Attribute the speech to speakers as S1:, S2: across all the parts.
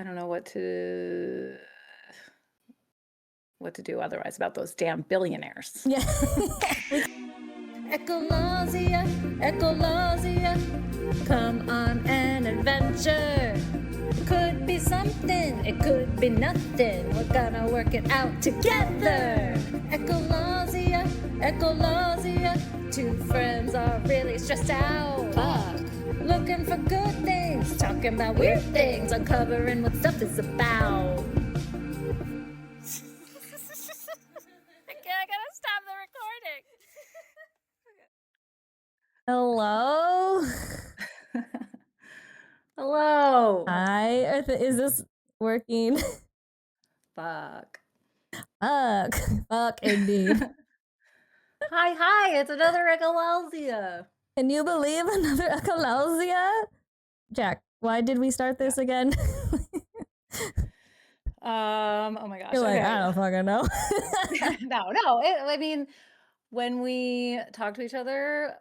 S1: I don't know what to do otherwise about those damn billionaires.
S2: Yeah. Echololzia, Echololzia, come on an adventure. It could be something, it could be nothing. We're gonna work it out together. Echololzia, Echololzia, two friends are really stressed out. Fuck. Looking for good things, talking about weird things, uncovering what stuff is about. I gotta stop the recording. Hello?
S1: Hello.
S2: Hi. Is this working?
S1: Fuck.
S2: Fuck indeed.
S1: Hi, it's another Echololzia.
S2: Can you believe another Echololzia? Jack, why did we start this again?
S1: Oh my gosh.
S2: You're like,
S1: Okay.
S2: I don't fucking know.
S1: No. I mean, when we talk to each other,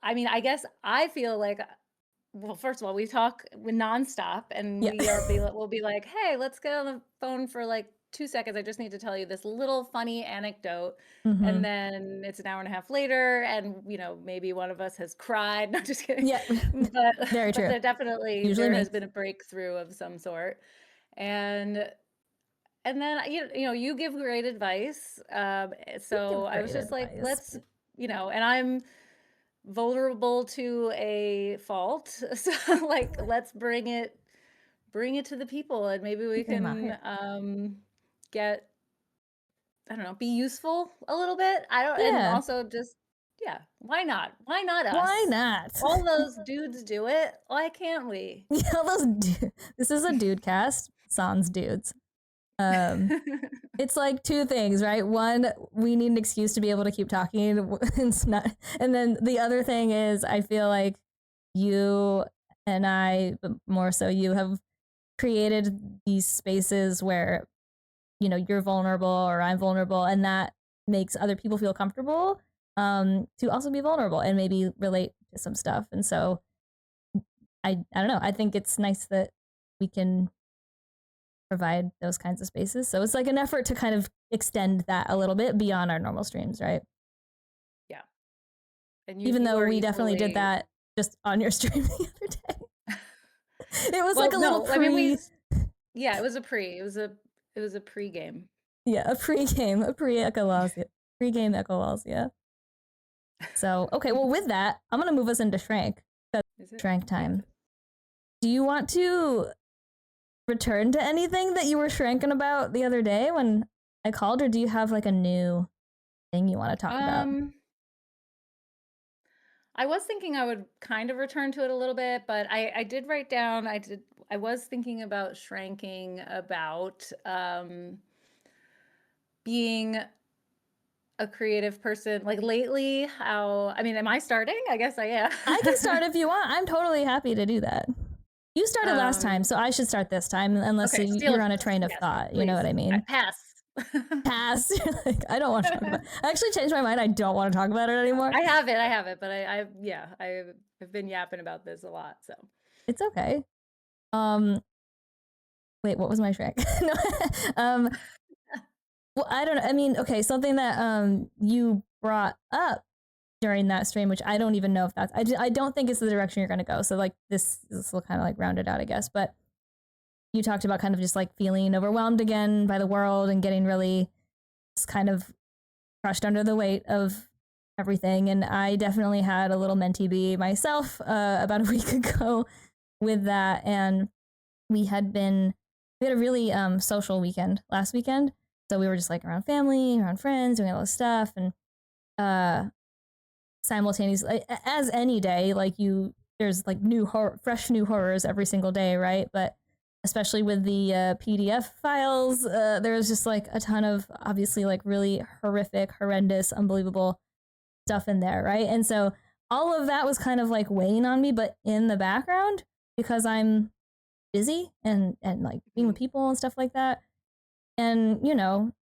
S1: I mean, I guess I feel like, well, first of all, we talk nonstop, and
S2: Yeah.
S1: we'll be like, "Hey, let's get on the phone for like 2 seconds. I just need to tell you this little funny anecdote." And
S2: Mm-hmm.
S1: then it's an hour and a half later, and maybe one of us has cried. No, just kidding.
S2: Yeah.
S1: But
S2: Very
S1: but
S2: true. Usually
S1: there
S2: me.
S1: has been a breakthrough of some sort, and then you give great advice.
S2: You
S1: So
S2: give
S1: I was
S2: great
S1: just like,
S2: advice.
S1: let's and I'm vulnerable to a fault. So like let's bring it to the people, and maybe we
S2: Keep in
S1: can
S2: mind.
S1: get, I don't know, be useful a little bit. I don't And
S2: Yeah.
S1: also just, yeah, why not? Why not
S2: Why
S1: us?
S2: not?
S1: All those dudes do it. Why can't we?
S2: Yeah, this is a dude cast. Sans dudes. Um, it's like two things, right? One, we need an excuse to be able to keep talking. It's not, and then the other thing is, I feel like you and I, but more so you, have created these spaces where you're vulnerable or I'm vulnerable, and that makes other people feel comfortable to also be vulnerable and maybe relate to some stuff. And so I don't know. I think it's nice that we can provide those kinds of spaces. So it's like an effort to kind of extend that a little bit beyond our normal streams, right?
S1: Yeah. And
S2: Even
S1: you
S2: though
S1: are
S2: we definitely did
S1: equally.
S2: that just on your stream the other day. It was like
S1: Well,
S2: a little
S1: no, I mean, yeah, it was a pre-game.
S2: a pre-game, a pre-Echololzia, pre-game Echololzia. So, okay, well, with that, I'm going to move us into Shrank.
S1: Is it?
S2: Shrank
S1: Yeah.
S2: time. Do you want to return to anything that you were shranking about the other day when I called, or do you have like a new thing you want to talk about?
S1: I was thinking I would kind of return to it a little bit, but I did write down, I was thinking about shranking about being a creative person. Like lately, I mean, am I starting? I guess I am.
S2: I can start if you want. I'm totally happy to do that. You started last time,
S1: Um,
S2: so I should start this time, unless
S1: okay, steal
S2: you're
S1: it
S2: on
S1: from
S2: a
S1: us.
S2: train of
S1: Yes,
S2: thought. You know
S1: please.
S2: what I
S1: I
S2: mean?
S1: pass.
S2: Pass. Like, I don't want to talk about it. I actually changed my mind. I don't want to talk about it anymore.
S1: I have it, but yeah, I've been yapping about this a lot, so.
S2: It's okay. Um, wait, what was my Shrek? No. Well, I don't know. I mean, okay, something that you brought up during that stream, which I don't even know if I don't think it's the direction you're going to go. So like this will kind of like round it out, I guess. But you talked about kind of just like feeling overwhelmed again by the world and getting really just kind of crushed under the weight of everything. And I definitely had a little mentee bee myself about a week ago with that. And we had a really social weekend last weekend. So we were just like around family, around friends, doing all this stuff. And simultaneously, as any day, like there's like fresh new horrors every single day, right? But especially with the PDF files, there was just like a ton of obviously like really horrific, horrendous, unbelievable stuff in there, right? And so all of that was kind of like weighing on me, but in the background because I'm busy and like being with people and stuff like that. And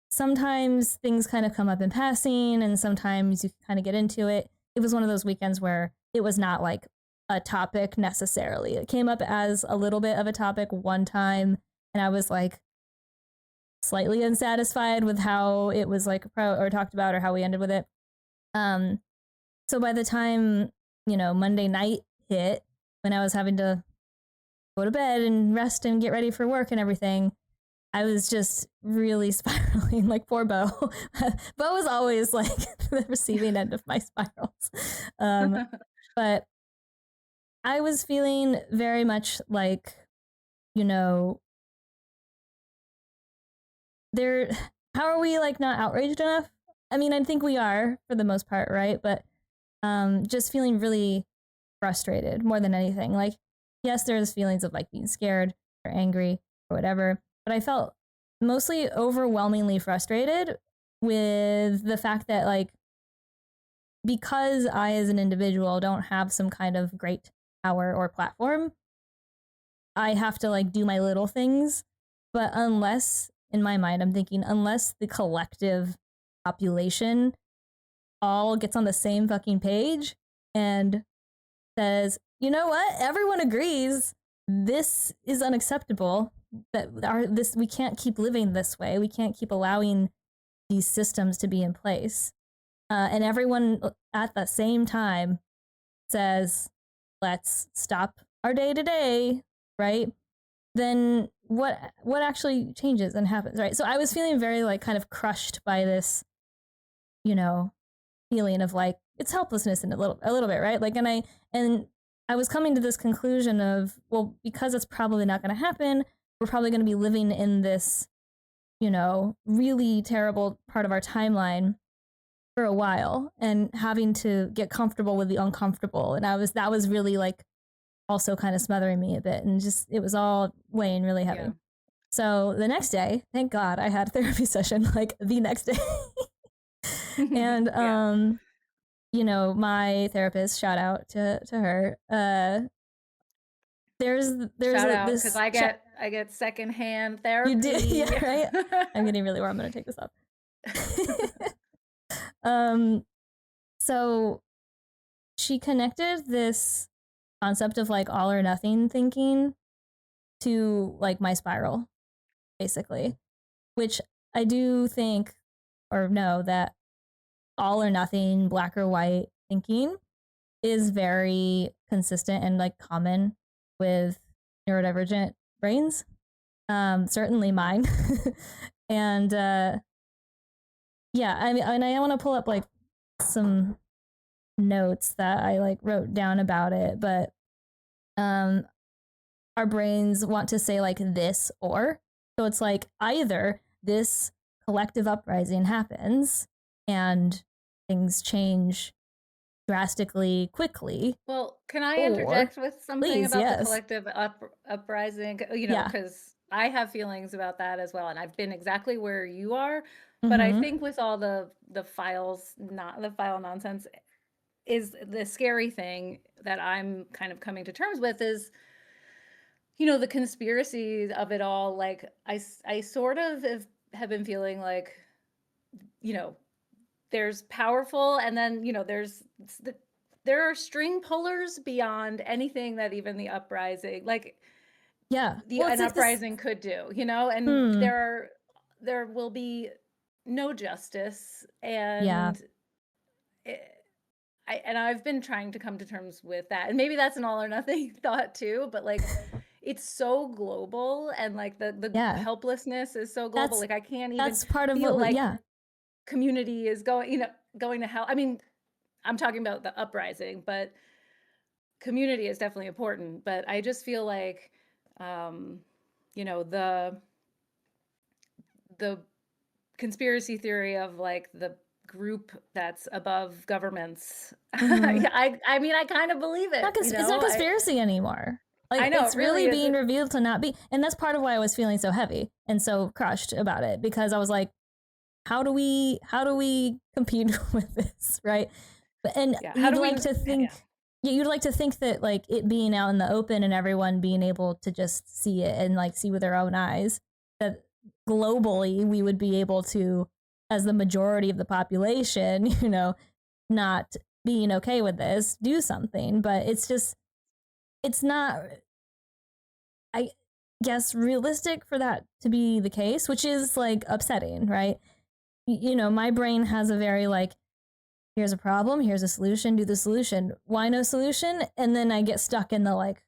S2: sometimes things kind of come up in passing, and sometimes you kind of get into it. It was one of those weekends where it was not like a topic necessarily. It came up as a little bit of a topic one time, and I was like slightly unsatisfied with how it was like or talked about or how we ended with it. Um, so by the time, Monday night hit, when I was having to go to bed and rest and get ready for work and everything, I was just really spiraling, like poor Bo. Bo was always like the receiving end of my spirals. But I was feeling very much like, you know, there, how are we like not outraged enough? I mean, I think we are for the most part, right? But just feeling really frustrated more than anything. Like, yes, there's feelings of like being scared or angry or whatever, but I felt mostly overwhelmingly frustrated with the fact that like because I as an individual don't have some kind of great power or platform, I have to like do my little things. But unless, in my mind, I'm thinking, unless the collective population all gets on the same fucking page and says, you know what, everyone agrees this is unacceptable, that this we can't keep living this way, we can't keep allowing these systems to be in place, and everyone at the same time says, let's stop our day to day, right? Then what actually changes and happens, right? So I was feeling very like kind of crushed by this, you know, feeling of like it's helplessness in a little bit, right? Like, and I was coming to this conclusion of, well, because it's probably not going to happen, we're probably going to be living in this, really terrible part of our timeline for a while and having to get comfortable with the uncomfortable. And that was really like also kind of smothering me a bit, and just it was all weighing really heavy. Yeah. So the next day, thank God, I had a therapy session like the next day. And my therapist, shout out to her. There's
S1: shout out because I get secondhand therapy.
S2: You do, yeah, right? I'm getting really warm. I'm gonna take this off. So she connected this concept of like all or nothing thinking to like my spiral, basically, which I do think or know that all or nothing, black or white thinking is very consistent and like common with neurodivergent brains, certainly mine. And yeah, I mean, and I want to pull up like some notes that I like wrote down about it, but our brains want to say like this or, so it's like either this collective uprising happens and things change drastically quickly.
S1: Well, can I interject with something
S2: please,
S1: about
S2: yes.
S1: the collective uprising? Because I have feelings about that as well, and I've been exactly where you are. But I think with all the files, not the file nonsense, is the scary thing that I'm kind of coming to terms with is, the conspiracy of it all. Like I sort of have been feeling like, there's powerful, and then there are string pullers beyond anything that even the uprising, like
S2: an
S1: like uprising could do, and there will be no justice, and I've been trying to come to terms with that, and maybe that's an all or nothing thought too, but like it's so global, and like the helplessness is so global. Like I can't even part of feel like community is going to hell. I mean, I'm talking about the uprising, but community is definitely important. But I just feel like, the conspiracy theory of like the group that's above governments. I mean, I kind of believe it.
S2: It's not conspiracy anymore. Like, I know, it's really being revealed to not be. And that's part of why I was feeling so heavy and so crushed about it, because I was like, how do we compete with this, right? And you'd like to think that like it being out in the open and everyone being able to just see it and like see with their own eyes, that globally we would be able to, as the majority of the population, not being okay with this, do something. But it's just it's not, I guess, realistic for that to be the case, which is like upsetting, right? You know, my brain has a very like, here's a problem, here's a solution, do the solution. Why no solution? And then I get stuck in the like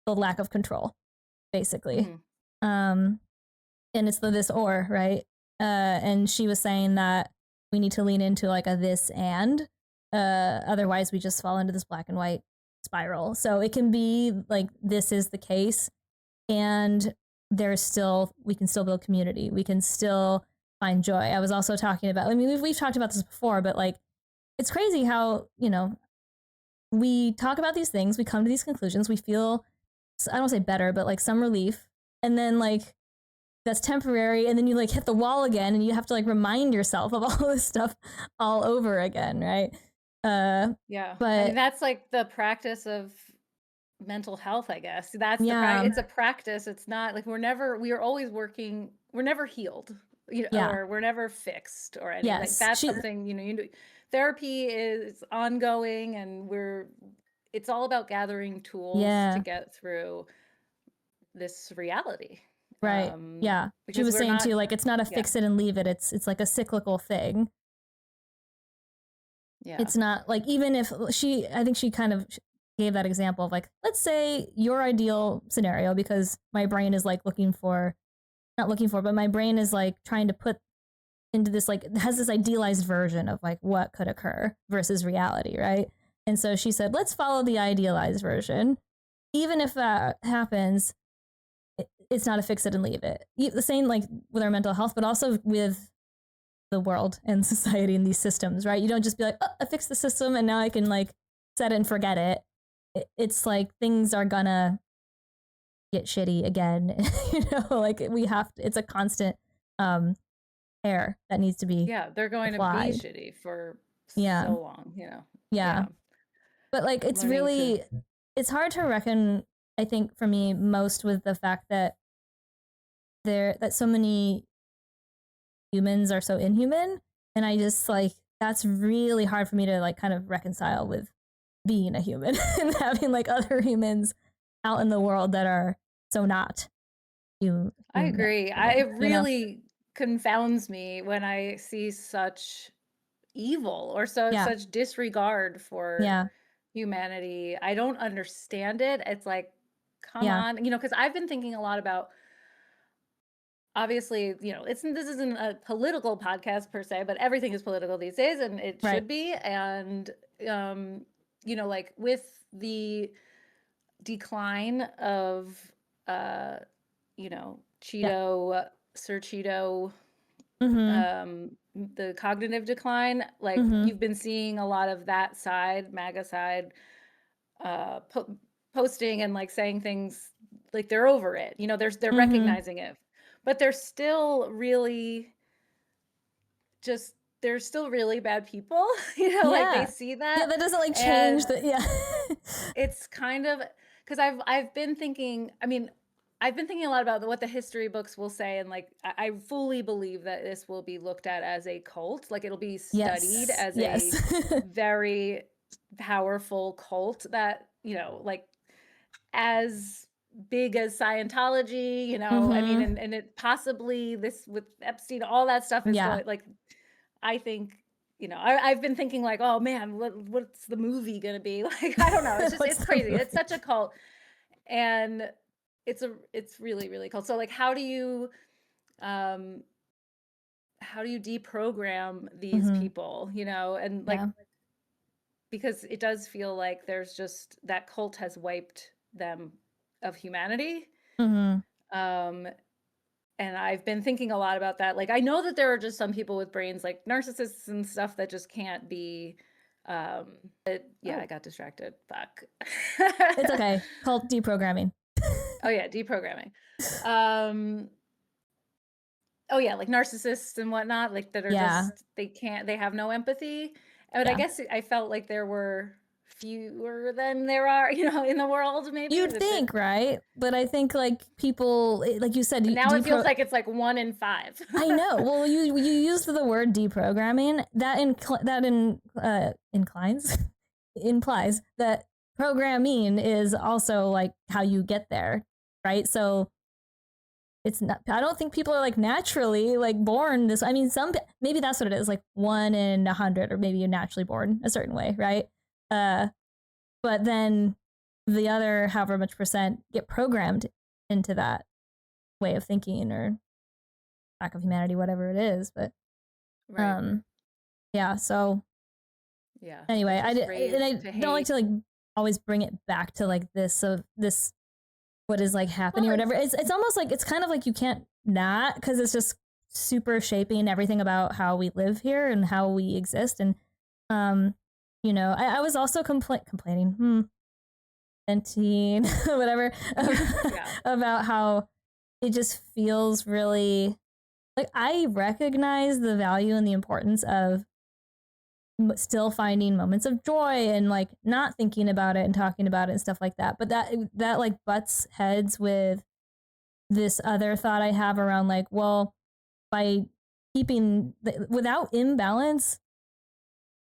S2: the lack of control, basically. And it's the this or, right? And she was saying that we need to lean into like a this and otherwise we just fall into this black and white spiral. So it can be like this is the case, and there's still, we can still build community, we can still find joy. I was also talking about, I mean, we've talked about this before, but like it's crazy how, you know, we talk about these things, we come to these conclusions, we feel, I don't say better, but like some relief, and then like that's temporary, and then you like hit the wall again and you have to like remind yourself of all this stuff all over again, right?
S1: Yeah.
S2: But
S1: I mean, that's like the practice of mental health, I guess. That's
S2: yeah,
S1: it's a practice. It's not like we are always working, we're never healed, you know,
S2: yeah,
S1: or we're never fixed or anything. Like
S2: yes,
S1: that's something, you know, therapy is ongoing, and it's all about gathering tools to
S2: yeah,
S1: get through this reality.
S2: right, yeah. She
S1: Because
S2: was
S1: we're
S2: saying
S1: not,
S2: too, like it's not a
S1: yeah,
S2: fix it and leave it. It's like a cyclical thing.
S1: yeah.
S2: It's not like, even if she, I think she kind of gave that example of like, let's say your ideal scenario, because my brain is like looking for, not looking for, but my brain is like trying to put into this, like has this idealized version of like what could occur versus reality, right? And so she said, let's follow the idealized version. Even if that happens, it's not a fix it and leave it. The same like with our mental health, but also with the world and society and these systems, right? You don't just be like, oh, I fixed the system and now I can like set it and forget it. It's like things are gonna get shitty again. You know, like we have to, it's a constant air that needs to be
S1: Yeah, they're going to be
S2: applied.
S1: shitty for
S2: Yeah.
S1: so long, you know.
S2: Yeah.
S1: Yeah.
S2: But like it's
S1: Learning to,
S2: really, it's hard to reckon, I think for me most, with the fact that that so many humans are so inhuman, and I just like, that's really hard for me to like kind of reconcile with being a human and having like other humans out in the world that are so not
S1: I
S2: human,
S1: agree.
S2: you
S1: It
S2: know?
S1: really confounds me when I see such evil or
S2: Yeah.
S1: such disregard for
S2: Yeah.
S1: humanity. I don't understand it. It's like, come
S2: Yeah.
S1: on, you know, because I've been thinking a lot about, obviously, you know, this isn't a political podcast per se, but everything is political these days, and it
S2: Right.
S1: should be. And um, you know, like with the decline of uh, you know,
S2: Yeah.
S1: Sir Cheeto,
S2: Mm-hmm.
S1: the cognitive decline, like
S2: Mm-hmm.
S1: you've been seeing a lot of that side, MAGA side, posting and like saying things like they're over it. You know, they're
S2: Mm-hmm.
S1: recognizing it, but they're still really just they're still really bad people. You know, like they
S2: Yeah.
S1: see
S2: Yeah,
S1: that,
S2: that doesn't like
S1: and
S2: change the, yeah.
S1: it's kind of because I've been thinking. I mean, I've been thinking a lot about what the history books will say, and like I fully believe that this will be looked at as a cult. Like it'll be studied
S2: Yes.
S1: as a
S2: Yes.
S1: very powerful cult that, you know, like as big as Scientology, you know, I mean,
S2: Mm-hmm.
S1: and it possibly this with Epstein, all that stuff is
S2: Yeah.
S1: going like, I think, you know, I've been thinking like, oh man, what's the movie gonna be? Like, I don't know. It's just,
S2: What's
S1: it's
S2: the
S1: crazy. It's
S2: movie?
S1: such a cult. And it's really, really cool. So like, um, how do you deprogram these
S2: Mm-hmm.
S1: people, you know? And like,
S2: Yeah.
S1: because it does feel like there's just that cult has wiped them of humanity.
S2: Mm-hmm.
S1: Um, and I've been thinking a lot about that. Like, I know that there are just some people with brains, like narcissists and stuff, that just can't be. Yeah, I
S2: Oh,
S1: got distracted. Fuck.
S2: it's okay. Called deprogramming.
S1: Oh yeah, deprogramming. Um, oh yeah, like narcissists and whatnot, like that are
S2: Yeah.
S1: just they have no empathy. But I
S2: Yeah.
S1: guess I felt like there were fewer than there are, you know, in the world. Maybe
S2: You'd think, right? But I think like people, like you said,
S1: now it feels like it's like 1 in 5.
S2: I know. Well, you used the word deprogramming. That inclines implies that programming is also like how you get there, right? So it's not, I don't think people are like naturally like born this. I mean, maybe that's what it is, like 1 in 100, or maybe you're naturally born a certain way, right? But then the other however much percent get programmed into that way of thinking or lack of humanity, whatever it is. But
S1: Right.
S2: yeah. So
S1: Yeah. Like
S2: anyway,
S1: just
S2: and I
S1: raised to
S2: don't like
S1: hate.
S2: to like always bring it back to like this what is like
S1: Well,
S2: happening or whatever. It's almost like it's kind of like you can't not, because it's just super shaping everything about how we live here and how we exist. And I was also complaining, venting, whatever,
S1: yeah.
S2: about how it just feels really like I recognize the value and the importance of still finding moments of joy and like not thinking about it and talking about it and stuff like that. But that like butts heads with this other thought I have around like, well, by without imbalance,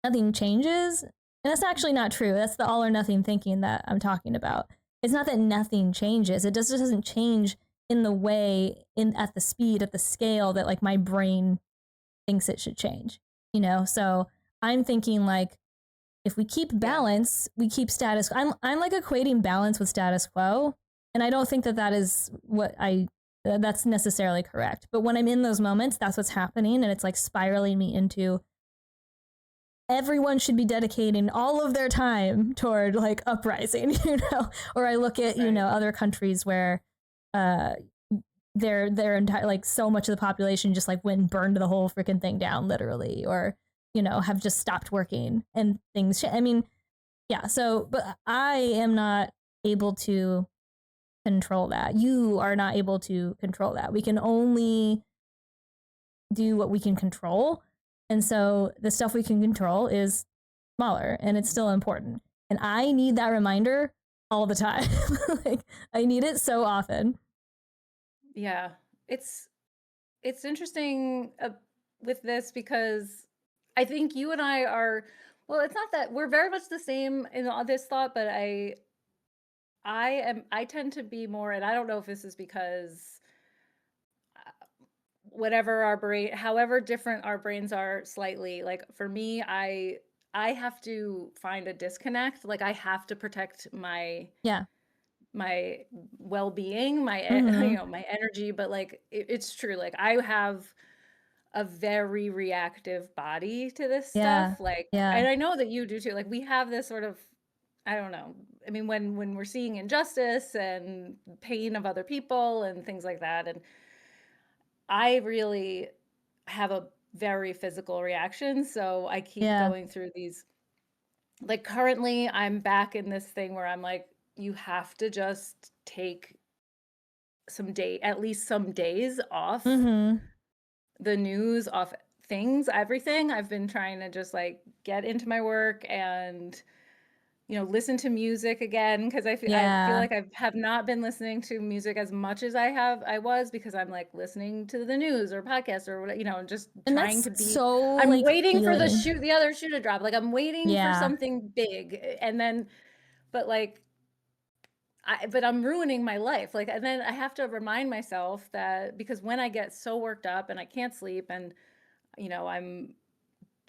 S2: nothing changes. And that's actually not true. That's the all or nothing thinking that I'm talking about. It's not that nothing changes. It just doesn't change in the way, at the speed, at the scale that like my brain thinks it should change. So I'm thinking like, if we keep balance, we keep status. I'm like equating balance with status quo, and I don't think that is that's necessarily correct. But when I'm in those moments, that's what's happening, and it's like spiraling me into everyone should be dedicating all of their time toward like uprising, Or I look at other countries where their entire like so much of the population just like went and burned the whole freaking thing down, literally, or have just stopped working and things. I mean, yeah. So, but I am not able to control that. You are not able to control that. We can only do what we can control. And so the stuff we can control is smaller and it's still important. And I need that reminder all the time. Like I need it so often.
S1: Yeah. It's interesting with this because I think you and I are, well, it's not that we're very much the same in all this thought, but I tend to be more, and I don't know if this is because whatever our brain, however different our brains are slightly, like for me, I have to find a disconnect. Like I have to protect my well-being, my
S2: Mm-hmm.
S1: my energy, but like it's true. Like I have a very reactive body to this
S2: Yeah.
S1: stuff. Like,
S2: Yeah.
S1: and I know that you do too. Like we have this sort of, I don't know. I mean, when we're seeing injustice and pain of other people and things like that, and I really have a very physical reaction. So I keep
S2: Yeah.
S1: going through these. Like currently, I'm back in this thing where I'm like, you have to just take at least some days off
S2: Mm-hmm.
S1: the news, off things, everything. I've been trying to just like get into my work and listen to music again because I feel
S2: Yeah.
S1: like I have not been listening to music as much as I was because I'm like listening to the news or podcasts or whatever, just
S2: And
S1: trying
S2: that's
S1: to be.
S2: so
S1: I'm
S2: like
S1: waiting for
S2: healing.
S1: the other shoe to drop. Like I'm waiting for
S2: Yeah.
S1: something big, and then, but like but I'm ruining my life. Like, and then I have to remind myself that because when I get so worked up and I can't sleep and, I'm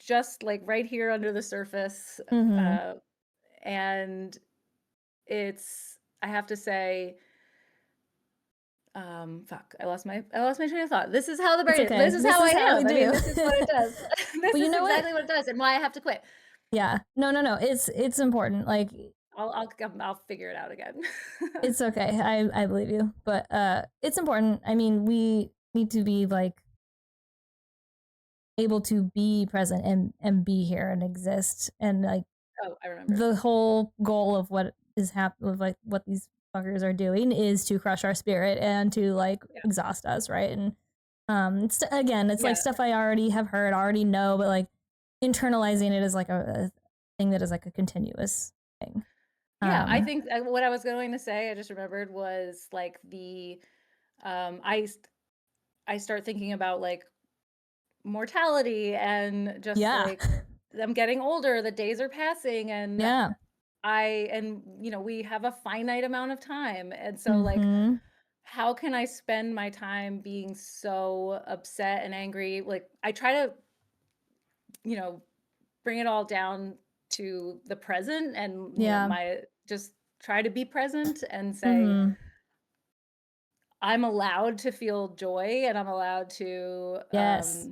S1: just like right here under the surface.
S2: Mm-hmm.
S1: Uh, and I have to say, fuck, I lost my train of thought. This is how the
S2: It's
S1: brain,
S2: okay.
S1: this is
S2: This
S1: how I
S2: is how we
S1: am. I mean,
S2: do.
S1: this is what it does. This
S2: Well, you
S1: is
S2: know what?
S1: exactly what it does and why I have to quit.
S2: Yeah. No, no, no. It's important. Like
S1: I'll figure it out again.
S2: it's okay. I believe you. But it's important. I mean, we need to be like able to be present and be here and exist, and like
S1: Oh, I remember.
S2: the whole goal of what is happening, of like what these fuckers are doing, is to crush our spirit and to like
S1: Yeah.
S2: exhaust us, right? And it's like
S1: Yeah.
S2: stuff I already have heard, already know, but like internalizing it is like a thing that is like a continuous thing.
S1: Yeah, I
S2: um
S1: think what I was going to say, I just remembered was like um, I, st- I start thinking about like mortality and just
S2: yeah.
S1: like I'm getting older, the days are passing, and
S2: Yeah.
S1: and we have a finite amount of time. And so like, how can I spend my time being so upset and angry? Like I try to, bring it all down to the present and, my just try to be present and say, I'm allowed to feel joy and I'm allowed to
S2: Yes.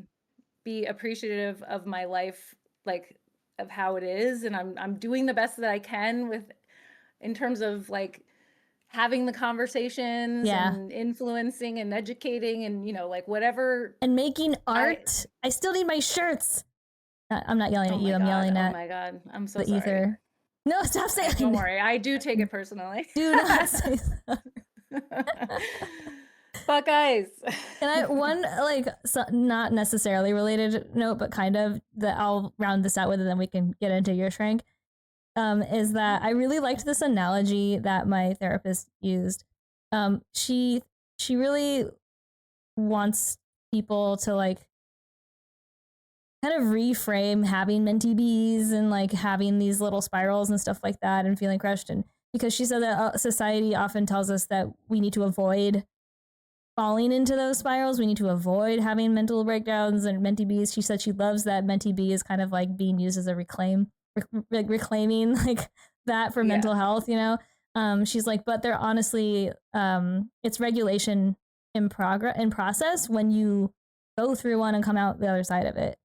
S1: be appreciative of my life, like of how it is. And I'm doing the best that I can with in terms of like having the conversations
S2: Yeah.
S1: and influencing and educating and, like whatever.
S2: And making art. I still need my shirts. I'm not yelling
S1: Oh
S2: at you.
S1: my
S2: I'm
S1: God.
S2: yelling
S1: Oh
S2: at
S1: my God. I'm so
S2: the
S1: sorry.
S2: ether. No, stop saying.
S1: Don't worry. I do take it personally.
S2: Do not say so.
S1: But guys,
S2: And I one like not necessarily related note, but kind of that I'll round this out with, and then we can get into your shrink. Is that I really liked this analogy that my therapist used. She really wants people to like kind of reframe having mentee bees and like having these little spirals and stuff like that and feeling crushed. And because she said that society often tells us that we need to avoid falling into those spirals, we need to avoid having mental breakdowns and mentee bees. She said she loves that mentee bee is kind of like being used as a reclaiming like that for mental health, she's like, but they're honestly, it's regulation in process when you go through one and come out the other side of it.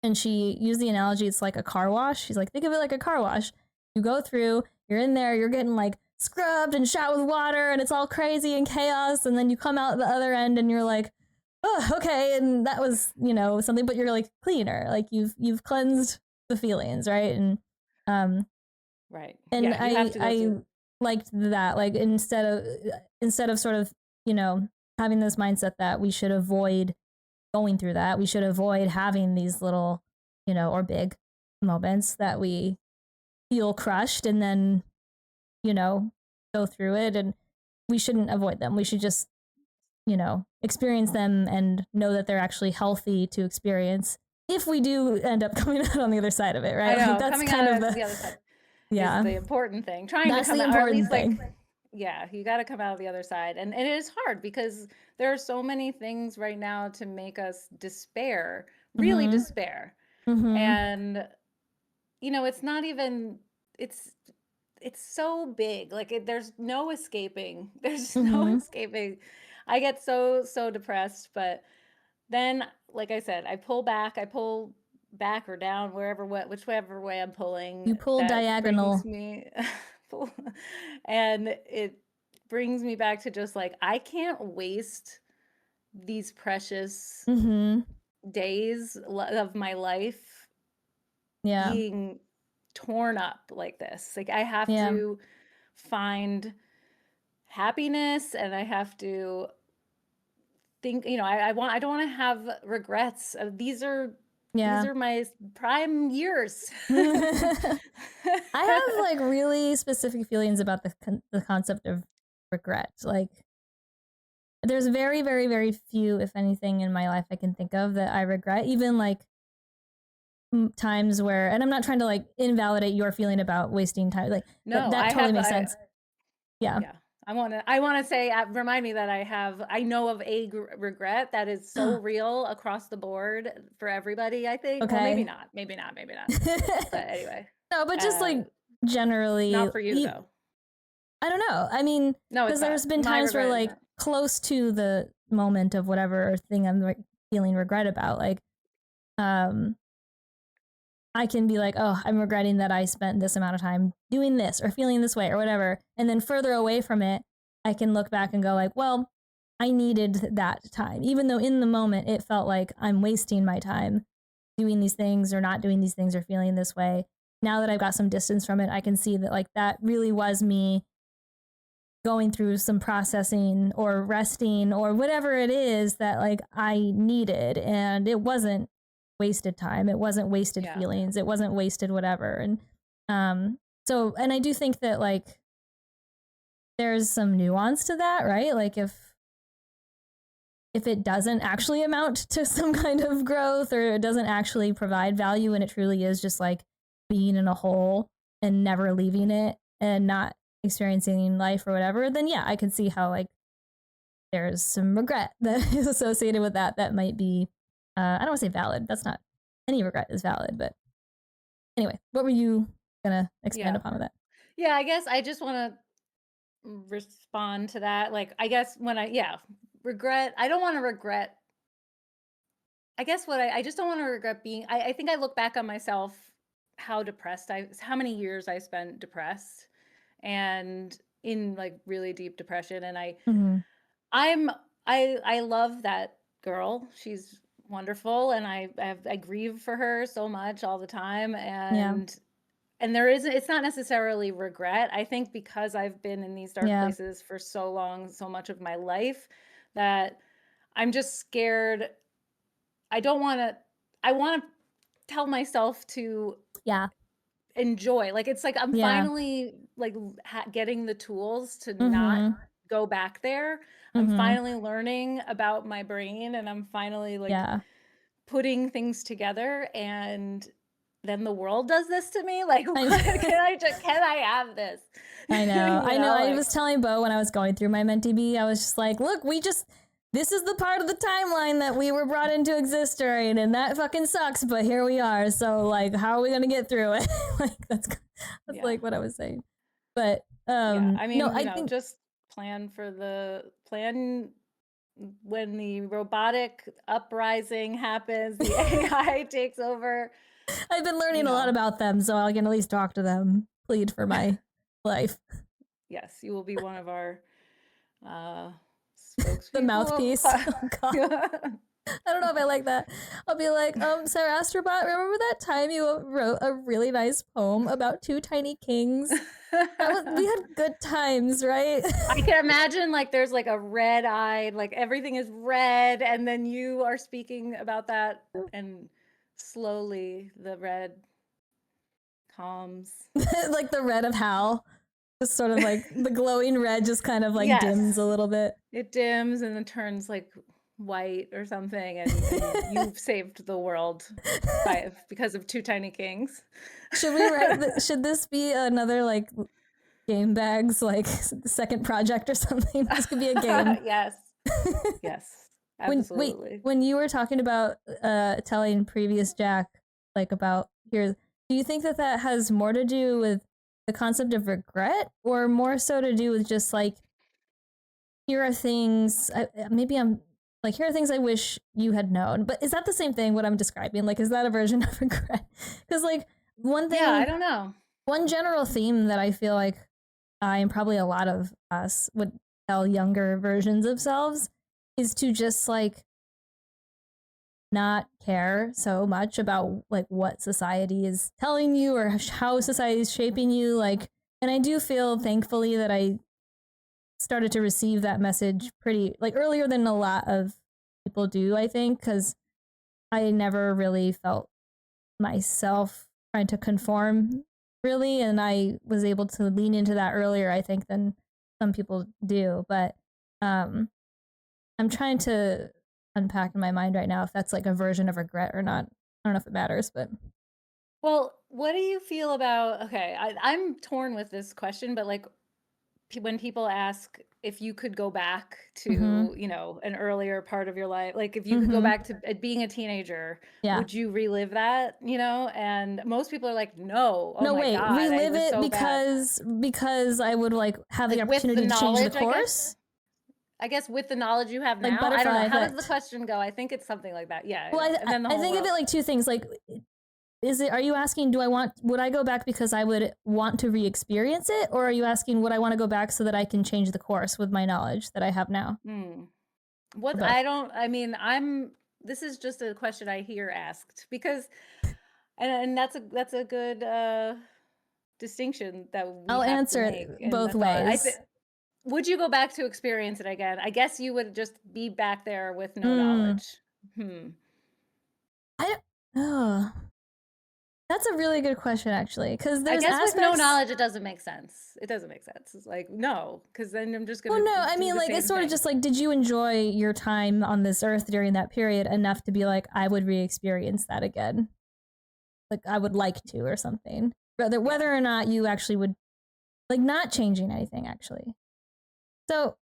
S2: And she used the analogy, it's like a car wash. She's like, think of it like a car wash. You go through, you're in there, you're getting like scrubbed and shot with water and it's all crazy and chaos. And then you come out the other end and you're like, oh, okay. And that was, something, but you're like cleaner. Like you've cleansed the feelings, right? And
S1: right.
S2: and
S1: Yeah, you have to
S2: I liked that. Like instead of sort of, having this mindset that we should avoid going through that, we should avoid having these little, or big moments that we feel crushed and then, go through it. And we shouldn't avoid them. We should just, experience them and know that they're actually healthy to experience if we do end up coming out on the other side of it, right?
S1: I know,
S2: Like that's
S1: coming
S2: kind
S1: out
S2: of
S1: the other side
S2: yeah.
S1: is the important thing. Trying
S2: That's
S1: to come
S2: the
S1: out, or at
S2: important
S1: least
S2: thing.
S1: like, yeah, you got to come out of the other side. And it is hard because there are so many things right now to make us despair, really despair. And, it's not even, it's so big. Like there's no escaping. There's no escaping. I get so depressed, but then, like I said, I pull back or down, whichever way I'm pulling.
S2: You pull
S1: That
S2: diagonal.
S1: brings me, and it brings me back to just like I can't waste these precious days of my life being torn up like this. Like I have to find happiness and I have to think, I don't want to have regrets. These are my prime years.
S2: I have like really specific feelings about the concept of regret. Like there's very, very, very few, if anything, in my life I can think of that I regret. Even like times where, and I'm not trying to like invalidate your feeling about wasting time. Like
S1: no,
S2: that totally makes sense. Yeah.
S1: I want to say, remind me that I know of a regret that is so real across the board for everybody, I think.
S2: Okay.
S1: Well, maybe not. But anyway.
S2: No, but just like generally.
S1: Not for you though.
S2: I don't know. I mean,
S1: no,
S2: because there's been times where like close to the moment of whatever thing I'm like feeling regret about, like, I can be like, oh, I'm regretting that I spent this amount of time doing this or feeling this way or whatever. And then further away from it, I can look back and go like, well, I needed that time. Even though in the moment it felt like I'm wasting my time doing these things or not doing these things or feeling this way. Now that I've got some distance from it, I can see that like that really was me going through some processing or resting or whatever it is that like I needed. And it wasn't wasted time. It wasn't wasted feelings. It wasn't wasted whatever. And so, and I do think that like there's some nuance to that, right? Like if it doesn't actually amount to some kind of growth or it doesn't actually provide value and it truly is just like being in a hole and never leaving it and not experiencing life or whatever, then yeah, I can see how like there's some regret that is associated with that might be I don't want to say valid. That's not, any regret is valid, but anyway, what were you gonna expand upon with that?
S1: Yeah, I guess I just want to respond to that. Like, I guess when regret, I don't want to regret. I guess I just don't want to regret being, I think I look back on myself, how many years I spent depressed and in like really deep depression. And
S2: Mm-hmm.
S1: I'm, I love that girl. She's wonderful. And I grieve for her so much all the time.
S2: Yeah.
S1: And there isn't, it's not necessarily regret. I think because I've been in these dark
S2: Yeah.
S1: places for so long, so much of my life, that I'm just scared. I don't want to, I want to tell myself to
S2: Yeah.
S1: enjoy. Like, it's like I'm
S2: Yeah.
S1: finally like getting the tools to not
S2: Mm-hmm.
S1: go back there. I'm
S2: Mm-hmm.
S1: finally learning about my brain, and I'm finally like
S2: Yeah.
S1: putting things together, and then the world does this to me. Like, what? Can I have this?
S2: I know. I know. I
S1: Like,
S2: was telling Bo when I was going through my Mentee B, I was just like, look, this is the part of the timeline that we were brought into existence during, and that fucking sucks, but here we are. So, like, how are we going to get through it? Like, that's like what I was saying. But,
S1: I
S2: no,
S1: mean,
S2: I think,
S1: just plan when the robotic uprising happens, the AI takes over.
S2: I've been learning a lot about them, so I can at least talk to them, plead for my life.
S1: Yes, you will be one of our spokespeople.
S2: The mouthpiece. Oh, God. I don't know if I like that. I'll be like, Sarah Astrobot, remember that time you wrote a really nice poem about two tiny kings? We had good times, right?
S1: I can imagine like there's like a red-eyed, like everything is red, and then you are speaking about that, and slowly the red calms.
S2: Like the red of Hal. Just sort of like the glowing red just kind of like
S1: Yes.
S2: dims a little bit.
S1: It dims and then turns like white or something, and you've saved the world because of two tiny kings.
S2: Should we write? Should this be another like game bags like second project or something? This could be a game.
S1: Yes. Yes. Absolutely.
S2: When you were talking about telling previous Jack like about here, do you think that has more to do with the concept of regret, or more so to do with just like, here are things maybe I'm like, here are things I wish you had known, but is that the same thing what I'm describing? Like, is that a version of regret? Because like one thing,
S1: I don't know,
S2: one general theme that I feel like I and probably a lot of us would tell younger versions of selves is to just like not care so much about like what society is telling you or how society is shaping you. Like, and I do feel thankfully that I started to receive that message pretty like earlier than a lot of people do, I think, because I never really felt myself trying to conform really, and I was able to lean into that earlier, I think, than some people do. But I'm trying to unpack in my mind right now if that's like a version of regret or not. I don't know if it matters, but
S1: well, what do you feel about, okay, I'm torn with this question, but like when people ask if you could go back to, an earlier part of your life, like if you could go back to being a teenager, would you relive that? And most people are like, no, oh my God,
S2: relive it
S1: so
S2: because I would like have the opportunity to change the course.
S1: I guess with the knowledge you have now, I don't know. How does the question go? I think it's something like that. Yeah.
S2: Well, I think of it like two things. Like, are you asking, would I go back because I would want to re-experience it? Or are you asking, would I want to go back so that I can change the course with my knowledge that I have now?
S1: This is just a question I hear asked because, and that's a good distinction that
S2: I'll answer it both ways.
S1: Would you go back to experience it again? I guess you would just be back there with no knowledge.
S2: That's a really good question, actually, because there's
S1: I guess with no knowledge, it doesn't make sense. It doesn't make sense. It's like, no, because then I'm just going to.
S2: Well, no, I mean, like, it's sort of just like, did you enjoy your time on this earth during that period enough to be like, I would re-experience that again? Like, I would like to, or something. whether or not you actually would like not changing anything actually. So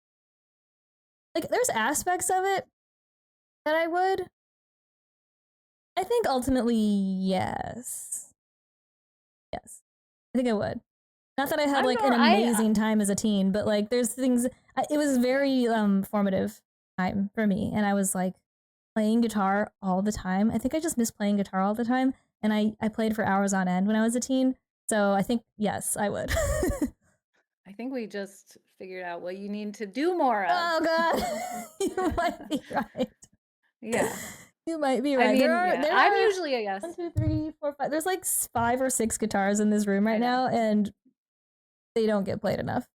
S2: like there's aspects of it that I would. I think ultimately yes. Yes. I think I would. Not that I had like an amazing time as a teen, but like there's things it was very formative time for me, and I was like playing guitar all the time. I think I just miss playing guitar all the time, and I played for hours on end when I was a teen. So I think yes, I would.
S1: I think we just figured out what you need to do more of.
S2: Oh god. You might be right.
S1: Yeah.
S2: You might be right.
S1: I mean, I'm
S2: are
S1: usually a yes.
S2: 1, 2, 3, 4, 5. There's like 5 or 6 guitars in this room right now, and they don't get played enough.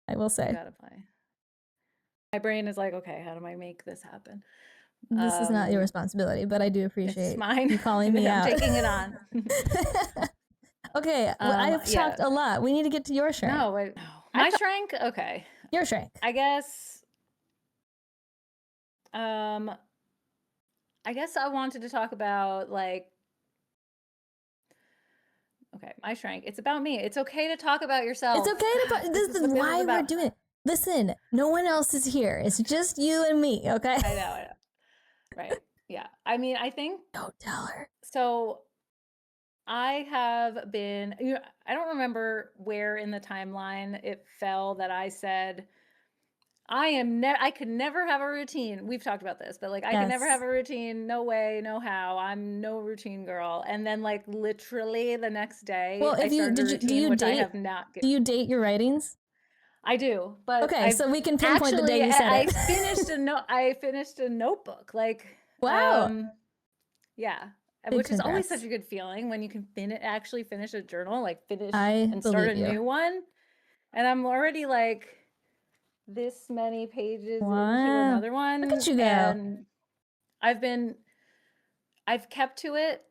S2: I will say.
S1: You gotta play. My brain is like, okay, how do I make this happen?
S2: This is not your responsibility, but I do appreciate you calling me out.
S1: I'm taking it on.
S2: Okay, I have talked a lot. We need to get to your shrink.
S1: No, wait. My shrink? Okay.
S2: Your shrink.
S1: I guess I wanted to talk about like, okay, my shrink. It's about me. It's okay to talk about yourself.
S2: It's okay to this is why we're doing it. Listen, no one else is here. It's just you and me, okay?
S1: I know. Right. Yeah. I mean, I think.
S2: Don't tell her.
S1: So I have been, I don't remember where in the timeline it fell that I said, I could never have a routine. We've talked about this, but like I could never have a routine. No way, no how. I'm no routine girl. And then like literally the next day,
S2: well, if you do you date? I have not. Do you date your writings?
S1: I do, but
S2: okay, so we can pinpoint the day you said it.
S1: I finished a notebook. Like
S2: wow,
S1: yeah, which is always such a good feeling when you can actually finish a journal, like and start a new one. And I'm already like this many pages into another one.
S2: Look at you go.
S1: And I've kept to it.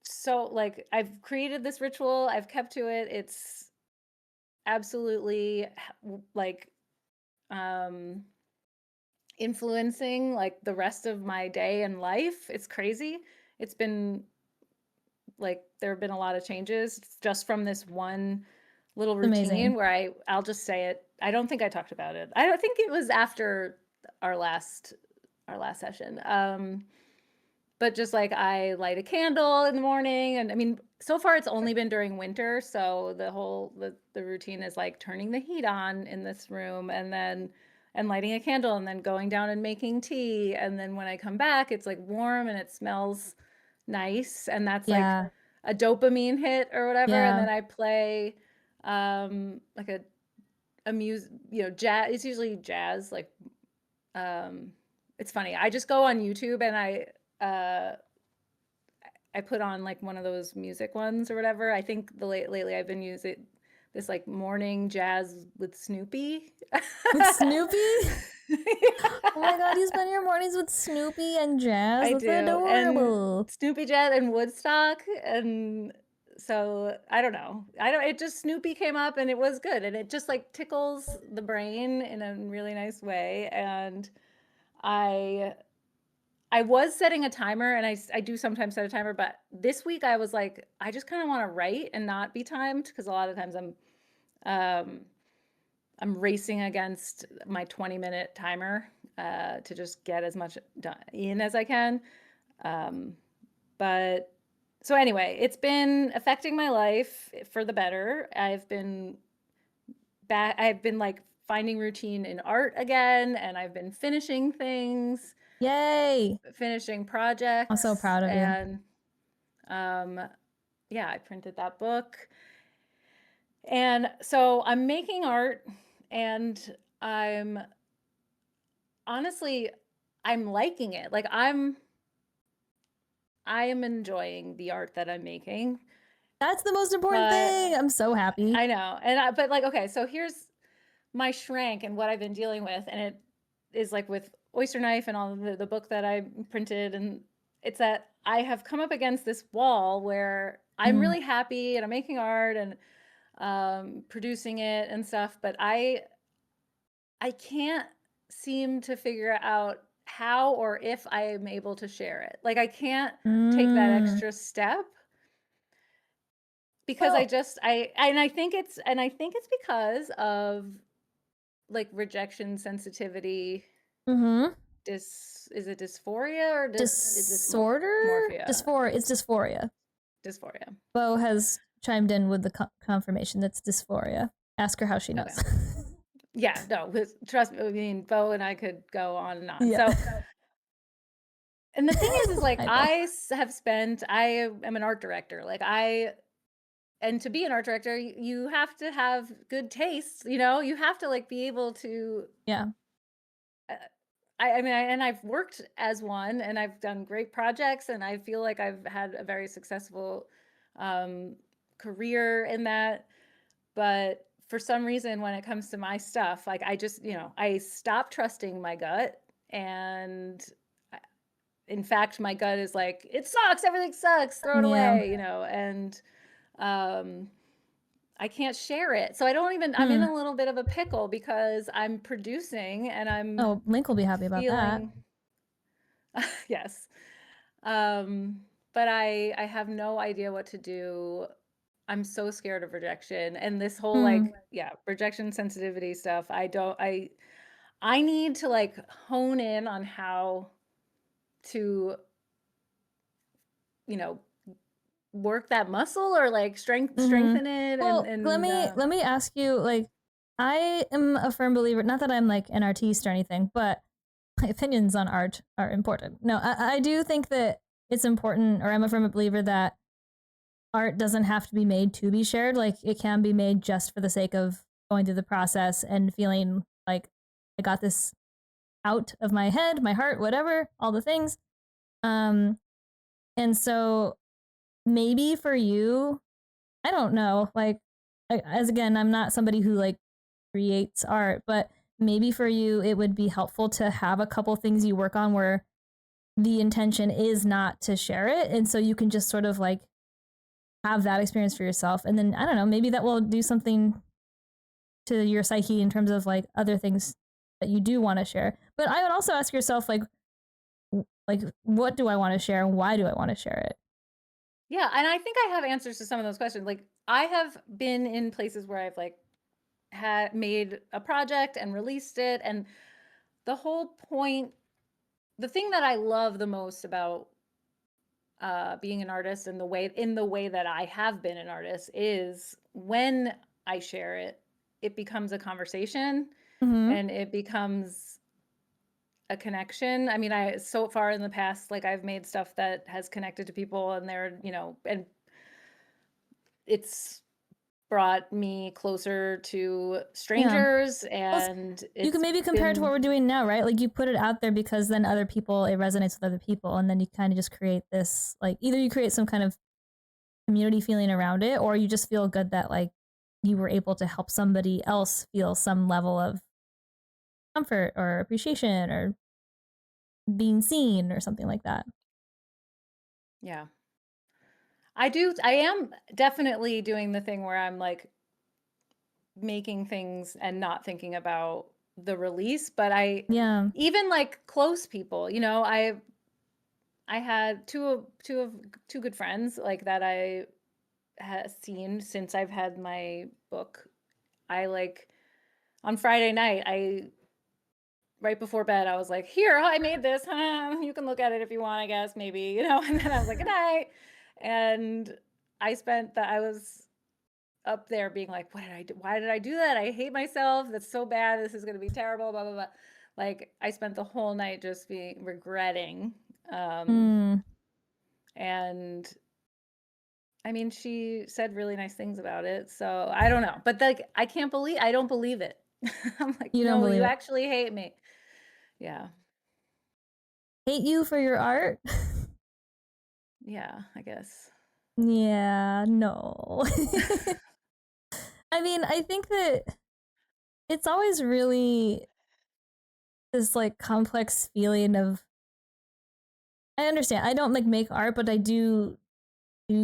S1: So like I've created this ritual, I've kept to it. It's absolutely like influencing like the rest of my day and life. It's crazy. It's been like there have been a lot of changes just from this one little routine where I'll just say it. I don't think I talked about it. I don't think it was after our last session. But just like I light a candle in the morning, and I mean, so far it's only been during winter, so the routine is like turning the heat on in this room and lighting a candle and then going down and making tea, and then when I come back it's like warm and it smells nice, and that's like a dopamine hit or whatever. And then I play like a music, jazz. It's usually jazz. Like it's funny, I just go on YouTube and I put on like one of those music ones or whatever. I think lately I've been using this like morning jazz with Snoopy.
S2: With Snoopy? Oh my god, you spend your mornings with Snoopy and jazz? That's adorable.
S1: And Snoopy, jazz, and Woodstock. And so I don't know. It just Snoopy came up and it was good. And it just like tickles the brain in a really nice way. And I was setting a timer, and I do sometimes set a timer, but this week I was like, I just kind of want to write and not be timed, because a lot of times I'm racing against my 20-minute timer to just get as much in as I can. But so anyway, it's been affecting my life for the better. I've been like finding routine in art again, and I've been finishing things.
S2: Yay!
S1: Finishing projects.
S2: I'm so proud of you.
S1: And yeah, I printed that book. And so I'm making art, and I'm liking it. Like I am enjoying the art that I'm making.
S2: That's the most important thing. I'm so happy.
S1: I know. And but like, okay, so here's my shrink and what I've been dealing with. And it is like with Oyster Knife and all the book that I printed, and it's that I have come up against this wall where I'm really happy and I'm making art and producing it and stuff, but I can't seem to figure out how or if I am able to share it. Like I can't take that extra step, because I think it's because of like rejection sensitivity. Is it dysphoria or
S2: Disorder?
S1: dysmorphia?
S2: It's dysphoria.
S1: Dysphoria.
S2: Bo has chimed in with the confirmation that's dysphoria. Ask her how she knows.
S1: Okay. Yeah, no, trust me. I mean, Bo and I could go on and on.
S2: Yeah.
S1: So, and the thing is like
S2: I
S1: am an art director. And to be an art director, you have to have good taste. You have to like be able to.
S2: Yeah.
S1: I mean, and I've worked as one, and I've done great projects, and I feel like I've had a very successful career in that. But for some reason, when it comes to my stuff, like I stopped trusting my gut. And in fact, my gut is like, it sucks, everything sucks, throw it away, and I can't share it. So I'm in a little bit of a pickle because I'm producing and
S2: Link will be happy about that.
S1: Yes. But I have no idea what to do. I'm so scared of rejection and this whole rejection sensitivity stuff. I need to like hone in on how to, work that muscle or like strengthen it.
S2: Well, let me ask you, like, I am a firm believer, not that I'm like an artiste or anything, but my opinions on art are important. No, I do think that it's important, or I'm a firm believer that art doesn't have to be made to be shared. Like, it can be made just for the sake of going through the process and feeling like I got this out of my head, my heart, whatever, all the things. And so maybe for you, I don't know, like, as again, I'm not somebody who like creates art, but maybe for you, it would be helpful to have a couple things you work on where the intention is not to share it. And so you can just sort of like have that experience for yourself. And then, I don't know, maybe that will do something to your psyche in terms of like other things that you do want to share. But I would also ask yourself, like, what do I want to share and why do I want to share it?
S1: Yeah, and I think I have answers to some of those questions. Like, I have been in places where I've like had made a project and released it, and the whole point, the thing that I love the most about being an artist and the way that I have been an artist is when I share it, it becomes a conversation and it becomes a connection. I mean, so far in the past, like I've made stuff that has connected to people and and it's brought me closer to strangers. And
S2: you can maybe compare it to what we're doing now, right? Like, you put it out there because then it resonates with other people, and then you kind of just create this, like, either you create some kind of community feeling around it, or you just feel good that like you were able to help somebody else feel some level of comfort or appreciation or being seen or something like that.
S1: Yeah. I am definitely doing the thing where I'm like making things and not thinking about the release, but even like close people, I had two good friends like that I had seen since I've had my book. I like on Friday night, right before bed, I was like, "Here, I made this. Huh? You can look at it if you want, I guess, maybe." And then I was like, "Good night." And I was up there being like, "What did I do? Why did I do that? I hate myself. That's so bad. This is going to be terrible, blah blah blah." Like, I spent the whole night just being regretting. And I mean, she said really nice things about it. So I don't know, but like, I don't believe it. I'm like,
S2: You don't
S1: no,
S2: believe
S1: you
S2: it.
S1: actually hate me. Yeah.
S2: Hate you for your art?
S1: Yeah, I guess.
S2: Yeah, no. I mean, I think that it's always really this like complex feeling of, I understand. I don't like make art, but I do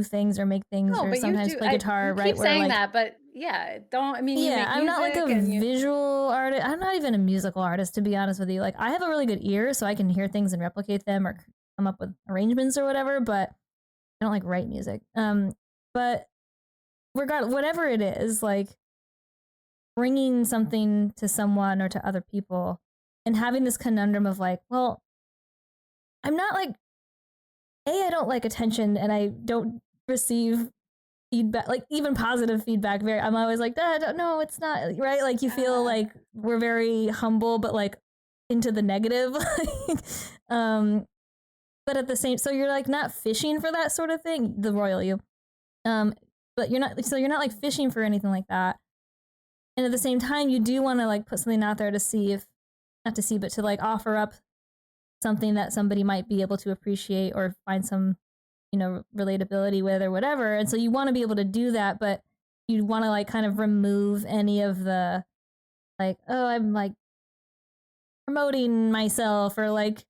S2: things or make things
S1: No,
S2: or
S1: but you
S2: sometimes
S1: do.
S2: play guitar,
S1: You
S2: right?
S1: keep
S2: Where
S1: saying
S2: like,
S1: that, but yeah, don't. I mean, you
S2: yeah,
S1: make
S2: I'm not like
S1: music
S2: a
S1: and you.
S2: visual artist. I'm not even a musical artist, to be honest with you. Like, I have a really good ear, so I can hear things and replicate them or come up with arrangements or whatever, but I don't like write music. But regardless, whatever it is, like bringing something to someone or to other people and having this conundrum of like, well, I'm not like, I don't like attention and I don't receive feedback, like even positive feedback. I'm always like, no, it's not right. Like you feel like we're very humble, but like into the negative. But at the same, so you're like not fishing for that sort of thing, the royal you. But you're not, so you're not like fishing for anything like that. And at the same time, you do want to like put something out there to see if, not to see, but to like offer up something that somebody might be able to appreciate or find some, you know, relatability with or whatever. And so you want to be able to do that, but you want to like kind of remove any of the like, oh, I'm like promoting myself or like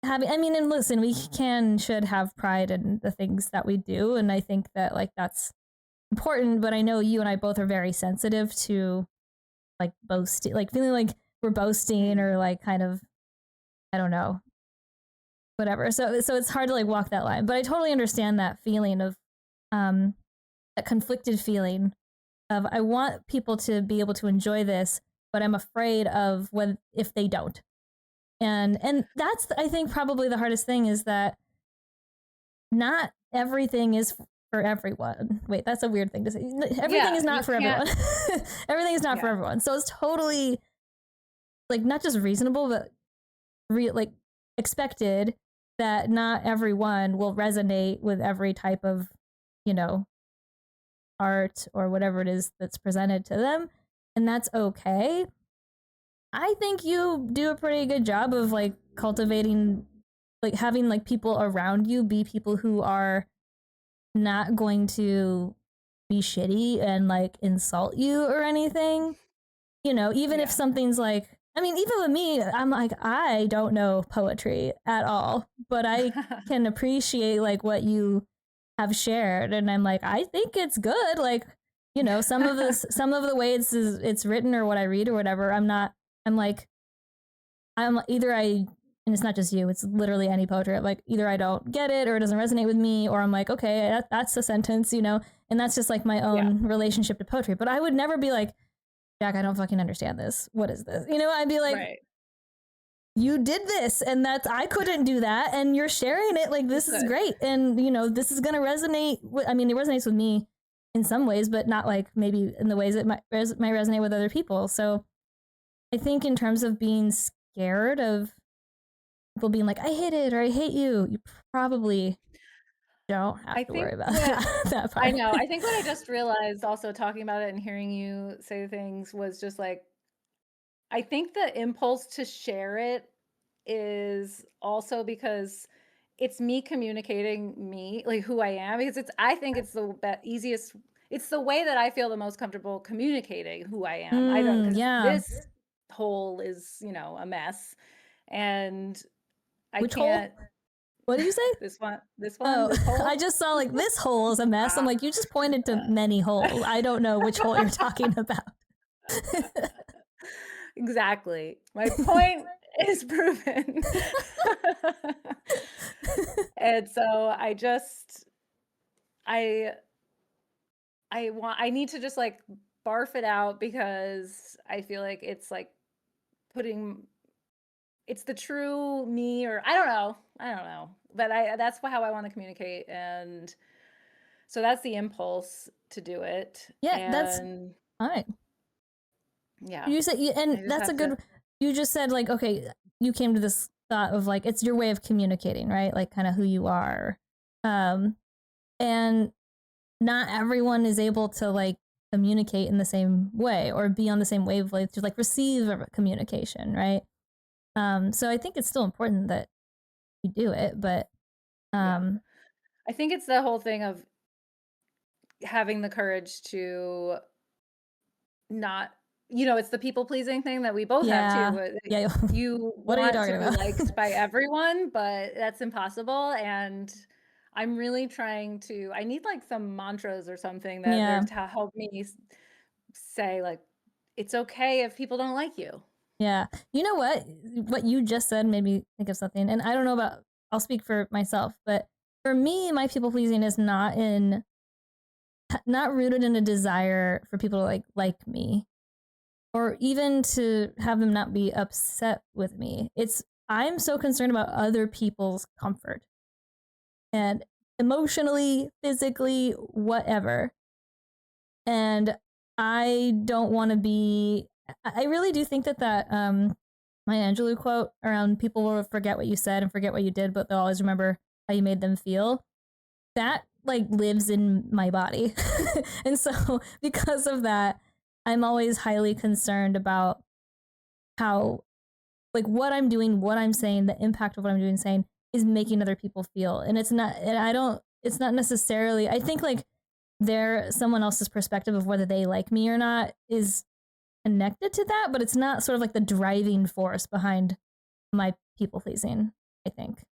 S2: having, I mean, and listen, we should have pride in the things that we do. And I think that like that's important, but I know you and I both are very sensitive to like boasting, like feeling like we're boasting or like kind of, I don't know, whatever. So it's hard to like walk that line, but I totally understand that feeling of that conflicted feeling of I want people to be able to enjoy this, but I'm afraid of when if they don't. And that's I think probably the hardest thing is that not everything is for everyone. Wait, that's a weird thing to say. Everything is not for everyone. Everything is not for everyone. So it's totally like not just reasonable, but like expected that not everyone will resonate with every type of, you know, art or whatever it is that's presented to them. And that's okay. I think you do a pretty good job of like cultivating, like having like people around you be people who are not going to be shitty and like insult you or anything. You know, even if something's like, I mean, even with me, I'm like, I don't know poetry at all, but I can appreciate like what you have shared. And I'm like, I think it's good. Like, you know, some of the way it's written or what I read or whatever, I'm like, I'm either and it's not just you, it's literally any poetry. Like either I don't get it or it doesn't resonate with me, or I'm like, okay, that's a sentence, you know, and that's just like my own relationship to poetry. But I would never be like, Jack, I don't fucking understand this. What is this? You know, I'd be like, you did this and I couldn't do that. And you're sharing it. Like, this is great. And, you know, this is going to resonate. I mean, it resonates with me in some ways, but not like maybe in the ways it might resonate with other people. So I think in terms of being scared of people being like, I hate it or I hate you, you probably don't have to worry about that part.
S1: I know. I think what I just realized also talking about it and hearing you say things was just like, I think the impulse to share it is also because it's me communicating me, like who I am, because I think it's the easiest, it's the way that I feel the most comfortable communicating who I am. I don't, because this hole is, you know, a mess. And I
S2: Which
S1: can't.
S2: Hole? What did you say?
S1: This one, this
S2: hole? I just saw like this hole is a mess. I'm like, you just pointed to many holes. I don't know which hole you're talking about.
S1: Exactly. My point is proven. And so I need to just like barf it out because I feel like it's like it's the true me, or I don't know, but that's how I want to communicate. And so that's the impulse to do it.
S2: Yeah, that's all right.
S1: Yeah.
S2: You said, and that's a good, you just said like, okay, you came to this thought of like, it's your way of communicating, right? Like kind of who you are. And not everyone is able to like communicate in the same way or be on the same wavelength to like receive a communication, right? So I think it's still important that you do it, but
S1: I think it's the whole thing of having the courage to not, you know, it's the people pleasing thing that we both have too. You want to be liked by everyone, but that's impossible. And I'm really trying to, I need like some mantras or something that to help me say like, it's okay if people don't like you.
S2: Yeah. You know what you just said made me think of something. And I don't know about, I'll speak for myself, but for me, my people pleasing is not in not rooted in a desire for people to like me, or even to have them not be upset with me. I'm so concerned about other people's comfort, and emotionally, physically, whatever. And I don't want to be. I really do think that Maya Angelou quote around people will forget what you said and forget what you did, but they'll always remember how you made them feel. That like lives in my body. And so because of that, I'm always highly concerned about how like what I'm doing, what I'm saying, the impact of what I'm doing saying is making other people feel. And it's not necessarily, I think like someone else's perspective of whether they like me or not is connected to that, but it's not sort of like the driving force behind my people pleasing, I think.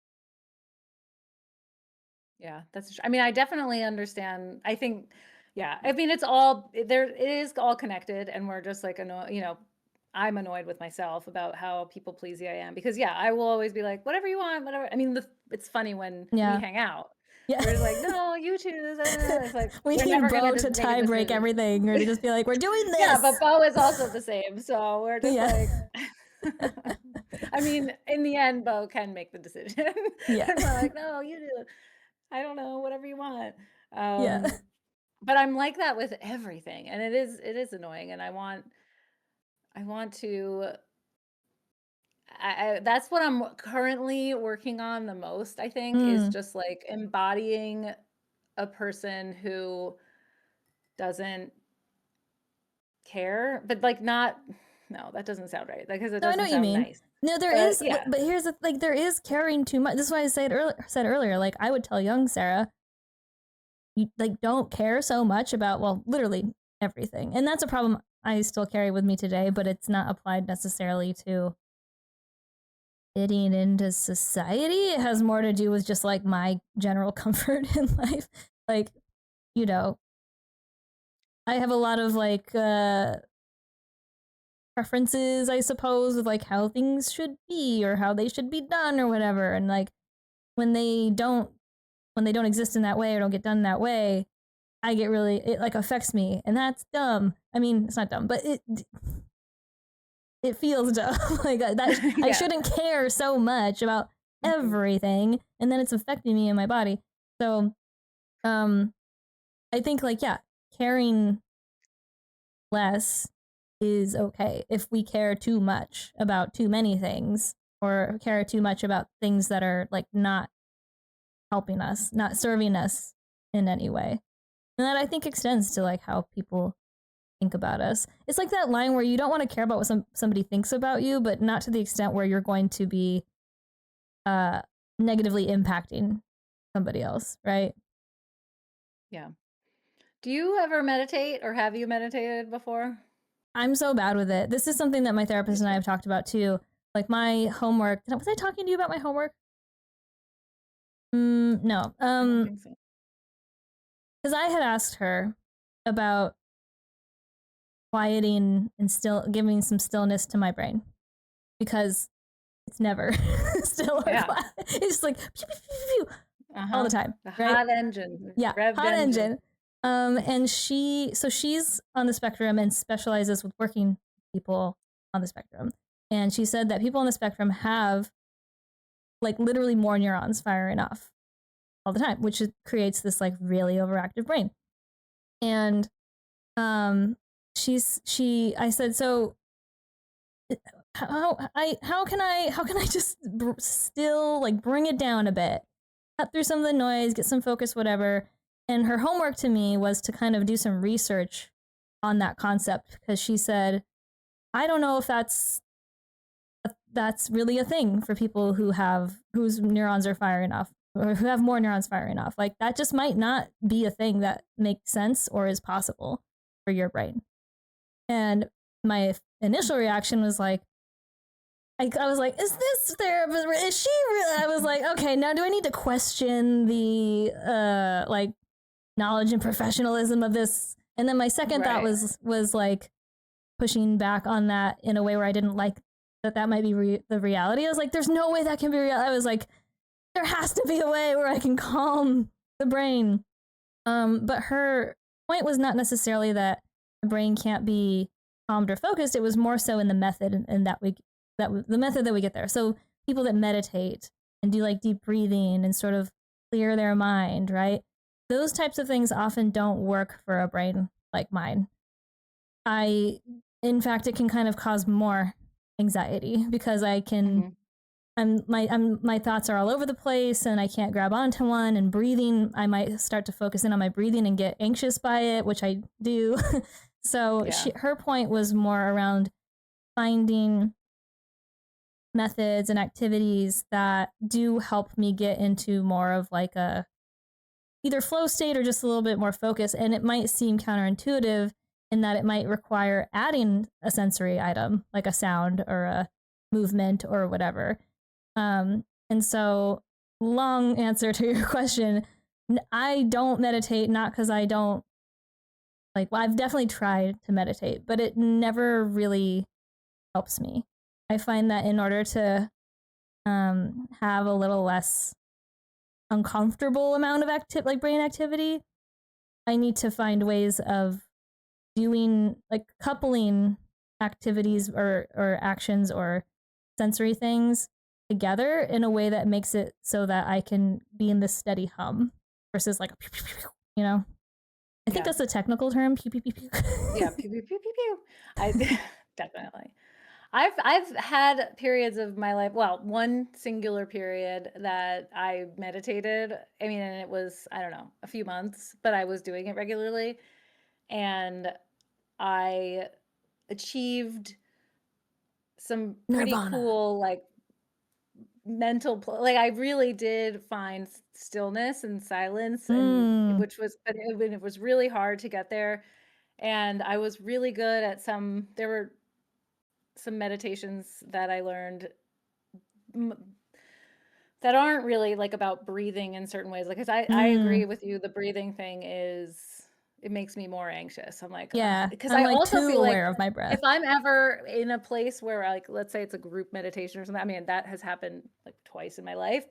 S1: Yeah, I mean, I definitely understand. I think, yeah, I mean, it's all there, it is all connected, and we're just like, I'm annoyed with myself about how people pleasy I am, because yeah, I will always be like, whatever you want, whatever. I mean, it's funny when we hang out.
S2: Yeah.
S1: We're like, no, you choose. It's like,
S2: we
S1: we're
S2: need
S1: never
S2: Bo
S1: gonna
S2: to
S1: make a
S2: tie break
S1: decision.
S2: everything, or to just be like, we're doing this.
S1: Yeah, but Bo is also the same, so we're just like, I mean, in the end, Bo can make the decision.
S2: Yeah.
S1: And we're like, no, you do. I don't know, whatever you want.
S2: Yeah.
S1: But I'm like that with everything, and it is annoying, and I want to. That's what I'm currently working on the most, I think, is just like embodying a person who doesn't care, but like not. No, that doesn't sound right, because it
S2: No, I know
S1: doesn't
S2: what you
S1: sound
S2: mean.
S1: nice.
S2: No, there
S1: But
S2: is,
S1: yeah,
S2: but here's like there is caring too much. This is why I said earlier, like I would tell young Sarah, you like don't care so much about, well, literally everything, and that's a problem I still carry with me today, but it's not applied necessarily to fitting into society. It has more to do with just like my general comfort in life. Like, you know, I have a lot of like preferences, I suppose, with like how things should be or how they should be done or whatever. And like when they don't exist in that way or don't get done that way, I get really, it like affects me, and that's dumb. I mean, it's not dumb, but it feels dumb. Like that
S1: yeah.
S2: I shouldn't care so much about everything, and then it's affecting me in my body. So I think like, yeah, caring less is okay. If we care too much about too many things, or care too much about things that are like not helping us, not serving us in any way. And that I think extends to like how people think about us. It's like that line where you don't want to care about what somebody thinks about you, but not to the extent where you're going to be negatively impacting somebody else, right?
S1: Yeah. Do you ever meditate, or have you meditated before?
S2: I'm so bad with it. This is something that my therapist and I have talked about too. Like my homework. Was I talking to you about my homework? No.
S1: I don't think so.
S2: Because I had asked her about quieting and still giving some stillness to my brain, because it's never still or quiet. It's just like pew, pew, pew, pew, all the time.
S1: The
S2: right?
S1: hot engine.
S2: Yeah,
S1: Revved
S2: hot
S1: engine.
S2: And she's on the spectrum and specializes with working people on the spectrum. And she said that people on the spectrum have like literally more neurons firing off all the time, which creates this like really overactive brain. And I said, so how can I just still like bring it down a bit, cut through some of the noise, get some focus, whatever. And her homework to me was to kind of do some research on that concept, because she said, I don't know if that's really a thing for people whose neurons are firing off, or who have more neurons firing off. Like that just might not be a thing that makes sense or is possible for your brain. And my initial reaction was like, I was like, is this therapist? Is she really? I was like, okay, now do I need to question the like knowledge and professionalism of this? And then my second thought was like pushing back on that in a way where I didn't like that might be the reality. I was like, there's no way that can be real. I was like, there has to be a way where I can calm the brain. But her point was not necessarily that the brain can't be calmed or focused. It was more so in the method and the method that we get there. So people that meditate and do like deep breathing and sort of clear their mind, right? Those types of things often don't work for a brain like mine. In fact, it can kind of cause more anxiety because I can, my thoughts are all over the place and I can't grab onto one. And breathing, I might start to focus in on my breathing and get anxious by it, which I do. So her point was more around finding methods and activities that do help me get into more of like a either flow state or just a little bit more focus. And it might seem counterintuitive in that it might require adding a sensory item like a sound or a movement or whatever. And so, long answer to your question, I don't meditate, not because I don't like, well, I've definitely tried to meditate, but it never really helps me. I find that in order to have a little less uncomfortable amount of brain activity, I need to find ways of doing like coupling activities or actions or sensory things together in a way that makes it so that I can be in this steady hum versus like, you know, I think that's the technical term. Pew, pew, pew, pew.
S1: Yeah, pew, pew, pew, pew, pew. I definitely. I've had periods of my life, well, one singular period that I meditated. I mean, and it was, I don't know, a few months, but I was doing it regularly. And I achieved some pretty cool, like, like I really did find stillness and silence, and which was, but it was really hard to get there. And I was really good at there were some meditations that I learned that aren't really like about breathing in certain ways. Like, 'cause I agree with you. The breathing thing it makes me more anxious. I'm like,
S2: yeah,
S1: because
S2: I'm
S1: I
S2: like
S1: also
S2: too
S1: feel like
S2: aware of my breath.
S1: if I'm ever in a place where like, let's say it's a group meditation or something, I mean, that has happened like twice in my life,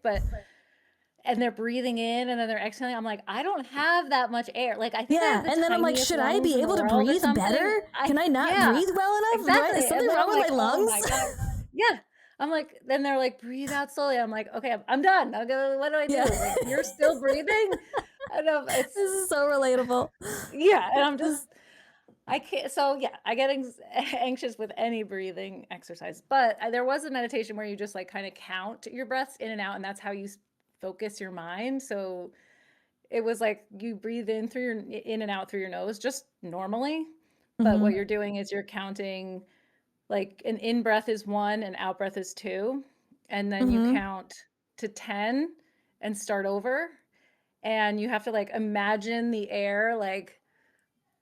S1: and they're breathing in and then they're exhaling. I'm like, I don't have that much air. Like, I think I have the
S2: and then I'm like,
S1: tiniest
S2: should I
S1: lungs
S2: be
S1: in the
S2: able to
S1: world or
S2: breathe
S1: something.
S2: better? Can I not breathe well enough?
S1: Exactly.
S2: Is something
S1: And then
S2: wrong
S1: I'm
S2: with
S1: like,
S2: my
S1: oh
S2: lungs?
S1: my God. Yeah. I'm like, then they're like, breathe out slowly. I'm like, okay, I'm done. I'll go, what do I do? Like, you're still breathing? I know
S2: This is so relatable.
S1: Yeah. And I'm just, I can't. So yeah, I get anxious with any breathing exercise. But there was a meditation where you just like kind of count your breaths in and out, and that's how you focus your mind. So it was like you breathe in and out through your nose just normally, but what you're doing is you're counting, like an in breath is 1 and out breath is 2, and then you count to 10 and start over, and you have to like imagine the air like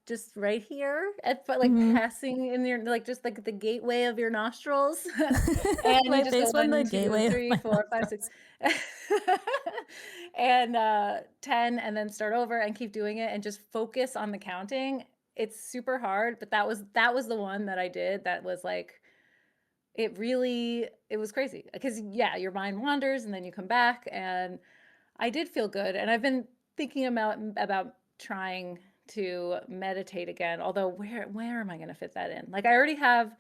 S1: just right here but like passing in your like just like the gateway of your nostrils. And
S2: My
S1: you just go
S2: face went the
S1: 1, 2,
S2: gateway of
S1: 3,
S2: my
S1: 4, 5, 6 and 10, and then start over and keep doing it and just focus on the counting. It's super hard, but that was the one that I did that was like, it was crazy because yeah, your mind wanders and then you come back, and I did feel good. And I've been thinking about trying to meditate again, although where am I going to fit that in? Like, I already have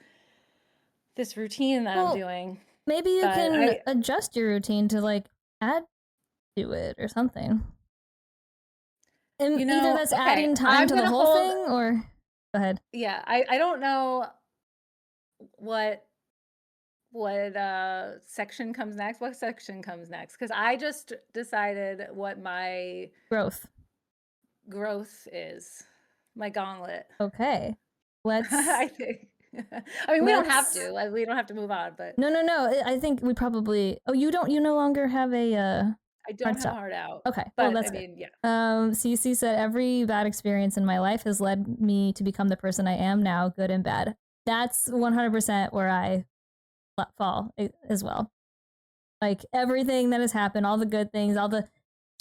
S1: this routine that I'm doing.
S2: Maybe you can adjust your routine to like add to it or something. And either that's adding time to the whole thing or go ahead.
S1: Yeah, I don't know what section comes next. What section comes next? Because I just decided what my growth is. My gauntlet.
S2: Okay. Let's
S1: I think. I mean, we don't have to. Like, we don't have to move on, but
S2: No. I think we probably you no longer have a
S1: I don't have a hard out.
S2: Okay.
S1: But
S2: well, that's
S1: I mean, yeah.
S2: CC said every bad experience in my life has led me to become the person I am now, good and bad. That's 100% where I fall as well. Like everything that has happened, all the good things, all the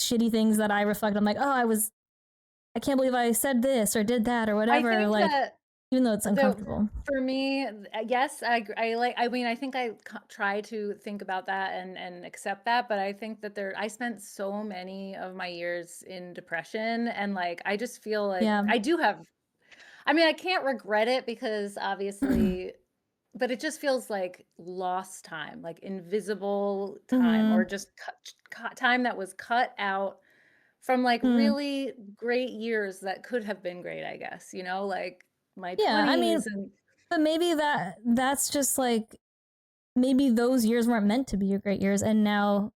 S2: shitty things that I reflect, I'm like, oh, I can't believe I said this or did that or whatever.
S1: I think
S2: like
S1: that
S2: even though it's uncomfortable.
S1: For me, yes, I mean, I think I try to think about that and accept that, but I think that I spent so many of my years in depression, and like I just feel like
S2: Yeah.
S1: I do have, I mean, I can't regret it because obviously, but it just feels like lost time, like invisible time,
S2: Mm-hmm.
S1: or just time that was cut out from like
S2: Mm.
S1: really great years that could have been great, I guess, like my
S2: Yeah, I mean,
S1: 20s and
S2: but maybe that's just like maybe those years weren't meant to be your great years, and now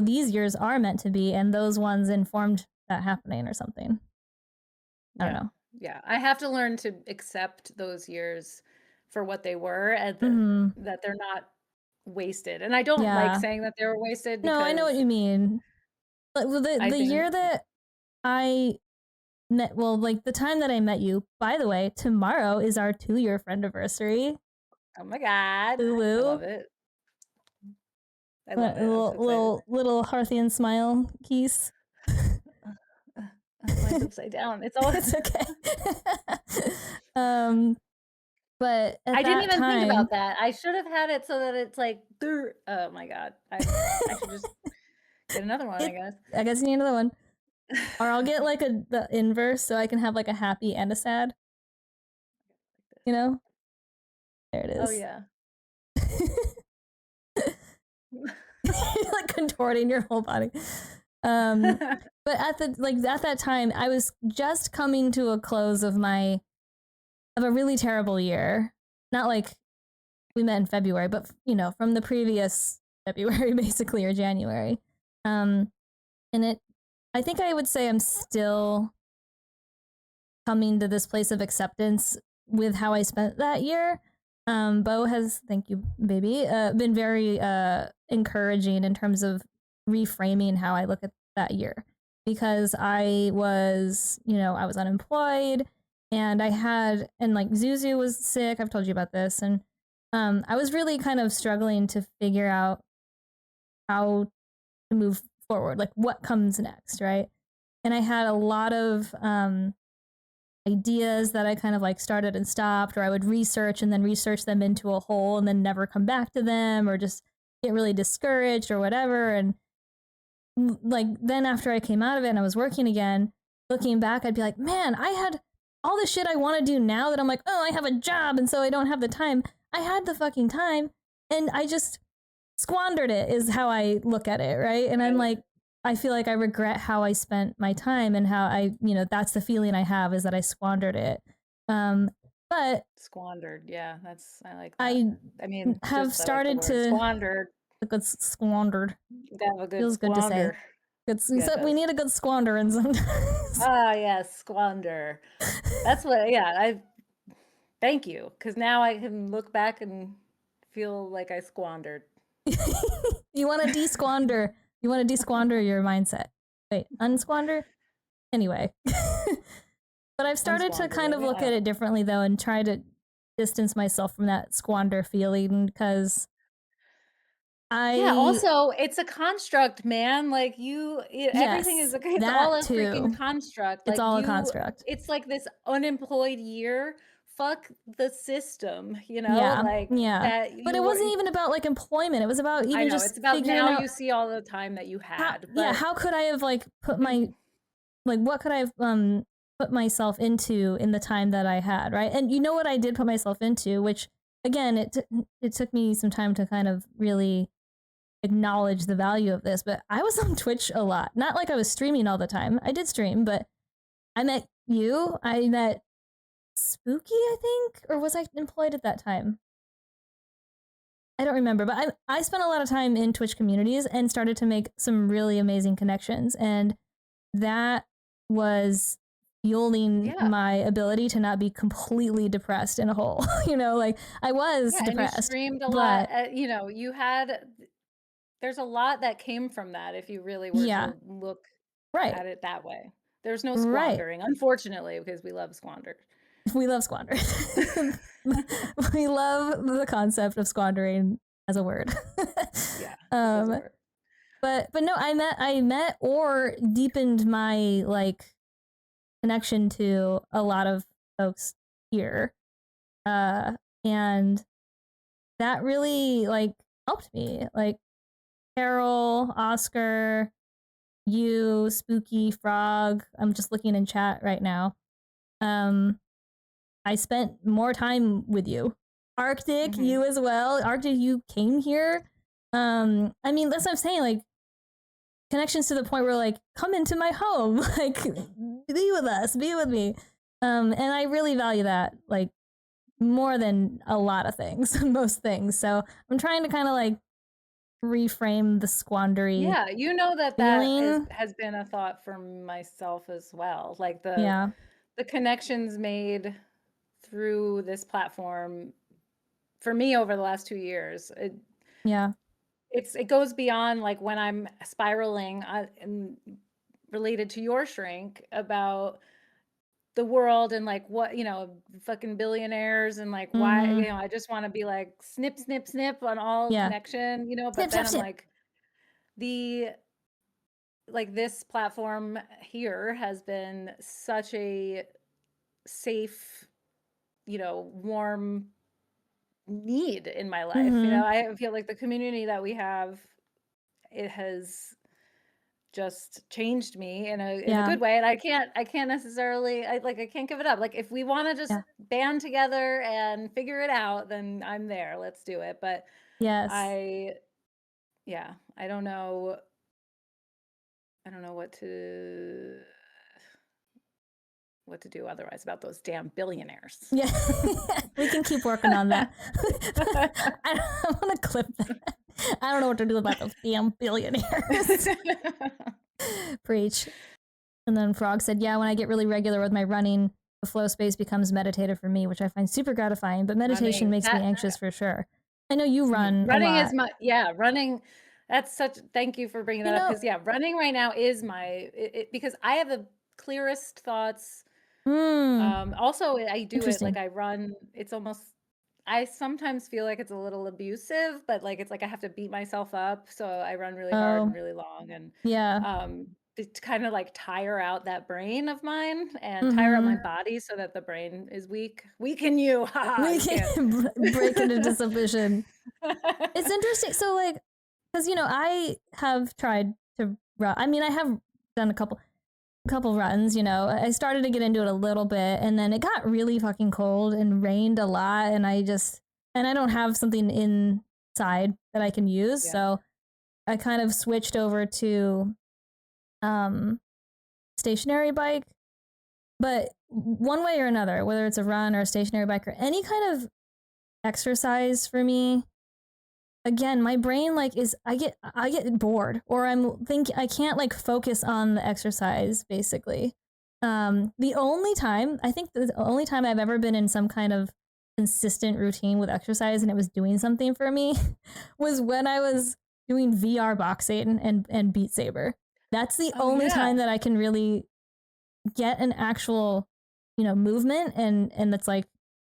S2: these years are meant to be, and those ones informed that happening or something. I don't
S1: yeah.
S2: know.
S1: Yeah. I have to learn to accept those years for what they were, and
S2: Mm-hmm.
S1: that they're not wasted. And I don't like
S2: Yeah.
S1: saying that they were wasted
S2: No, I know what
S1: because
S2: you mean. But
S1: I
S2: the
S1: think,
S2: year that I met, well, like the time that I met you, by the way, tomorrow is our 2-year friend anniversary.
S1: oh my God,
S2: Woo
S1: I
S2: woo.
S1: love it. I
S2: A
S1: love it. I'm so excited.
S2: little Harthian smile, Keys.
S1: Mine's upside down. It's all.
S2: It's okay. um, but at
S1: I didn't
S2: that
S1: even think
S2: time,
S1: about that. I should have had it so that it's like, oh my God. I should just get another one, I
S2: it.
S1: guess.
S2: I guess you need another one, or I'll get like the inverse so I can have like a happy and a sad. You know, there it
S1: Oh
S2: is.
S1: yeah.
S2: Like contorting your whole body. Um, but at that time, I was just coming to a close of a really terrible year. Not like we met in February, but from the previous February, basically, or January. And I think I would say I'm still coming to this place of acceptance with how I spent that year. Bo has, thank you, baby, been very encouraging in terms of reframing how I look at that year, because I was, I was unemployed, and and like Zuzu was sick. I've told you about this, and I was really kind of struggling to figure out how to move forward, like what comes next, right? And I had a lot of ideas that I kind of like started and stopped, or I would research and then research them into a hole and then never come back to them, or just get really discouraged or whatever. And like then after I came out of it and I was working again, looking back, I'd be like, man, I had all the shit I want to do now that I'm like, oh, I have a job and so I don't have the time. I had the fucking time and I just squandered it, is how I look at it, right? And I'm
S1: Right.
S2: like, I feel like I regret how I spent my time, and how that's the feeling I have, is that I squandered it. But
S1: Squandered. Yeah, I like that.
S2: I
S1: I mean,
S2: have
S1: just I like the
S2: started
S1: word
S2: to
S1: squandered.
S2: squandered.
S1: You gotta have a good
S2: Feels good to say.
S1: squander.
S2: Good,
S1: Yeah, it
S2: except we
S1: does.
S2: need a good squandering sometimes.
S1: Ah, yes, squander. That's what, yeah, thank you, because now I can look back and feel like I squandered.
S2: You want to de-squander. You want to de-squander your mindset. Wait, unsquander? Anyway. But I've started to
S1: Unsquandered,
S2: kind of
S1: maybe?
S2: look
S1: I
S2: at
S1: don't
S2: it
S1: know.
S2: differently, though, and try to distance myself from that squander feeling, because
S1: Yeah,
S2: I,
S1: also, it's a construct, man, like, everything is
S2: yes,
S1: it's all
S2: that
S1: a freaking
S2: too.
S1: construct,
S2: It's
S1: like,
S2: all a construct.
S1: it's like this unemployed year, fuck the system,
S2: Yeah,
S1: like,
S2: yeah.
S1: that
S2: But
S1: you
S2: it
S1: were.
S2: wasn't even about like employment. It was about
S1: I
S2: even
S1: know,
S2: just
S1: it's about
S2: figuring
S1: now
S2: out
S1: you see all the time that you
S2: how,
S1: had,
S2: yeah,
S1: but
S2: how could I have like what could I have put myself into in the time that I had, right? And you know what I did put myself into, which again, it took me some time to kind of really acknowledge the value of this, but I was on Twitch a lot. Not like I was streaming all the time. I did stream, but I met you. I met Spooky, I think, or was I employed at that time? I don't remember, but I spent a lot of time in Twitch communities and started to make some really amazing connections, and that was fueling
S1: yeah.
S2: my ability to not be completely depressed in a hole. Like I was
S1: Yeah, and you
S2: depressed,
S1: streamed a lot,
S2: but
S1: you had there's a lot that came from that if you really were
S2: yeah,
S1: to look
S2: right,
S1: at it that way. There's no
S2: right.
S1: squandering, unfortunately, because we love squander.
S2: We love squander. We love the concept of squandering as a word.
S1: Yeah, just as a
S2: um,
S1: word.
S2: but no, I met or deepened my like connection to a lot of folks, here. And that really like helped me. Like Carol, Oscar, you, Spooky, Frog. I'm just looking in chat right now. I spent more time with you. Arctic, you as well. Arctic, you came here. I mean, that's what I'm saying. Like connections to the point where like, come into my home, like be with us, be with me. And I really value that, like more than a lot of things, most things. So I'm trying to kind of like reframe the squandery.
S1: Yeah, you know that
S2: feeling.
S1: has been a thought for myself as well. Like
S2: Yeah.
S1: the connections made through this platform for me over the last 2 years.
S2: Yeah.
S1: It goes beyond like when I'm spiraling and related to your shrink about the world and like what, fucking billionaires and like why, I just want to be like snip, snip, snip on all
S2: Yeah.
S1: connection, but
S2: Snip,
S1: then
S2: snip,
S1: I'm
S2: snip.
S1: like, this platform here has been such a safe, warm need in my life. I feel like the community that we have, it has just changed me in a
S2: Yeah.
S1: good way, and I can't necessarily, I can't give it up. Like if we want to just
S2: Yeah.
S1: band together and figure it out, then I'm there. Let's do it. But
S2: Yes.
S1: yeah, I don't know what to do otherwise about those damn billionaires.
S2: Yeah. We can keep working on that. I want to clip that. I don't know what to do about those damn billionaires. Preach. And then Frog said, yeah, when I get really regular with my running, the flow space becomes meditative for me, which I find super gratifying, but meditation makes me anxious for sure. I know you run
S1: running
S2: a lot.
S1: running. Thank you for bringing that up, because running right now is because I have the clearest thoughts. Also I do it like I run, it's almost, I sometimes feel like it's a little abusive, but like it's like I have to beat myself up, so I run really hard and really long, and to kind of like tire out that brain of mine and tire out my body so that the brain is weak. Weaken you.
S2: We can break it into submission. It's interesting. So like, because I have tried to run. I mean, I have done a couple runs. I started to get into it a little bit, and then it got really fucking cold and rained a lot, and I don't have something inside that I can use, so I kind of switched over to stationary bike. But one way or another, whether it's a run or a stationary bike or any kind of exercise for me, again, my brain like I get bored, or I can't like focus on the exercise basically. The only time I've ever been in some kind of consistent routine with exercise and it was doing something for me was when I was doing VR boxing and Beat Saber. That's the only time that I can really get an actual, movement and that's like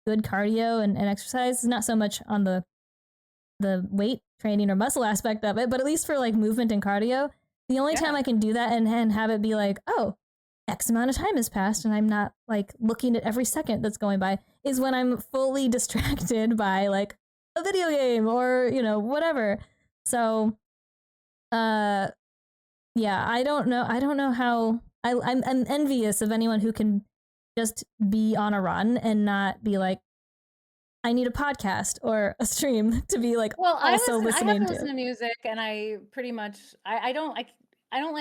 S2: good cardio and exercise. Not so much on the weight training or muscle aspect of it, but at least for like movement and cardio, the only time I can do that and have it be like, oh, X amount of time has passed and I'm not like looking at every second that's going by, is when I'm fully distracted by like a video game or, whatever. So, yeah, I don't know how I'm envious of anyone who can just be on a run and not be like, I need a podcast or a stream to be like also listening
S1: I have to
S2: to.
S1: listen to music, and I pretty much I don't like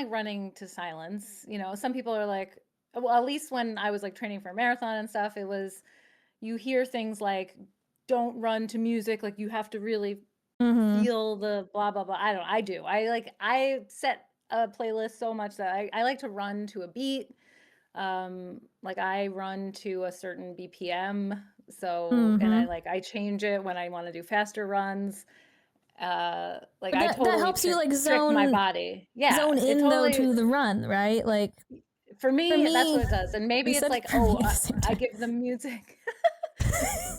S1: running to silence. Some people are like, well, at least when I was like training for a marathon and stuff, it was, you hear things like, don't run to music, like you have to really feel the blah blah blah. I do. I set a playlist so much that I like to run to a beat. Like I run to a certain BPM, so and I change it when I want to do faster runs. Like I totally
S2: that helps you like
S1: trick my body. Yeah,
S2: zone in
S1: totally,
S2: though to the run, right? Like
S1: for me, that's what it does. And maybe it's like, I give the music.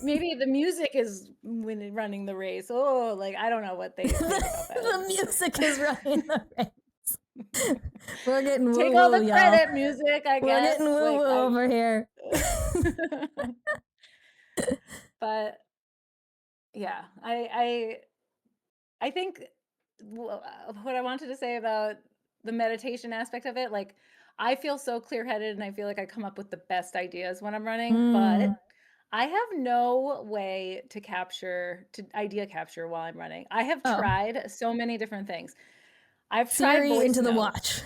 S1: Maybe the music is when running the race. Oh, like I don't know what they think about that.
S2: The music is running the race. We're getting woo-woo,
S1: take all the credit,
S2: y'all.
S1: music, I guess.
S2: We're getting woo-woo over here.
S1: But yeah, I think what I wanted to say about the meditation aspect of it, like, I feel so clear-headed and I feel like I come up with the best ideas when I'm running, but
S2: Mm.
S1: I have no way to idea capture while I'm running. I have
S2: Oh,
S1: tried so many different things. I've tried
S2: Siri
S1: voice
S2: into the
S1: notes.
S2: watch.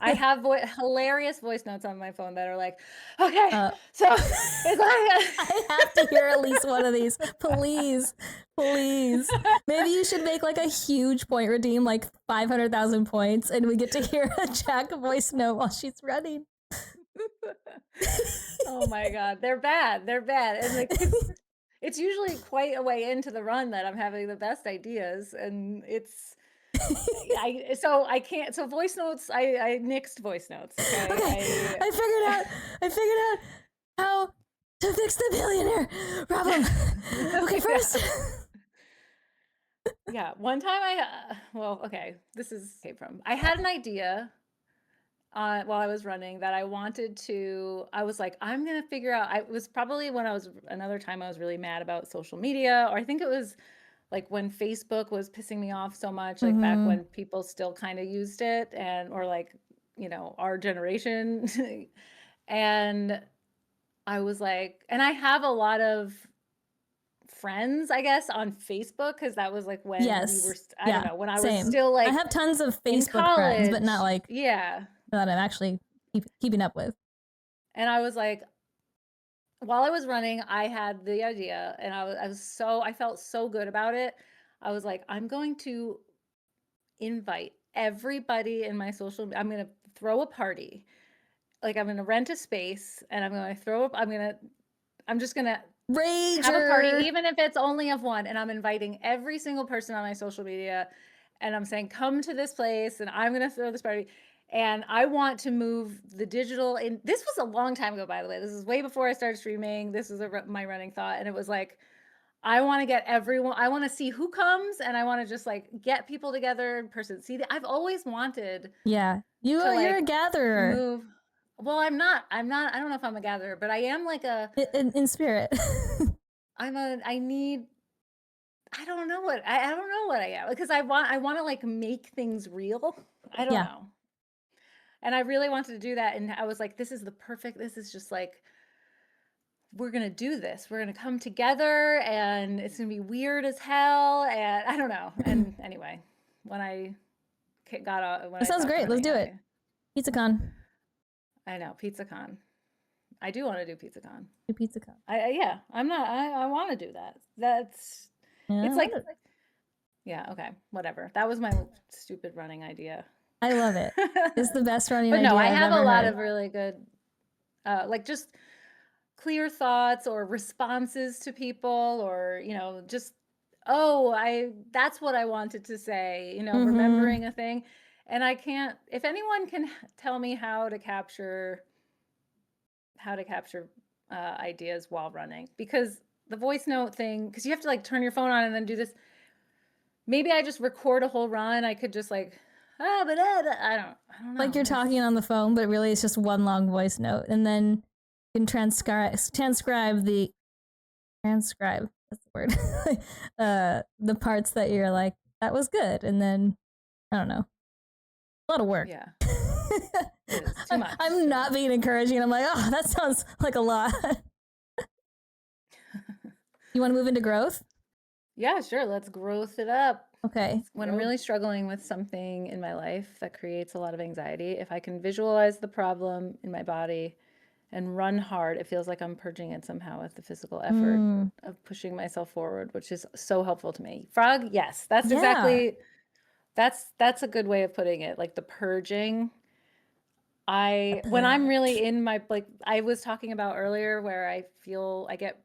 S1: I have hilarious voice notes on my phone that are like, "Okay,
S2: Uh,
S1: so it's
S2: I
S1: like"
S2: have to hear at least one of these. Please. Please. Maybe you should make like a huge point redeem, like 500,000 points, and we get to hear a Jack voice note while she's running.
S1: Oh my god, they're bad, and, like, 'cause it's usually quite a way into the run that I'm having the best ideas, and it's I can't so voice notes, I nixed voice notes, okay?
S2: Okay, I figured out how to fix the billionaire problem. Okay,
S1: Yeah.
S2: first.
S1: Yeah, one time well, okay, this is came from I had an idea, while I was running that I was like, "I'm gonna figure out" it was probably when another time I was really mad about social media, or I think it was, like, when Facebook was pissing me off so much, like, back
S2: Mm-hmm.
S1: when people still kinda used it or, like, our generation, and I was like and I have a lot of friends, I guess, on Facebook because that was, like, when we were
S2: Yes.
S1: st I don't
S2: Yeah.
S1: know, when I was
S2: Same.
S1: still,
S2: I
S1: like,
S2: have tons of
S1: in
S2: Facebook friends, but not
S1: college.
S2: like
S1: Yeah,
S2: that I'm actually keeping up with.
S1: and I was like while I was running, I had the idea, and I felt so good about it. I was like, "I'm going to invite everybody in my I'm gonna throw a party. Like, I'm gonna rent a space, and I'm just gonna have a party,
S2: Rager.
S1: even if it's only of one, and I'm inviting every single person on my social media, and I'm saying, "Come to this place, and I'm gonna throw this party." And I want to move the digital in this was a long time ago, by the way. This is way before I started streaming. This was my running thought, and it was like, I wanna get everyone I wanna see who comes, and I wanna just, like, get people together in person. See, I've always wanted
S2: Yeah.
S1: to,
S2: You're a
S1: like,
S2: gatherer
S1: move well, I don't know if I'm a gatherer, but I am like
S2: in spirit.
S1: I need I don't know what I am because I wanna, like, make things real. I don't
S2: Yeah.
S1: know. And I really wanted to do that, and I was like, this is just, like, we're gonna do this. We're gonna come together, and it's gonna be weird as hell, and I don't know. And anyway, when I when
S2: That
S1: I
S2: sounds
S1: stopped
S2: great. Let's
S1: running,
S2: do it. PizzaCon.
S1: I know, PizzaCon. I do wanna do PizzaCon.
S2: Do PizzaCon.
S1: Yeah, I wanna do that.
S2: Yeah,
S1: It's
S2: I
S1: like
S2: wanna.
S1: yeah, okay, whatever. That was my stupid running idea.
S2: I love it. It's the best running
S1: But no,
S2: idea
S1: I
S2: I've
S1: have a
S2: ever
S1: lot
S2: heard.
S1: of really good, like just clear thoughts or responses to people or, just, oh, that's what I wanted to say,
S2: Mm-hmm.
S1: remembering a thing. And I can't, if anyone can tell me how to capture ideas while running, because the voice note thing, because you have to like turn your phone on and then do this. Maybe I just record a whole run. I could just like, I don't
S2: Like
S1: know.
S2: you're talking on the phone, but really it's just one long voice note, and then you can transcribe. That's the word. The parts that you're like, that was good, and then I don't know, a lot of work.
S1: Yeah, it is too much.
S2: I'm
S1: Too
S2: not
S1: much.
S2: being encouraging. I'm like, oh, that sounds like a lot. You want to move into growth?
S1: Yeah, sure. Let's growth it up.
S2: Okay.
S1: When I'm really struggling with something in my life that creates a lot of anxiety, if I can visualize the problem in my body and run hard, it feels like I'm purging it somehow with the physical effort
S2: Mm,
S1: of pushing myself forward, which is so helpful to me. Frog, yes, that's
S2: yeah.
S1: exactly that's a good way of putting it. Like the purging.
S2: A
S1: When I'm really
S2: purge.
S1: in my like I was talking about earlier where I feel I get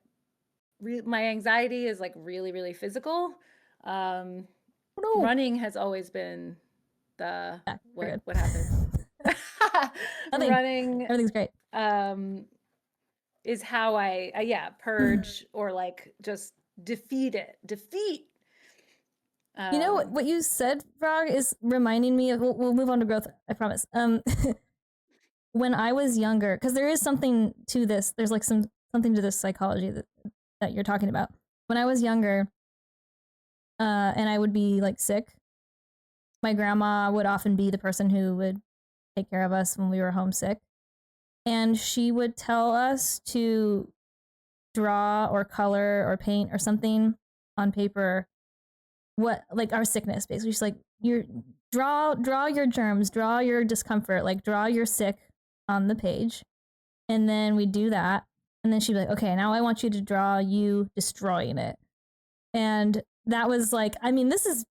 S1: my anxiety is like really, really physical. Um,
S2: Oh no.
S1: Running has always been the
S2: Yeah, you're
S1: what happens?
S2: good. Nothing.
S1: Running
S2: Everything's great.
S1: um is how yeah, purge or like just defeat it. Defeat.
S2: You know
S1: Um
S2: what you said, Frog, is reminding me of. We'll move on to growth. I promise. When I was younger, because there is something to this. There's like something to this psychology that you're talking about. When I was younger, and I would be like sick, my grandma would often be the person who would take care of us when we were homesick. And she would tell us to draw or color or paint or something on paper, what, like, our sickness, basically. She's like, you draw your germs, draw your discomfort, like draw your sick on the page. And then we do that. And then she'd be like, okay, now I want you to draw you destroying it. And that was like, I mean, this is,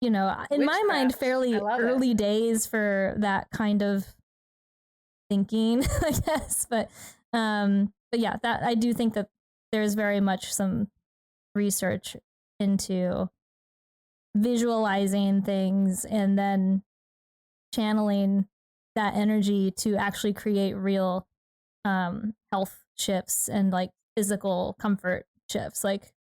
S2: you know, in my mind, fairly early days for that kind of thinking, I guess. But yeah, that I do think that there's very much some research into visualizing things and then channeling that energy to actually create real health shifts and like physical comfort shifts. Like,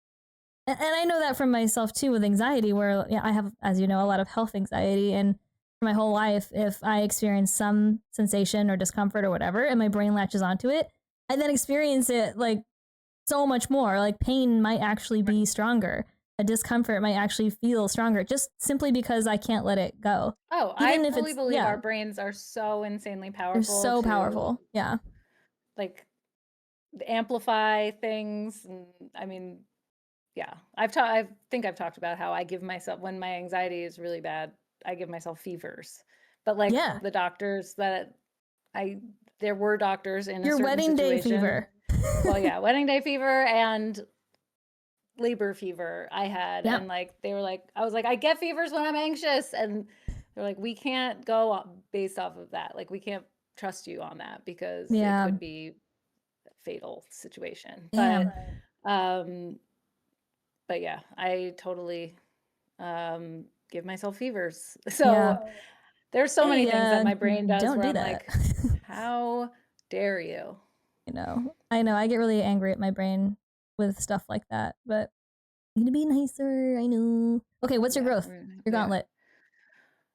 S2: and I know that from myself too with anxiety, where I have, as you know, a lot of health anxiety, and for my whole life, if I experience some sensation or discomfort or whatever, and my brain latches onto it, I then experience it like so much more. Like pain might actually be stronger. A discomfort might actually feel stronger just simply because I can't let it go.
S1: Oh, even I fully believe our brains are so insanely powerful.
S2: They're so powerful. Yeah.
S1: Like amplify things. And I mean, yeah, I think I've talked about how I give myself, when my anxiety is really bad, I give myself fevers. But like the doctors that there were doctors in
S2: your
S1: a certain
S2: wedding
S1: situation.
S2: day fever.
S1: Well, yeah, wedding day fever and labor fever I had. And like, they were like, I was like, I get fevers when I'm anxious. And they're like, we can't go based off of that. Like, we can't trust you on that because it could be a fatal situation. But yeah, I totally give myself fevers. So there's so many things that my brain does where I'm like, how dare you?
S2: You know, I know I get really angry at my brain with stuff like that, but you need to be nicer. I know. Okay, what's your growth? Your gauntlet.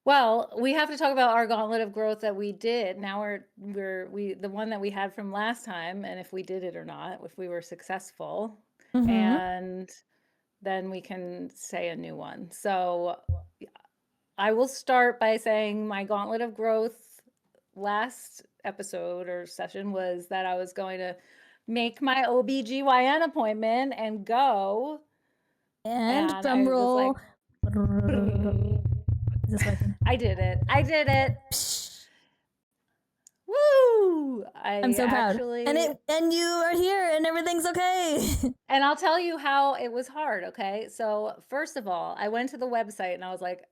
S1: Well, we have to talk about our gauntlet of growth that we did. Now the one that we had from last time, and if we did it or not, if we were successful, and then we can say a new one. So I will start by saying my gauntlet of growth last episode or session was that I was going to make my OBGYN appointment and go.
S2: And drum roll.
S1: I did it. Woo!
S2: I'm so proud. And you are here and everything's okay.
S1: And I'll tell you how it was hard, okay? So first of all, I went to the website and I was like,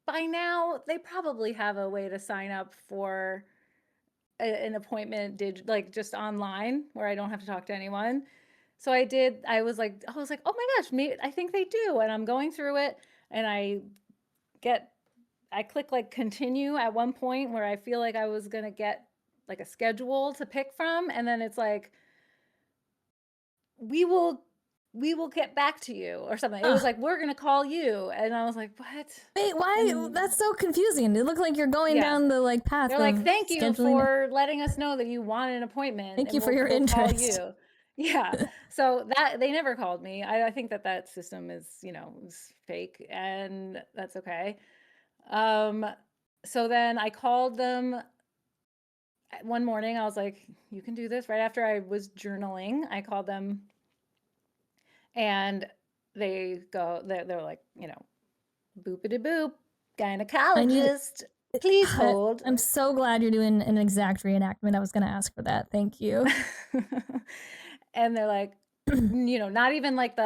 S1: by now they probably have a way to sign up for an appointment, like just online where I don't have to talk to anyone. So I did. I was like, oh my gosh, I think they do. And I'm going through it, and I click like continue at one point where I feel like I was gonna get like a schedule to pick from, and then it's like, we will get back to you or something. It was like, we're gonna call you, and I was like, what?
S2: Wait, why? That's so confusing. It looked like you're going down the like path.
S1: They're like, thank you for letting us know that you want an appointment.
S2: Thank you for your interest.
S1: Call you. Yeah. So that they never called me. I think that system is, is fake, and that's okay. So then I called them one morning. I was like, you can do this. Right after I was journaling, I called them, and they're like, boopity boop, gynecologist. Please hold.
S2: I'm so glad you're doing an exact reenactment. I was going to ask for that. Thank you.
S1: And they're like, not even like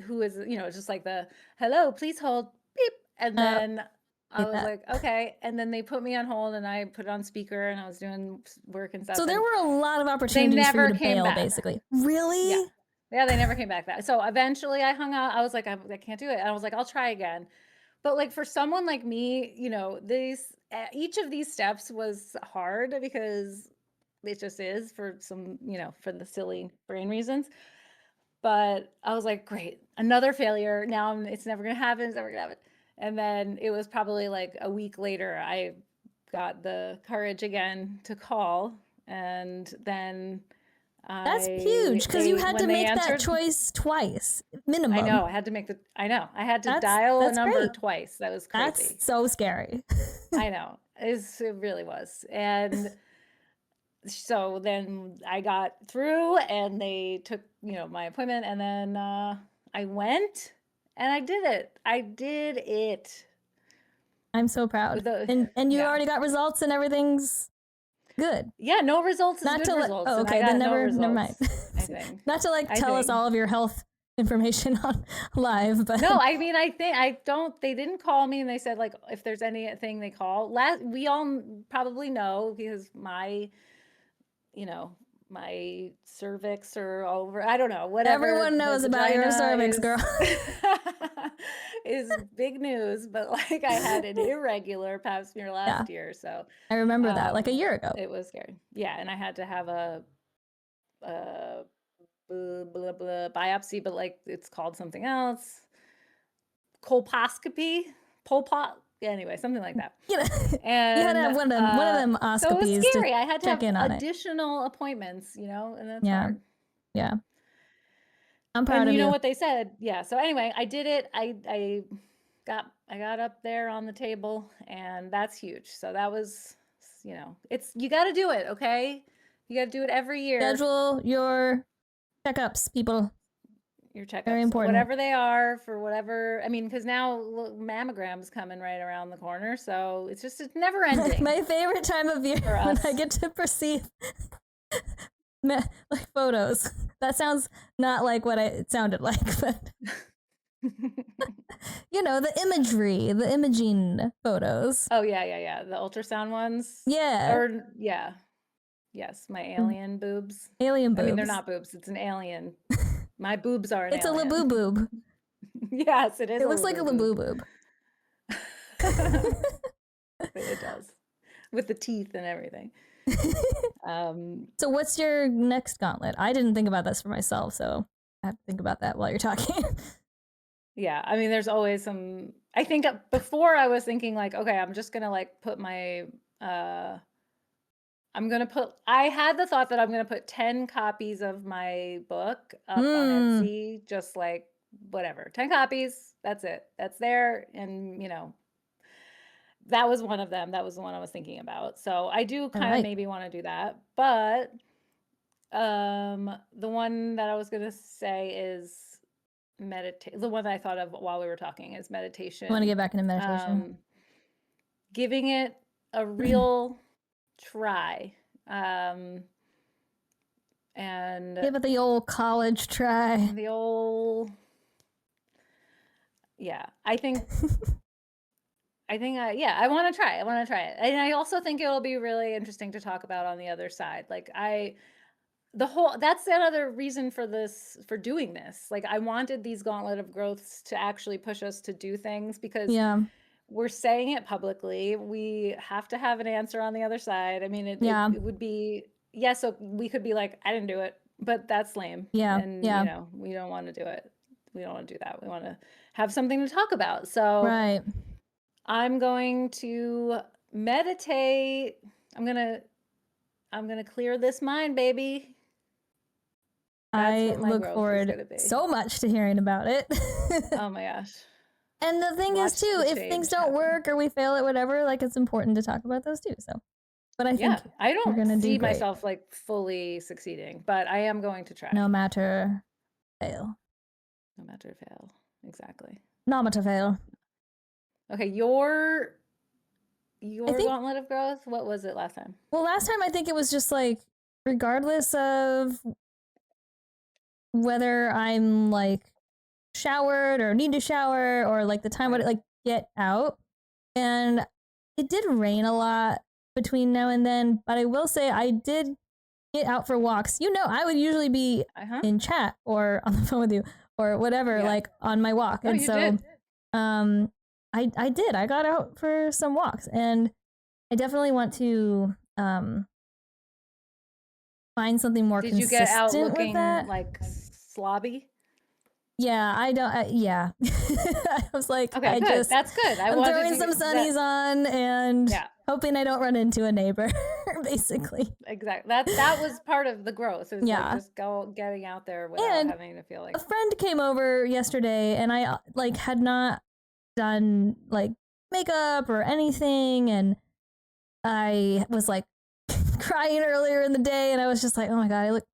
S1: who is, just like the hello, please hold, beep. And then I was like, okay. And then they put me on hold, and I put it on speaker, and I was doing work and stuff.
S2: So there were a lot of opportunities for you to bail, basically. Really?
S1: Yeah, they never came back. So eventually I hung out. I was like, I can't do it. And I was like, I'll try again. But like for someone like me, each of these steps was hard because it just is for some, for the silly brain reasons. But I was like, great, another failure. Now it's never going to happen. It's never going to happen. And then it was probably like a week later, I got the courage again to call. And then
S2: That's huge because you had to make that choice twice, minimum.
S1: I know. I had to dial a number twice. That was crazy.
S2: That's so scary.
S1: I know. It really was. And so then I got through and they took, my appointment, and then I went and I did it.
S2: I'm so proud. And you already got results and everything's good.
S1: Yeah, no results is good results.
S2: Oh, okay, then never mind. I think. Not to tell us all of your health information on live, but
S1: no, I mean, they didn't call me, and they said if there's anything they call, we all probably know because my cervix or over, I don't know, whatever.
S2: Everyone knows about your cervix, girl.
S1: Is big news, but I had an irregular pap smear last year, so
S2: I remember that a year ago.
S1: It was scary. Yeah, and I had to have a biopsy, but it's called something else. Colposcopy, anyway, something like that. And
S2: you had to have one of them oscopies. So it was scary.
S1: I had to have additional appointment and that's hard.
S2: Yeah. I'm proud of you.
S1: You know what they said? Yeah. So anyway, I did it. I got up there on the table, and that's huge. So that was, you got to do it. Okay. You got to do it every year.
S2: Schedule your checkups, people.
S1: Your checkups, very important. Whatever they are, for whatever. I mean, because now mammograms coming right around the corner, so it's never ending.
S2: My favorite time of year when I get to perceive photos. That sounds not like what it sounded like, but the imagery, the imaging photos.
S1: Oh yeah. The ultrasound ones.
S2: Yeah.
S1: Or yeah. Yes, my alien boobs.
S2: Alien boobs.
S1: I mean, they're not boobs. It's an alien. My boobs are an
S2: It's
S1: alien.
S2: A laboo boob.
S1: Yes, it is.
S2: It looks like a laboo boob.
S1: It does. With the teeth and everything.
S2: So what's your next gauntlet? I didn't think about this for myself, so I have to think about that while you're talking.
S1: Yeah, I mean, there's always some. I think before I was thinking okay, I'm just gonna put my. I had the thought that I'm gonna put 10 copies of my book up on Etsy, just whatever, 10 copies. That's it. That's there, and that was one of them. That was the one I was thinking about. So I do kind of maybe want to do that. But the one that I was going to say is meditate. The one that I thought of while we were talking is meditation.
S2: I want to get back into meditation.
S1: Giving it a real try. And
S2: give it the old college try.
S1: Yeah, I think I want to try it. And I also think it will be really interesting to talk about on the other side. That's another reason for doing this. I wanted these gauntlet of growths to actually push us to do things, because we're saying it publicly. We have to have an answer on the other side. I mean, it would be, so we could be I didn't do it, but that's lame.
S2: Yeah.
S1: And, we don't want to do it. We don't want to do that. We want to have something to talk about. So I'm going to meditate. I'm going to clear this mind, baby.
S2: I look forward so much to hearing about it.
S1: Oh my gosh.
S2: And the thing is too, if things don't work or we fail at whatever, it's important to talk about those too. So, but I think
S1: I don't see myself fully succeeding, but I am going to try.
S2: No matter fail.
S1: Exactly.
S2: No matter fail.
S1: Okay, your gauntlet of growth, what was it last time?
S2: Well, last time I think it was just regardless of whether I'm showered or need to shower or the time would get out. And it did rain a lot between now and then, but I will say I did get out for walks. I would usually be in chat or on the phone with you or whatever, on my walk. And so did. I did. I got out for some walks, and I definitely want to find something more consistent. Did you get out looking
S1: slobby?
S2: Yeah, I don't. Yeah, I was
S1: okay, good. That's good.
S2: I'm throwing some sunnies on, and hoping I don't run into a neighbor, basically.
S1: Exactly. That was part of the growth, is like just getting out there without having to feel like.
S2: A friend came over yesterday, and I like had not done like makeup or anything, and I was like crying earlier in the day, and I was just like, oh my god, I look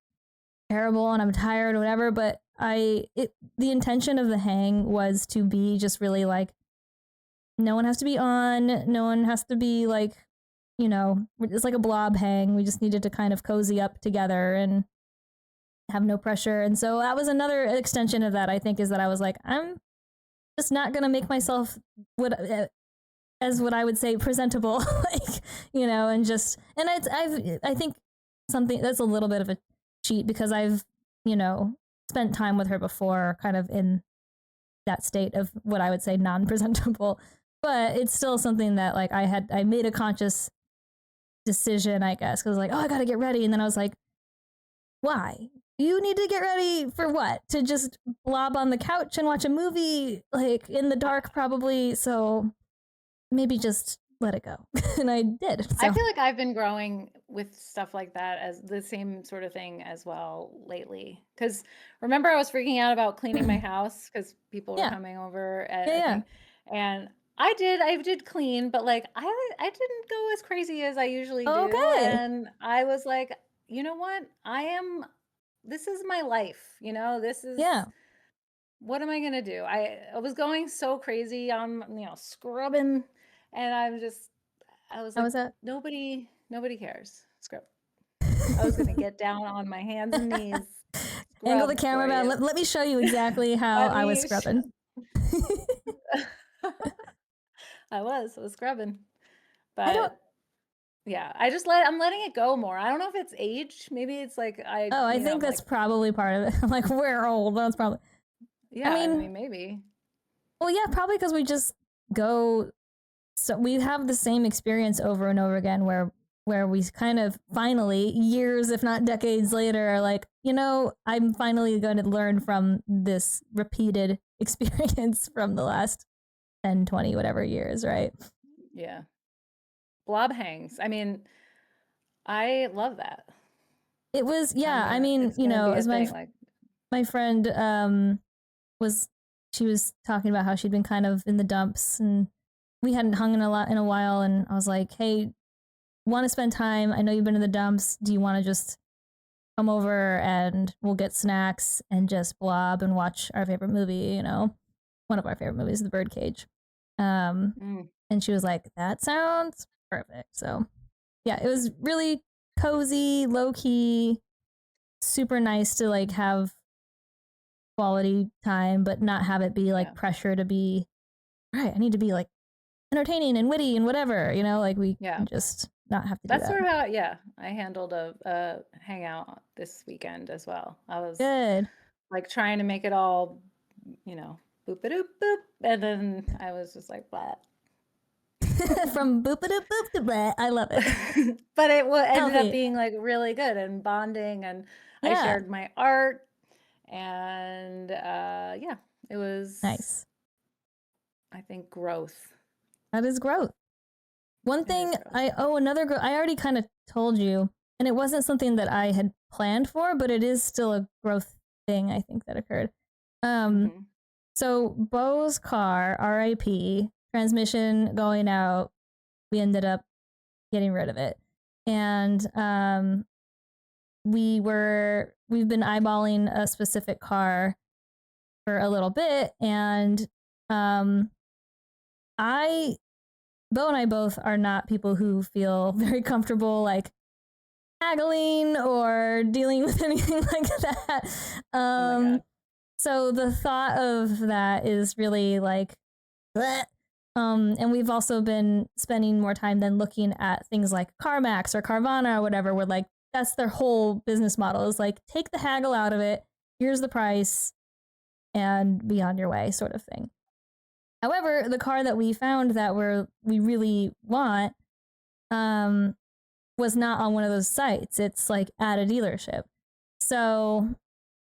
S2: terrible and I'm tired or whatever. But the intention of the hang was to be just really like, no one has to be on, no one has to be like, it's like a blob hang. We just needed to kind of cozy up together and have no pressure. And so that was another extension of that, I think, is that I was like, I'm just not gonna make myself what I would say presentable, like, I think something that's a little bit of a cheat, because I've, spent time with her before, kind of in that state of what I would say non-presentable, but it's still something that like I made a conscious decision, I guess, because like, oh, I gotta get ready, and then I was like, why? You need to get ready for what? To just blob on the couch and watch a movie, like in the dark, probably. So maybe just let it go. And I did. So.
S1: I feel like I've been growing with stuff like that, as the same sort of thing as well lately. Because remember, I was freaking out about cleaning my house because people were coming over and I did clean, but like I didn't go as crazy as I usually do.
S2: Okay.
S1: And I was like, you know what? This is my life, this is what am I gonna do? I was going so crazy on, scrubbing, and I was
S2: How
S1: like,
S2: was that?
S1: nobody cares. Scrub. I was gonna get down on my hands and knees.
S2: Angle the camera around. Let me show you exactly how I was scrubbing.
S1: I was scrubbing, but I'm letting it go more. I don't know if it's age. Maybe it's like
S2: I think that's probably part of it. I'm like, we're old. That's probably.
S1: Yeah, I mean maybe.
S2: Well, yeah, probably because we just go. So we have the same experience over and over again, where we kind of finally, years if not decades later, are like, I'm finally going to learn from this repeated experience from the last 10, 20, whatever years, right?
S1: Yeah. Blob hangs. I mean, I love that.
S2: It was, I mean, as my friend she was talking about how she'd been kind of in the dumps, and we hadn't hung in a while, and I was like, hey, want to spend time? I know you've been in the dumps. Do you want to just come over and we'll get snacks and just blob and watch our favorite movie, one of our favorite movies, The Birdcage. And she was like, that sounds perfect. So yeah, it was really cozy, low key, super nice to like have quality time, but not have it be like pressure to be, all right, I need to be like entertaining and witty and whatever, like we can just not have to do that.
S1: That's sort of how, I handled a hangout this weekend as well. I was
S2: good,
S1: like trying to make it all, boop-a-doop boop, and then I was just like, what?
S2: From boop-a-doop boop to blah. I love it.
S1: But it ended up being like really good and bonding, and I shared my art, and it was
S2: nice.
S1: I think growth.
S2: That is growth. One thing I already kind of told you, and it wasn't something that I had planned for, but it is still a growth thing, I think, that occurred. So Bo's car, RIP, transmission going out, we ended up getting rid of it. And we've been eyeballing a specific car for a little bit, and Bo and I both are not people who feel very comfortable like haggling or dealing with anything like that. So the thought of that is really like, bleh. And we've also been spending more time than looking at things like CarMax or Carvana or whatever, where like that's their whole business model, is like, take the haggle out of it, here's the price, and be on your way, sort of thing. However, the car that we found that we really want was not on one of those sites. It's like at a dealership. So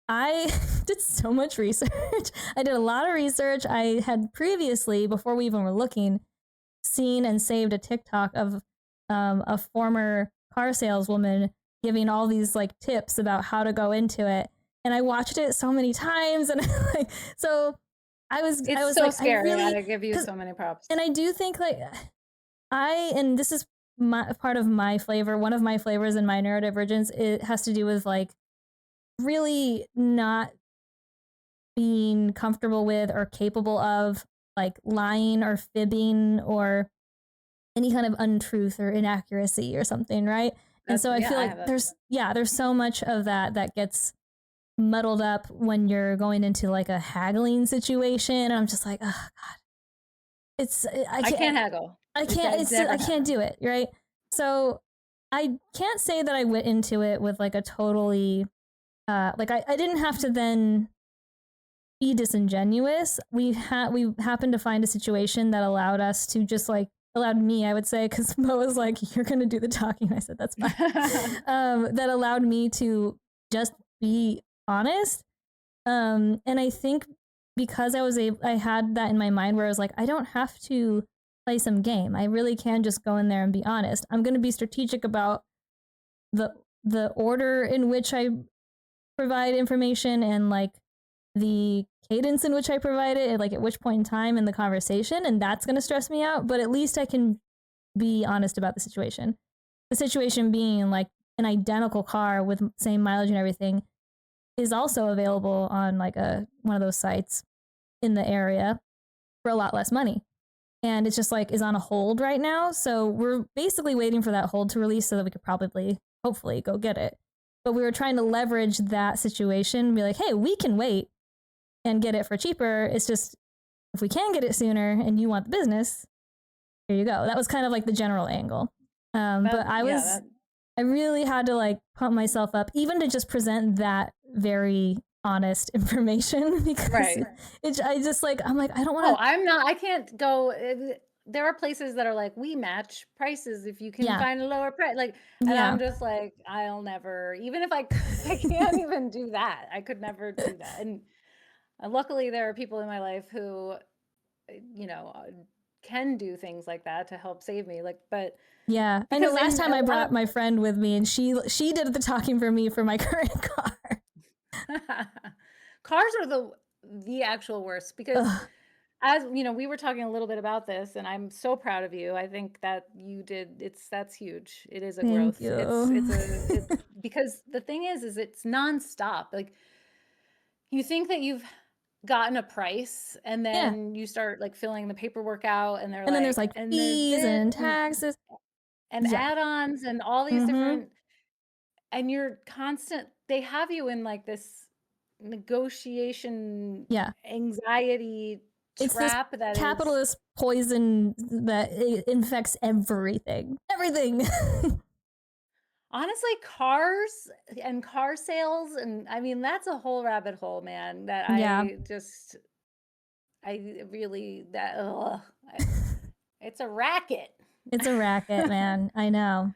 S2: I did so much research. I did a lot of research. I had previously, before we even were looking, seen and saved a TikTok of a former car saleswoman giving all these like tips about how to go into it, and I watched it so many times, and like, so I
S1: It's
S2: was
S1: so
S2: like, I
S1: scary.
S2: really,
S1: I give you so many props.
S2: and I do think like and this is my part of my flavor. One of my flavors in my neurodivergence, it has to do with like really not being comfortable with or capable of like lying or fibbing or any kind of untruth or inaccuracy or something, right? And so I feel
S1: I
S2: like
S1: have that.
S2: there's so much of that that gets muddled up when you're going into like a haggling situation. And I'm just like, oh God,
S1: I can't haggle.
S2: I can't do it, right? So I can't say that I went into it with like a totally like I didn't have to then be disingenuous. We happened to find a situation that allowed us to just like allowed me, I would say, because Mo was like, "You're gonna do the talking." I said, "That's fine." That allowed me to just be honest. And I think because I had that in my mind where I was like, I don't have to play some game. I really can just go in there and be honest. I'm going to be strategic about the order in which I provide information and like the cadence in which I provide it, and like at which point in time in the conversation, and that's going to stress me out. But at least I can be honest about the situation. The situation being like an identical car with same mileage and everything is also available on like one of those sites in the area for a lot less money. And it's just like is on a hold right now. So we're basically waiting for that hold to release so that we could probably, hopefully, go get it. But we were trying to leverage that situation and be like, hey, we can wait and get it for cheaper. It's just if we can get it sooner and you want the business, here you go. That was kind of like the general angle. But I really had to like pump myself up, even to just present that very honest information because I just like, I'm like, I don't want to.
S1: Oh, I can't go. There are places that are like, we match prices if you can find a lower price. Like, and I'm just like, I'll never, even if I can't even do that. I could never do that. And luckily there are people in my life who, you know, can do things like that to help save me. Like, but
S2: yeah, I know last time I brought my friend with me and she did the talking for me for my current car.
S1: Cars are the actual worst because as you know, we were talking a little bit about this and I'm so proud of you. I think that you did that's huge. It is a growth. It's because the thing is it's nonstop. Like you think that you've gotten a price and then you start like filling the paperwork out and they're
S2: and then there's like
S1: and
S2: fees
S1: there's
S2: and taxes
S1: and add-ons and all these different, and you're they have you in like this negotiation anxiety trap that
S2: capitalist poison that infects everything.
S1: Honestly, cars and car sales, and I mean that's a whole rabbit hole, man, that I really it's a racket.
S2: It's a racket, man. I know.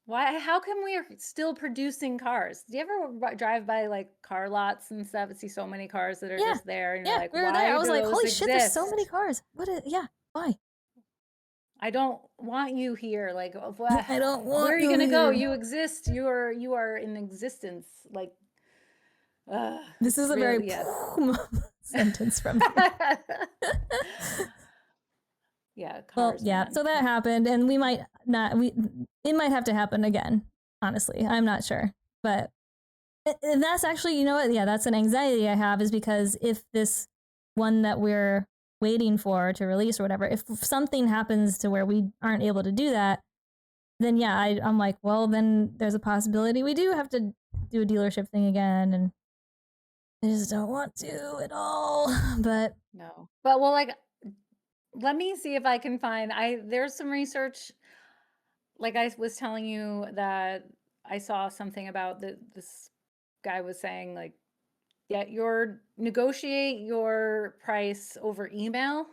S1: Why? How come we are still producing cars? Do you ever drive by like car lots and stuff and see so many cars that are just there? And you're like,
S2: we were there. I was like, holy shit, there's so many cars. Why?
S1: I don't want you here. Like,
S2: I don't want.
S1: Where are you gonna go? You exist. You are in existence. Like,
S2: this is a very sentence from you.
S1: Cars.
S2: Well, so that happened, and we might not. It might have to happen again. Honestly, I'm not sure, but and that's actually, you know what? Yeah, that's an anxiety I have, is because if this one that we're waiting for to release or whatever, if something happens to where we aren't able to do that, then I'm like, well, then there's a possibility we do have to do a dealership thing again, and I just don't want to at all. But
S1: no, but well, like, let me see if I can find. There's some research. Like I was telling you that I saw something about this guy was saying like, negotiate your price over email,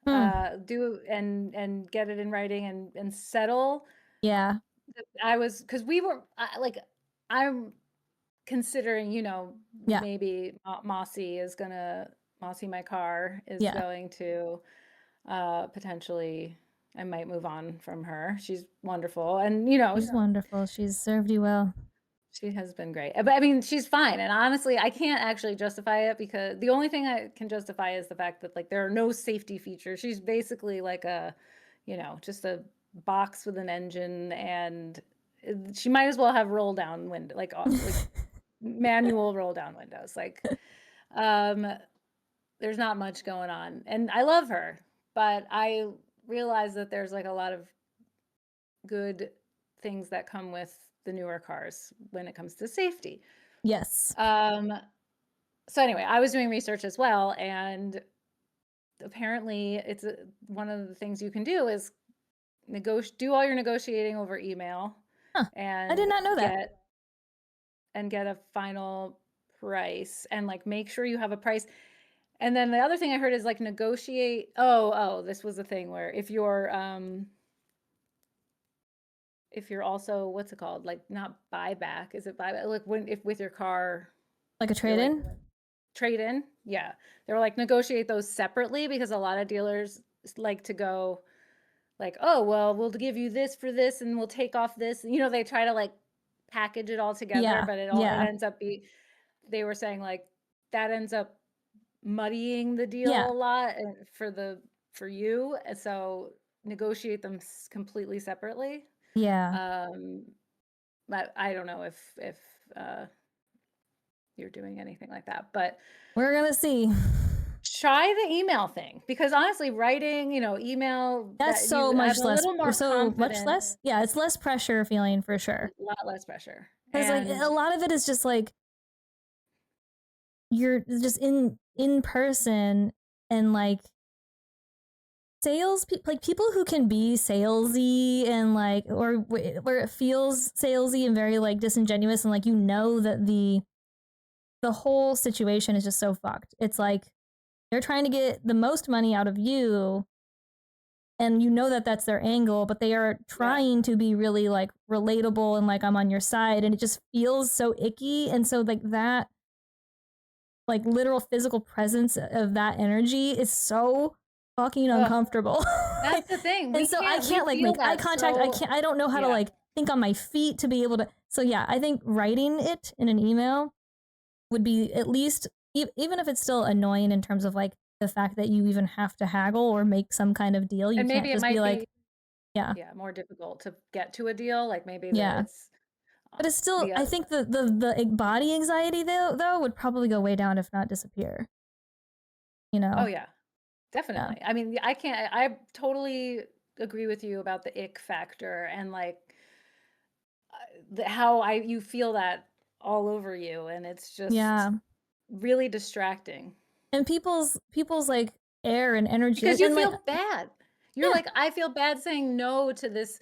S1: do and get it in writing and settle.
S2: Yeah.
S1: Because we were like, I'm considering, maybe Mossy, my car is going to potentially I might move on from her. She's wonderful. And, you know,
S2: She's wonderful. She's served you well.
S1: she has been great. But I mean, she's fine. And honestly, I can't actually justify it because the only thing I can justify is the fact that like there are no safety features. She's basically like a, you know, just a box with an engine, and she might as well have roll down window, like manual roll down windows. Like um there's not much going on. And I love her, but I realize that there's like a lot of good things that come with the newer cars when it comes to safety.
S2: Yes.
S1: So anyway, I was doing research as well, and apparently it's one of the things you can do is do all your negotiating over email.
S2: Huh. I did not know that.
S1: Get a final price, and like make sure you have a price. And then the other thing I heard is like negotiate. This was the thing where if you're also, what's it called? Like not buyback. Is it buyback? Like if with your car.
S2: Like a trade-in?
S1: Like, trade-in? Yeah. They were like negotiate those separately because a lot of dealers like to go like, oh, well, we'll give you this for this and we'll take off this. You know, they try to like package it all together, but it ends up they were saying like that ends up muddying the deal a lot for you. And so negotiate them completely separately.
S2: Yeah.
S1: But I don't know if you're doing anything like that, but
S2: we're gonna see.
S1: Try the email thing, because honestly, writing, you know, email,
S2: that's so much less. So much less. Yeah, it's less pressure feeling for sure.
S1: A lot less pressure.
S2: Because like a lot of it is just like you're just in person, and like like people who can be salesy and like or where it feels salesy and very like disingenuous, and like you know that the whole situation is just so fucked. It's like they're trying to get the most money out of you, and you know that that's their angle, but they are trying to be really like relatable and like I'm on your side, and it just feels so icky. And so like that like literal physical presence of that energy is so fucking uncomfortable.
S1: That's the thing.
S2: And so I can't like make eye contact. I don't know how to like think on my feet to be able to. So yeah, I think writing it in an email would be at least, even if it's still annoying in terms of like the fact that you even have to haggle or make some kind of deal. You can't just be like,
S1: more difficult to get to a deal. Like maybe it's,
S2: but it's still, I think the body anxiety though would probably go way down, if not disappear. You know?
S1: Oh yeah, definitely. Yeah. I mean, I totally agree with you about the ick factor and like how you feel that all over you, and it's just really distracting.
S2: And people's like air and energy,
S1: because you feel bad. You're like, I feel bad saying no to this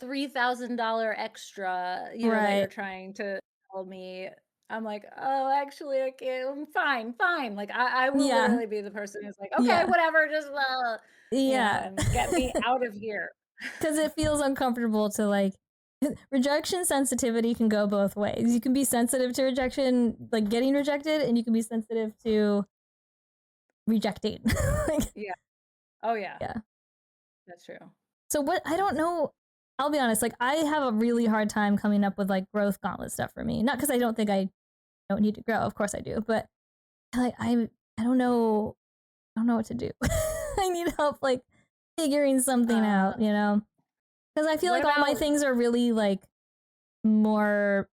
S1: $3,000 extra, you know, that you're trying to tell me. I'm like, oh, actually, I can't. I'm fine. Like I will literally be the person who's like, okay, whatever, just you know, and get me out of here.
S2: Because it feels uncomfortable to like. Rejection sensitivity can go both ways. You can be sensitive to rejection, like getting rejected, and you can be sensitive to rejecting.
S1: Yeah. Oh yeah.
S2: Yeah.
S1: That's true.
S2: So what, I don't know. I'll be honest, like I have a really hard time coming up with like growth gauntlet stuff for me. Not because I don't think I don't need to grow. Of course I do. But like I don't know what to do. I need help like figuring something out, you know? Because I feel like all my things are really like more,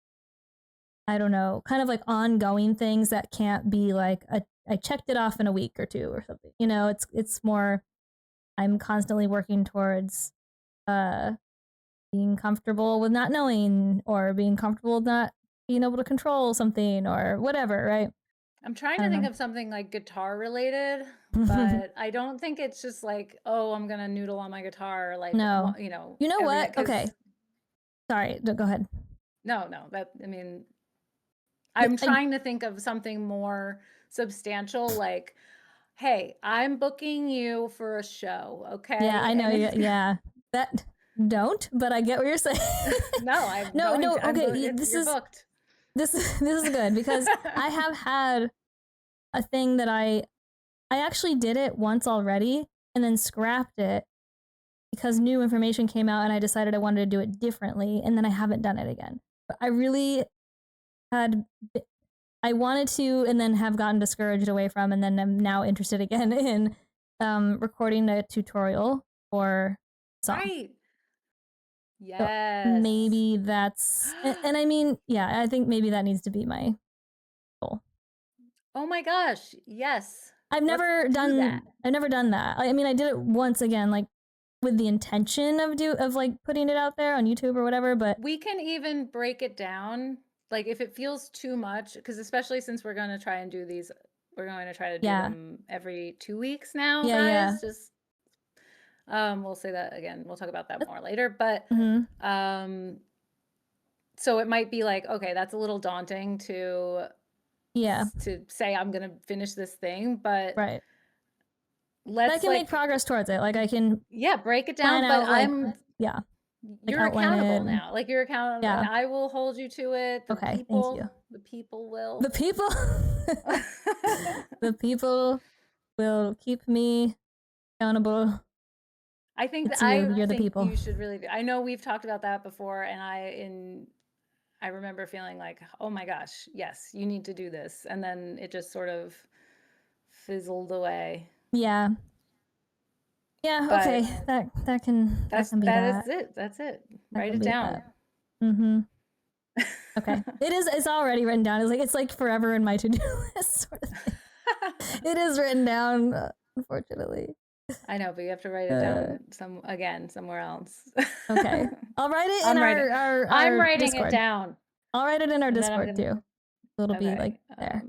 S2: I don't know, kind of like ongoing things that can't be like I checked it off in a week or two or something. You know, it's more, I'm constantly working towards being comfortable with not knowing, or being comfortable with not being able to control something or whatever, right?
S1: I'm trying to think of something like guitar related, but I don't think it's just like, oh, I'm gonna noodle on my guitar, like,
S2: no,
S1: you know.
S2: You know what? Okay. Sorry, go ahead.
S1: No, I mean, I'm trying to think of something more substantial, like, hey, I'm booking you for a show, okay?
S2: Yeah, I know. Yeah, that don't, but I get what you're saying.
S1: No, okay. You're booked.
S2: This is good, because I have had a thing that I actually did it once already and then scrapped it because new information came out and I decided I wanted to do it differently, and then I haven't done it again. But I really had, I wanted to, and then have gotten discouraged away from, and then I'm now interested again in recording a tutorial for a song.
S1: Right.
S2: So
S1: Yes.
S2: maybe that's, and I mean, yeah, I think maybe that needs to be my goal.
S1: Oh my gosh, yes.
S2: I've
S1: Let's
S2: never
S1: do that.
S2: done that. I mean, I did it once again, like with the intention of like putting it out there on YouTube or whatever, but
S1: We can even break it down, like, if it feels too much, because especially since we're gonna try and do these, we're going to try to do
S2: yeah.
S1: them every 2 weeks now,
S2: Yeah, yeah.
S1: guys, just we'll say that again, we'll talk about that more later, but,
S2: Mhm.
S1: um, so it might be like, okay, that's a little daunting
S2: Yeah,
S1: to say I'm gonna finish this thing, but
S2: right. But I
S1: let's,
S2: can make
S1: like,
S2: progress towards it. Like I can
S1: yeah, break it
S2: plan
S1: down, but
S2: out like yeah, like
S1: you're
S2: outline it
S1: accountable
S2: and
S1: now. Like, you're accountable, and
S2: yeah.
S1: I will hold you to it.
S2: Okay, thank you.
S1: The people will.
S2: The people the people will keep me accountable. It's you.
S1: I
S2: You're the
S1: think
S2: people.
S1: you should really I know we've talked about that before, and I remember feeling like, "Oh my gosh, yes, you need to do this." And then it just sort of fizzled away.
S2: Yeah. Yeah, okay.
S1: But
S2: That can be
S1: that
S2: that.
S1: is it. That's it.
S2: That
S1: Write
S2: can
S1: it
S2: be
S1: down.
S2: that. Mhm. Okay. It's already written down. It's like forever in my to-do list sort of thing. It is written down, unfortunately.
S1: I know, but you have to write it
S2: Uh,
S1: down somewhere else.
S2: okay. I'll write it in
S1: I'm writing I'm
S2: our
S1: writing it
S2: Discord.
S1: down,
S2: I'll write it in our
S1: and then I'm
S2: Discord
S1: gonna
S2: too. So it'll be like
S1: okay,
S2: there.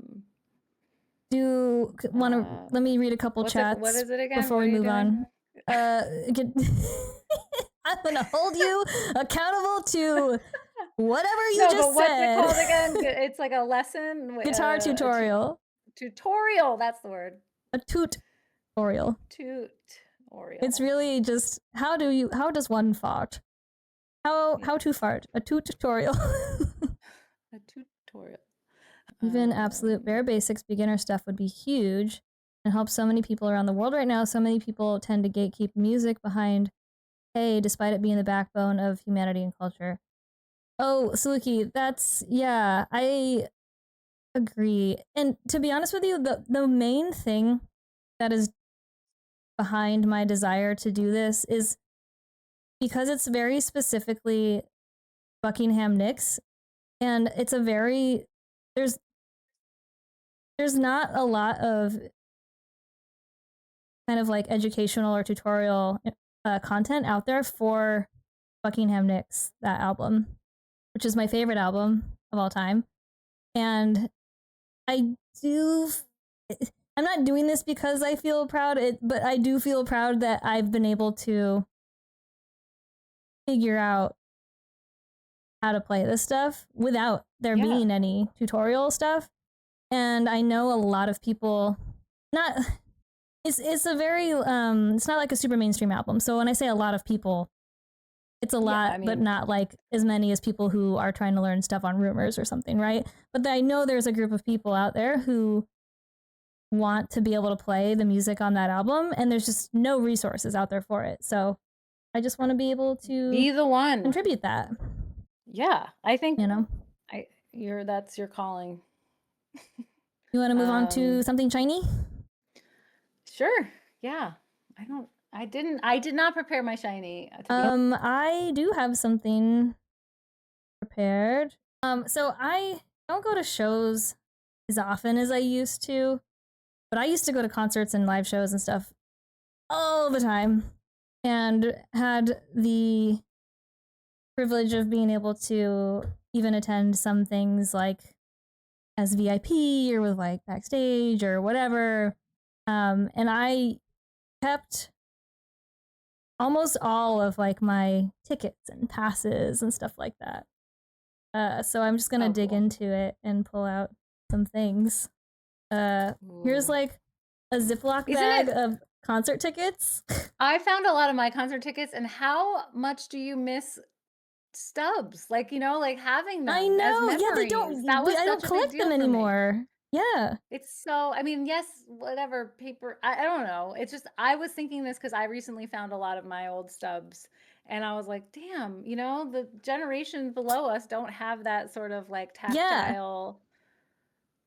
S2: Do want to let me read a couple
S1: what
S2: chats
S1: is it again?
S2: before
S1: What
S2: we
S1: are you
S2: move
S1: doing?
S2: on. Get, I'm gonna hold you accountable to whatever you
S1: No, but
S2: just
S1: what's it
S2: said.
S1: called again? It's like a lesson,
S2: Guitar tutorial.
S1: tutorial, that's the word.
S2: A tutorial. It's
S1: Tutorial.
S2: really just how does one fart? How to
S1: Yes.
S2: fart? A tutorial.
S1: A tutorial.
S2: Even absolute bare basics beginner stuff would be huge and help so many people around the world right now. So many people tend to gatekeep music behind, hey, despite it being the backbone of humanity and culture. Oh, Saluki, yeah, I agree. And to be honest with you, the main thing that is behind my desire to do this is because it's very specifically Buckingham Nicks, and it's a very there's there's not a lot of kind of like educational or tutorial content out there for Buckingham Nicks, that album, which is my favorite album of all time. And I do, I'm not doing this because I feel proud, but I do feel proud that I've been able to figure out how to play this stuff without there
S1: Yeah.
S2: being any tutorial stuff. And I know a lot of people, not, it's a very, it's not like a super mainstream album. So when I say a lot of people, it's a
S1: Yeah,
S2: lot,
S1: I
S2: but
S1: mean,
S2: not like as many as people who are trying to learn stuff on Rumors or something, right? But I know there's a group of people out there who want to be able to play the music on that album, and there's just no resources out there for it. So I just want to be able to
S1: be the one.
S2: contribute that.
S1: Yeah, I think
S2: You know,
S1: that's your calling.
S2: you want to move on to something shiny?
S1: Sure. Yeah. I did not prepare my shiny to be
S2: I do have something prepared. So I don't go to shows as often as I used to, but I used to go to concerts and live shows and stuff all the time, and had the privilege of being able to even attend some things like as VIP or with like backstage or whatever. And I kept almost all of like my tickets and passes and stuff like that. So I'm just gonna dig
S1: cool.
S2: into it and pull out some things. Here's
S1: Ooh.
S2: like a Ziploc bag of concert tickets.
S1: I found a lot of my concert tickets, and how much do you miss stubs? Like, like having
S2: I
S1: them as
S2: know. Yeah, they
S1: memories.
S2: don't.
S1: That was
S2: I don't
S1: such a big
S2: collect them
S1: deal for me.
S2: anymore. Yeah.
S1: It's so, I mean, yes, whatever paper, I don't know. It's just, I was thinking this because I recently found a lot of my old stubs and I was like, damn, the generations below us don't have that sort of like
S2: Yeah.
S1: tactile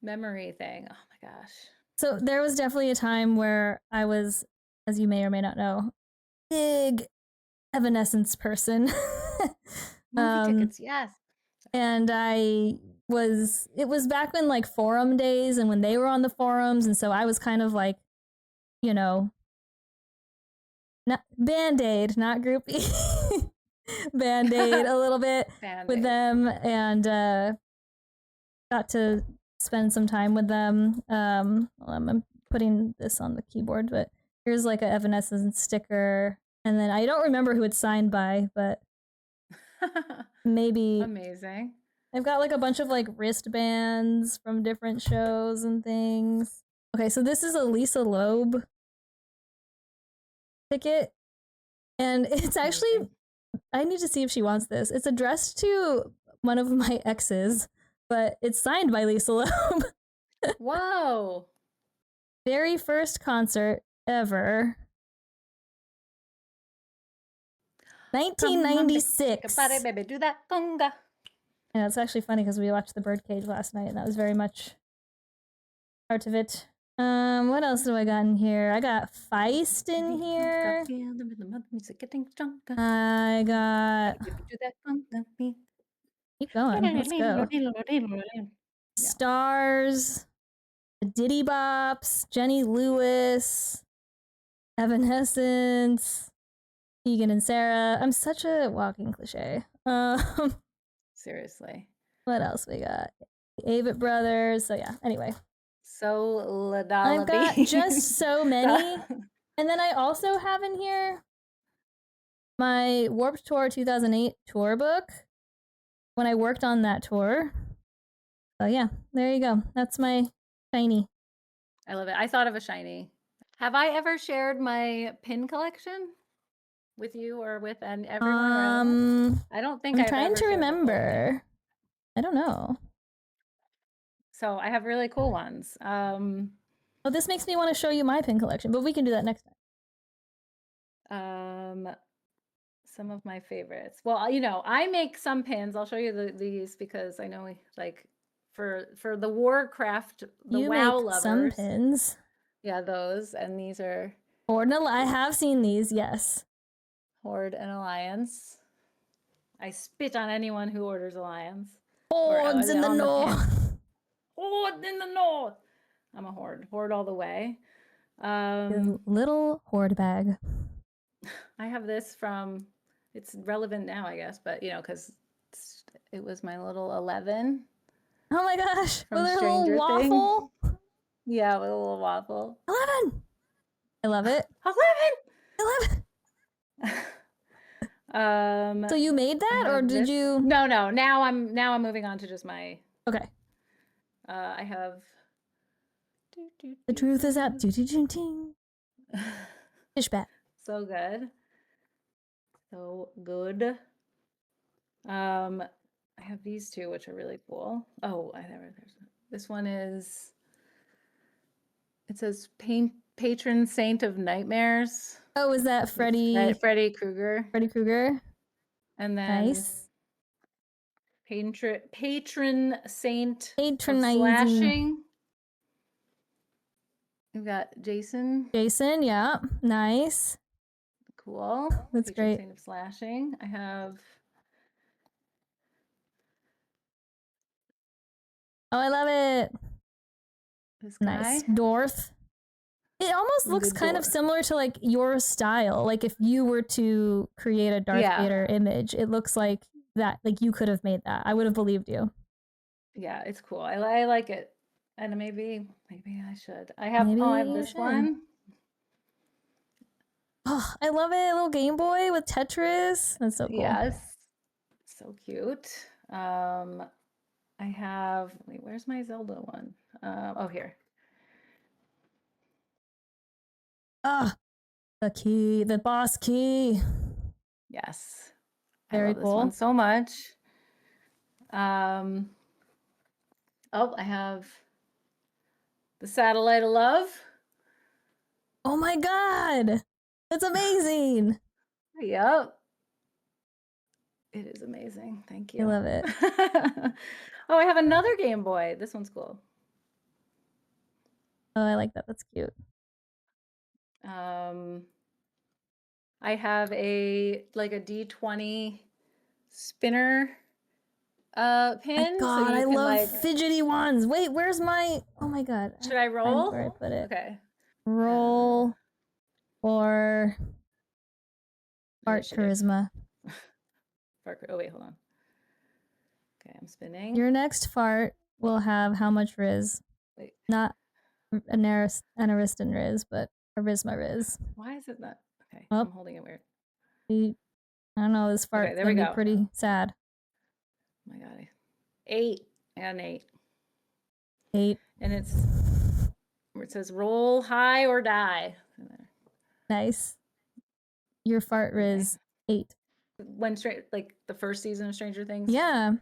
S1: memory thing. Oh my gosh.
S2: So there was definitely a time where I was, as you may or may not know, big Evanescence person.
S1: Movie tickets, yes.
S2: And it was back when like forum days and when they were on the forums. And so I was kind of like, you know, not Band-Aid, not groupie. Band-Aid a little bit with
S1: Band-Aid.
S2: them and got to spend some time with them. I'm putting this on the keyboard, but here's like a Evanescence sticker. And then I don't remember who it's signed by, but maybe
S1: Amazing.
S2: I've got like a bunch of like wristbands from different shows and things. Okay, so this is a Lisa Loeb ticket. And it's actually,
S1: Amazing.
S2: I need to see if she wants this. It's addressed to one of my exes, but it's signed by Lisa Loeb.
S1: Whoa.
S2: Very first concert ever. 1996.
S1: Body, baby, do that conga.
S2: And it's actually funny because we watched The Birdcage last night, and that was very much part of it. What else do I got in here? I got Feist in here. I got. Keep going. Let's go. Stars, Diddy Bops, Jenny Lewis, Evanescence, Egan and Sarah. I'm such a walking cliche.
S1: Seriously.
S2: What else we got? The Avett Brothers. So yeah. Anyway.
S1: So
S2: I've got just so many. And then I also have in here my Warped Tour 2008 tour book when I worked on that tour. So yeah, there you go. That's my shiny.
S1: I love it. I thought of a shiny. Have I ever shared my pin collection with you or with everyone? I don't think
S2: I'm
S1: I've
S2: trying
S1: ever
S2: to remember. I don't know.
S1: So I have really cool ones.
S2: Oh, this makes me want to show you my pin collection, but we can do that next
S1: time. Some of my favorites. Well, I make some pins. I'll show you these because I know like for the Warcraft, the
S2: you
S1: WoW
S2: make
S1: lovers.
S2: Some pins.
S1: Yeah, those, and these are
S2: Horde and I have seen these, yes.
S1: Horde and Alliance. I spit on anyone who orders Alliance.
S2: Hordes in the north.
S1: Horde in the north. I'm a horde. Horde all the way.
S2: Little horde bag.
S1: I have this from, it's relevant now, I guess, but because it was my little 11.
S2: Oh my gosh.
S1: From
S2: with a
S1: Stranger
S2: little waffle.
S1: Things. Yeah, with a little waffle.
S2: 11. I love it.
S1: 11.
S2: 11. So you made that or did you?
S1: No. Now I'm moving on to just my.
S2: Okay.
S1: I have.
S2: The truth is out. Fish bat.
S1: So good. So good. I have these two, which are really cool. Oh, this one is. It says patron saint of nightmares.
S2: Oh, is that Freddy?
S1: Freddy Krueger.
S2: Freddy Krueger.
S1: And then
S2: nice.
S1: Patron saint of
S2: Patronizing.
S1: slashing. We've got Jason.
S2: Jason, yeah, nice.
S1: Cool.
S2: That's
S1: Patron
S2: great.
S1: Saint of slashing. I have.
S2: Oh, I love it.
S1: This guy.
S2: Nice. Dorth. It almost looks kind of similar to like your style. Like if you were to create a Darth Vader image, it looks like that. Like you could have made that. I would have believed you.
S1: Yeah, it's cool. I like it. And maybe I should. I have this one.
S2: Oh, I love it. A little Game Boy with Tetris. That's so cool.
S1: Yes. So cute. I have, where's my Zelda one? Oh, here.
S2: Ah, the key, the boss key.
S1: Yes.
S2: Very
S1: I love this one so much. Oh, I have The Satellite of Love.
S2: Oh my god! That's amazing!
S1: Yep. It is amazing. Thank you.
S2: I love it.
S1: Oh, I have another Game Boy. This one's cool.
S2: Oh, I like that. That's cute.
S1: I have a D20 spinner pin.
S2: God,
S1: So you
S2: I
S1: can
S2: love fidgety ones. Wait, where's my... Oh my god.
S1: Should I roll?
S2: Where I put it.
S1: Okay.
S2: Roll or art charisma.
S1: Oh, wait, hold on. Okay, I'm spinning.
S2: Your next fart will have how much Riz?
S1: Wait.
S2: Not Anaristan Riz, but Charisma Riz.
S1: Why is it not? Okay, I'm holding it weird.
S2: I don't know, this fart's gonna be pretty sad.
S1: Oh my god. 8 and 8.
S2: 8.
S1: And it says roll high or die.
S2: Nice. Your fart Riz 8.
S1: When like the first season of Stranger Things?
S2: Yeah.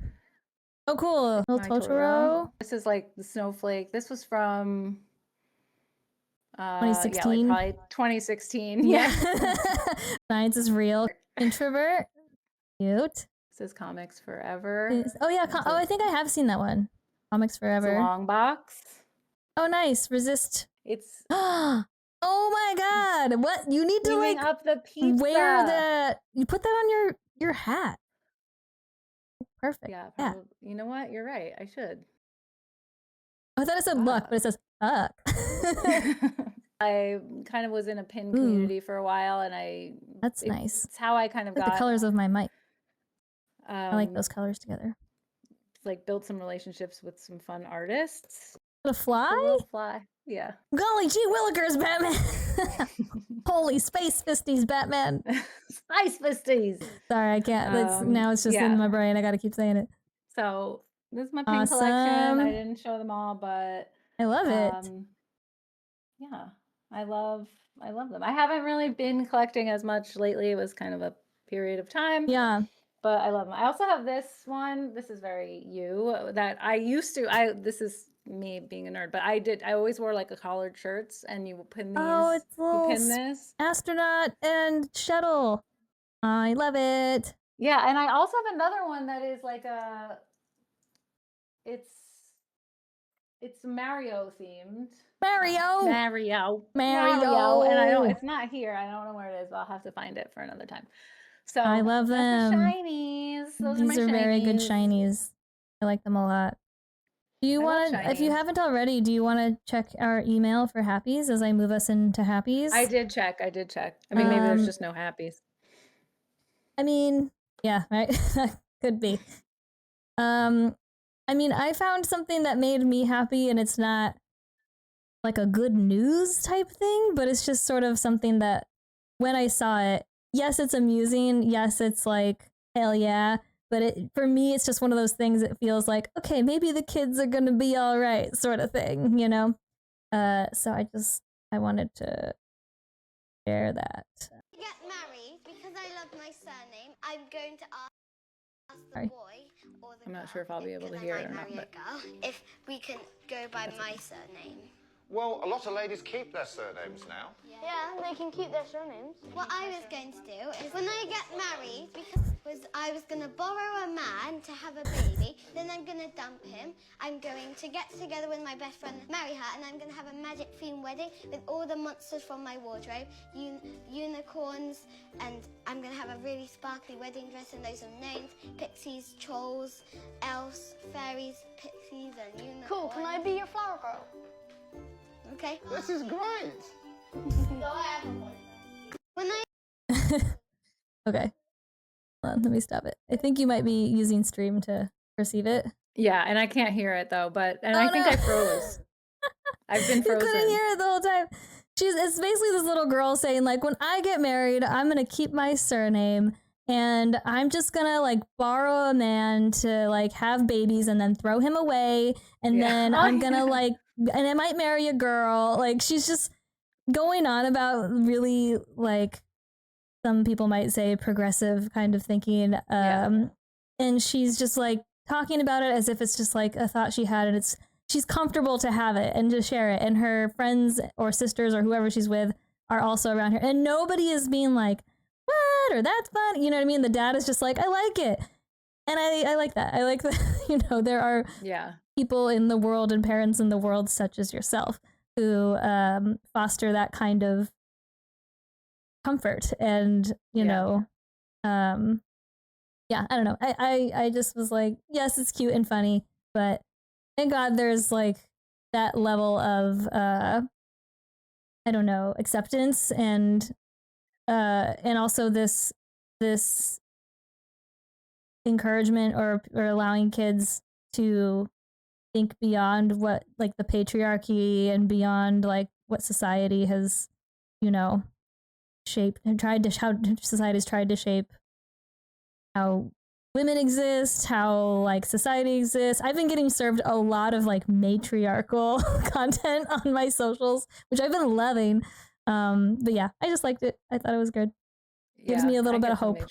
S2: Oh, cool. El Totoro.
S1: This is like the snowflake. This was from
S2: 2016.
S1: Yeah, like probably 2016.
S2: Yeah. Science is real. Introvert. Cute.
S1: It says Comics Forever.
S2: Oh yeah. I think I have seen that one. Comics Forever.
S1: It's a long box.
S2: Oh, nice. Resist.
S1: It's.
S2: Oh my god! What you need to like
S1: up the pizza.
S2: Wear that. You put that on your hat. Perfect.
S1: Yeah. You know what? You're right. I should.
S2: I thought it said luck, but it says fuck.
S1: I kind of was in a pin community for a while, and
S2: that's nice.
S1: It's how I kind of got
S2: the colors of my mic. I like those colors together.
S1: Like built some relationships with some fun artists.
S2: A fly?
S1: A little fly. Yeah.
S2: Golly gee willikers, Batman. Holy space fisties, Batman.
S1: Space fisties.
S2: Sorry, I can't. Now it's just in my brain. I gotta keep saying it.
S1: So this is my pin collection. I didn't show them all, but
S2: I love it.
S1: Yeah, I love them. I haven't really been collecting as much lately. It was kind of a period of time.
S2: Yeah.
S1: But I love them. I also have this one. This is very you that I used to. This is me being a nerd, but I always wore like a collared shirts, and you pin these.
S2: Oh, it's little
S1: you pin this
S2: astronaut and shuttle. I love it.
S1: Yeah, and I also have another one that is like it's Mario themed. Mario. And it's not here. I don't know where it is, but I'll have to find it for another time. So
S2: I love them.
S1: Shinies.
S2: These are very good shinies. I like them a lot. Do you want to, if you haven't already, do you want to check our email for happies as I move us into happies?
S1: I did check. I mean, maybe there's just no happies.
S2: I mean, yeah, right. Could be. I mean, I found something that made me happy, and it's not like a good news type thing, but it's just sort of something that when I saw it, yes, it's amusing. Yes, it's like, hell yeah. But for me, it's just one of those things that feels like, okay, maybe the kids are going to be all right sort of thing, you know? So I wanted to share that.
S3: Get married because I love my surname. I'm going to ask the boy or the girl.
S1: I'm not sure if I'll be able to hear it or not. But
S3: if we can go by my surname.
S4: Well, a lot of ladies keep their surnames now.
S5: Yeah, they can keep their surnames.
S3: What I was going to do is when I get married, because I was going to borrow a man to have a baby, then I'm going to dump him. I'm going to get together with my best friend, marry her, and I'm going to have a magic-themed wedding with all the monsters from my wardrobe, unicorns, and I'm going to have a really sparkly wedding dress, and those are names: pixies, trolls, elves, fairies, pixies, and unicorns.
S5: Cool, can I be your flower girl?
S3: Okay.
S4: This is great.
S3: When I
S2: Okay. Hold on, let me stop it. I think you might be using stream to perceive it.
S1: Yeah, and I can't hear it though, I think I froze. I've been frozen.
S2: You couldn't hear it the whole time. It's basically this little girl saying, like, when I get married, I'm gonna keep my surname, and I'm just gonna like borrow a man to like have babies and then throw him away, and then I'm gonna like, and I might marry a girl. Like, she's just going on about really, like, some people might say progressive kind of thinking. And she's just like talking about it as if it's just like a thought she had, and she's comfortable to have it and to share it, and her friends or sisters or whoever she's with are also around her, and nobody is being like, what, or that's fun, you know what I mean? The dad is just like, I like it, and I like that. I like that. You know, there are people in the world and parents in the world such as yourself who foster that kind of comfort, and you know, yeah, I don't know. I just was like, yes, it's cute and funny, but thank God there's like that level of I don't know, acceptance and also this encouragement or allowing kids to think beyond what like the patriarchy and beyond like what society has, you know, shaped and tried to how society's tried to shape how women exist, how like society exists. I've been getting served a lot of like matriarchal content on my socials, which I've been loving. But yeah, I just liked it. I thought it was good. Gives me a little bit of hope for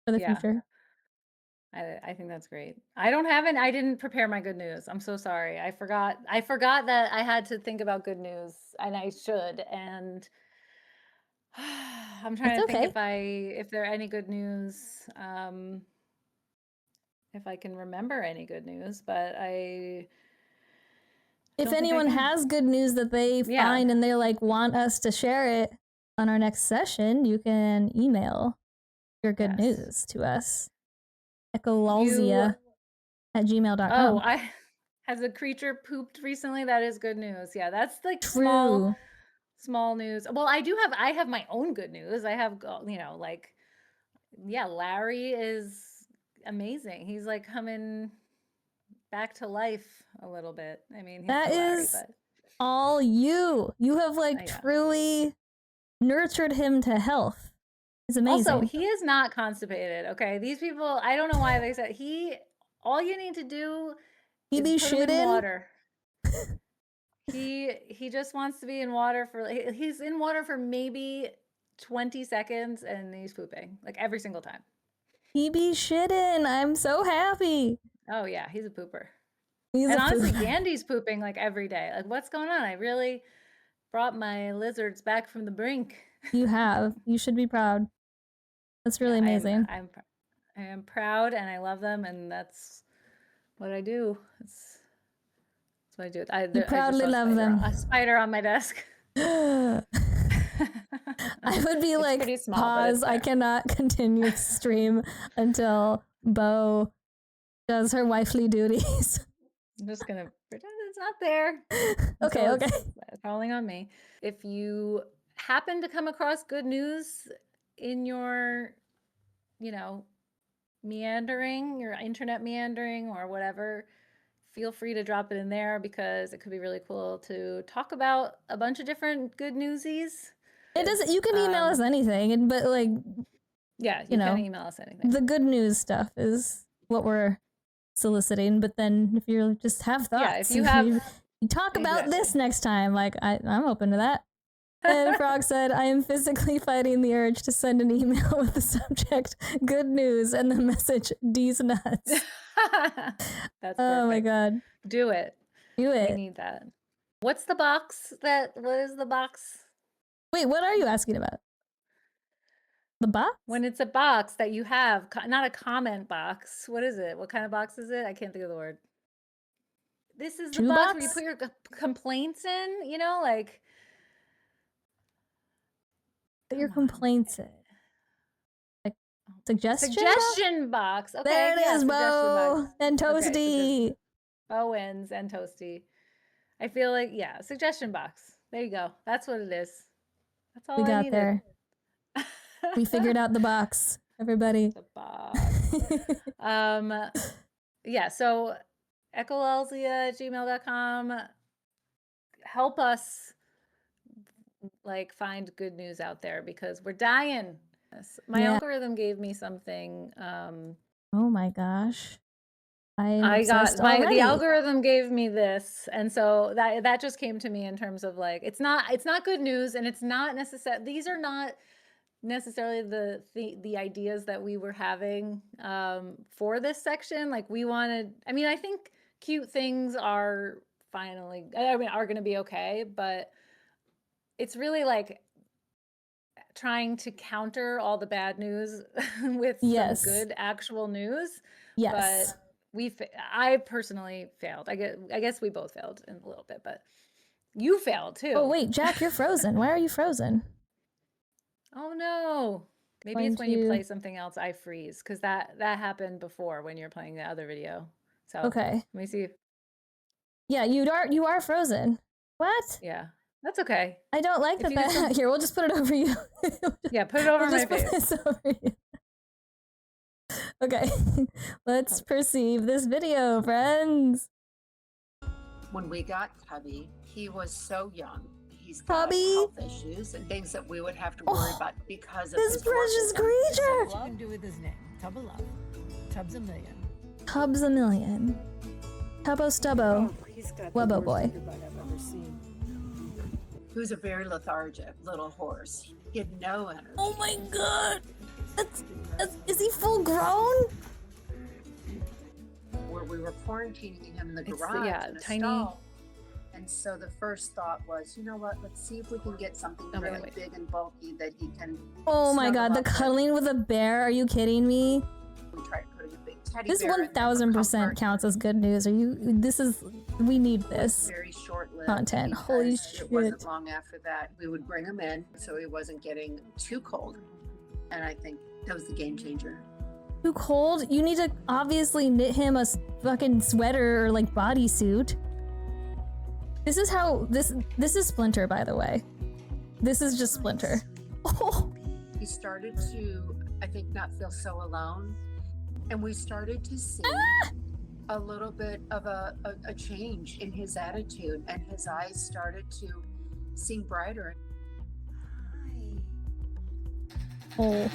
S2: the future.
S1: I think that's great. I didn't prepare my good news. I'm so sorry. I forgot that I had to think about good news, and I should. And I'm trying to think if there are any good news, if I can remember any good news, but
S2: if anyone has good news that they find and they like want us to share it on our next session, you can email your good news to us. Echololzia at gmail.com.
S1: Oh, has a creature pooped recently? That is good news. Yeah, that's like small news. Well, I have my own good news. I have, you know, like, Larry is amazing. He's like coming back to life a little bit. I mean, he's
S2: that
S1: Larry,
S2: is
S1: but
S2: all you have like truly nurtured him to health. It's amazing.
S1: Also, he is not constipated. Okay, these people, I don't know why they said all you need to do is put him in water. He just wants to be in water he's in water for maybe 20 seconds and he's pooping like every single time.
S2: He be shitting. I'm so happy.
S1: Oh yeah, he's a pooper. And honestly, Gandy's pooping like every day. Like, what's going on? I really brought my lizards back from the brink.
S2: You have. You should be proud. That's really amazing.
S1: I am proud and I love them, and that's what I do. That's what I do.
S2: You proudly love them.
S1: A spider on my desk.
S2: I would be like, small, pause. I cannot continue to stream until Bo does her wifely duties.
S1: I'm just gonna pretend it's not there.
S2: Okay.
S1: It's falling on me. If you happen to come across good news in your, you know, your internet meandering or whatever, feel free to drop it in there because it could be really cool to talk about a bunch of different good newsies.
S2: It doesn't. You can email us anything, but like,
S1: yeah, you can email us anything.
S2: The good news stuff is what we're soliciting. But then if you just have thoughts,
S1: if you have,
S2: you talk about this next time. Like I'm open to that. And Frog said, I am physically fighting the urge to send an email with the subject "good news" and the message "D's nuts."
S1: That's perfect.
S2: Oh my god!
S1: Do it.
S2: We
S1: need that. What is the box?
S2: Wait, what are you asking about? The box?
S1: When it's a box that you have, not a comment box. What is it? What kind of box is it? I can't think of the word. This is the box where you put your complaints in, you know, like.
S2: Put your complaints in. Like
S1: suggestion box. Okay.
S2: There it is, Bo and Toasty.
S1: Okay, Bo wins and Toasty. I feel like, suggestion box. There you go. That's what it is. That's all
S2: we got
S1: needed.
S2: There. We figured out the box, everybody.
S1: The box. So echololzia@gmail.com. Help us like find good news out there because we're dying. My algorithm gave me something.
S2: Oh my gosh.
S1: The algorithm gave me this, and so that just came to me in terms of like it's not good news, and it's not necessarily these are not necessarily the ideas that we were having for this section. Like we wanted, I mean, I think cute things are finally, I mean, are going to be okay, but it's really like trying to counter all the bad news with some good actual news.
S2: Yes.
S1: But I personally failed. I guess we both failed in a little bit, but you failed too.
S2: Oh wait, Jack, you're frozen. Why are you frozen?
S1: Oh no. Maybe it's when you play something else, I freeze, because that happened before when you're playing the other video. So
S2: okay.
S1: Let me see.
S2: Yeah, you are frozen. What?
S1: Yeah, that's okay.
S2: I don't like the fact. Here, we'll just put it over you.
S1: Yeah, put it over my face.
S2: This over you. Okay, let's perceive this video, friends.
S6: When we got Cubby, he was so young. He's got
S2: Cubby?
S6: health issues and things that we would have to worry about because of
S2: this
S6: his
S2: precious
S6: autism.
S2: creature.
S7: What you can do with his name? Tub of Love. Tub's a million.
S2: Tub's a million. Tubbo Stubbo. Wubbo boy.
S6: He was a very lethargic little horse. He had no energy.
S2: Oh my god. Is he full grown?
S6: Where we were quarantining him in the garage in a
S1: tiny.
S6: stall. And so the first thought was, you know what, let's see if we can get something really big and bulky that he can.
S2: Oh my god, the cuddling with a bear. Are you kidding me?
S6: We tried putting a big teddy
S2: This
S6: bear in there for
S2: 1000%
S6: comfort.
S2: counts as good news. We need this
S6: Very short-lived
S2: content. Holy
S6: because
S2: shit.
S6: It wasn't long after that we would bring him in so he wasn't getting too cold. And I think that was the game changer.
S2: Too cold? You need to obviously knit him a fucking sweater or like bodysuit. This is how this is Splinter, by the way. This is just Splinter. Oh.
S6: He started to, I think, not feel so alone. And we started to see a little bit of a change in his attitude, and his eyes started to seem brighter.
S2: Oh.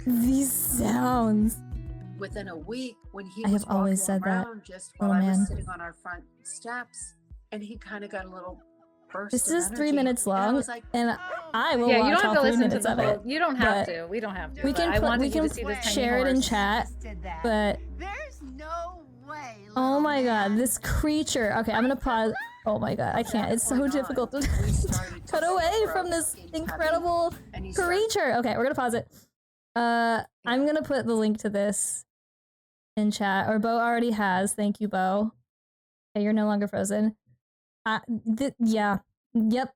S2: These sounds.
S6: Within a week, when he
S2: I
S6: was
S2: have always
S6: walking
S2: said that,
S6: around just while
S2: little
S6: I
S2: man.
S6: was sitting on our front steps, and he kind of got a little burst
S2: This
S6: of
S2: is 3
S6: energy.
S2: minutes
S6: And I
S2: long,
S6: was like,
S2: and I will
S1: Yeah,
S2: watch
S1: you don't
S2: all
S1: have to
S2: 3
S1: listen to
S2: minutes
S1: the
S2: of
S1: whole.
S2: it.
S1: You don't have
S2: but
S1: to. We don't have to.
S2: We
S1: but
S2: can
S1: I
S2: put,
S1: wanted
S2: we
S1: you
S2: can
S1: to see this tiny
S2: share it in
S1: horse.
S2: chat, but
S7: There's no way.
S2: oh my god, this creature. Okay, I'm gonna pause. Oh my god, I can't. It's so difficult to cut away from this incredible creature. Okay, we're gonna pause it. I'm gonna put the link to this in chat, or Bo already has. Thank you, Bo. Okay, you're no longer frozen. Yeah. Yep.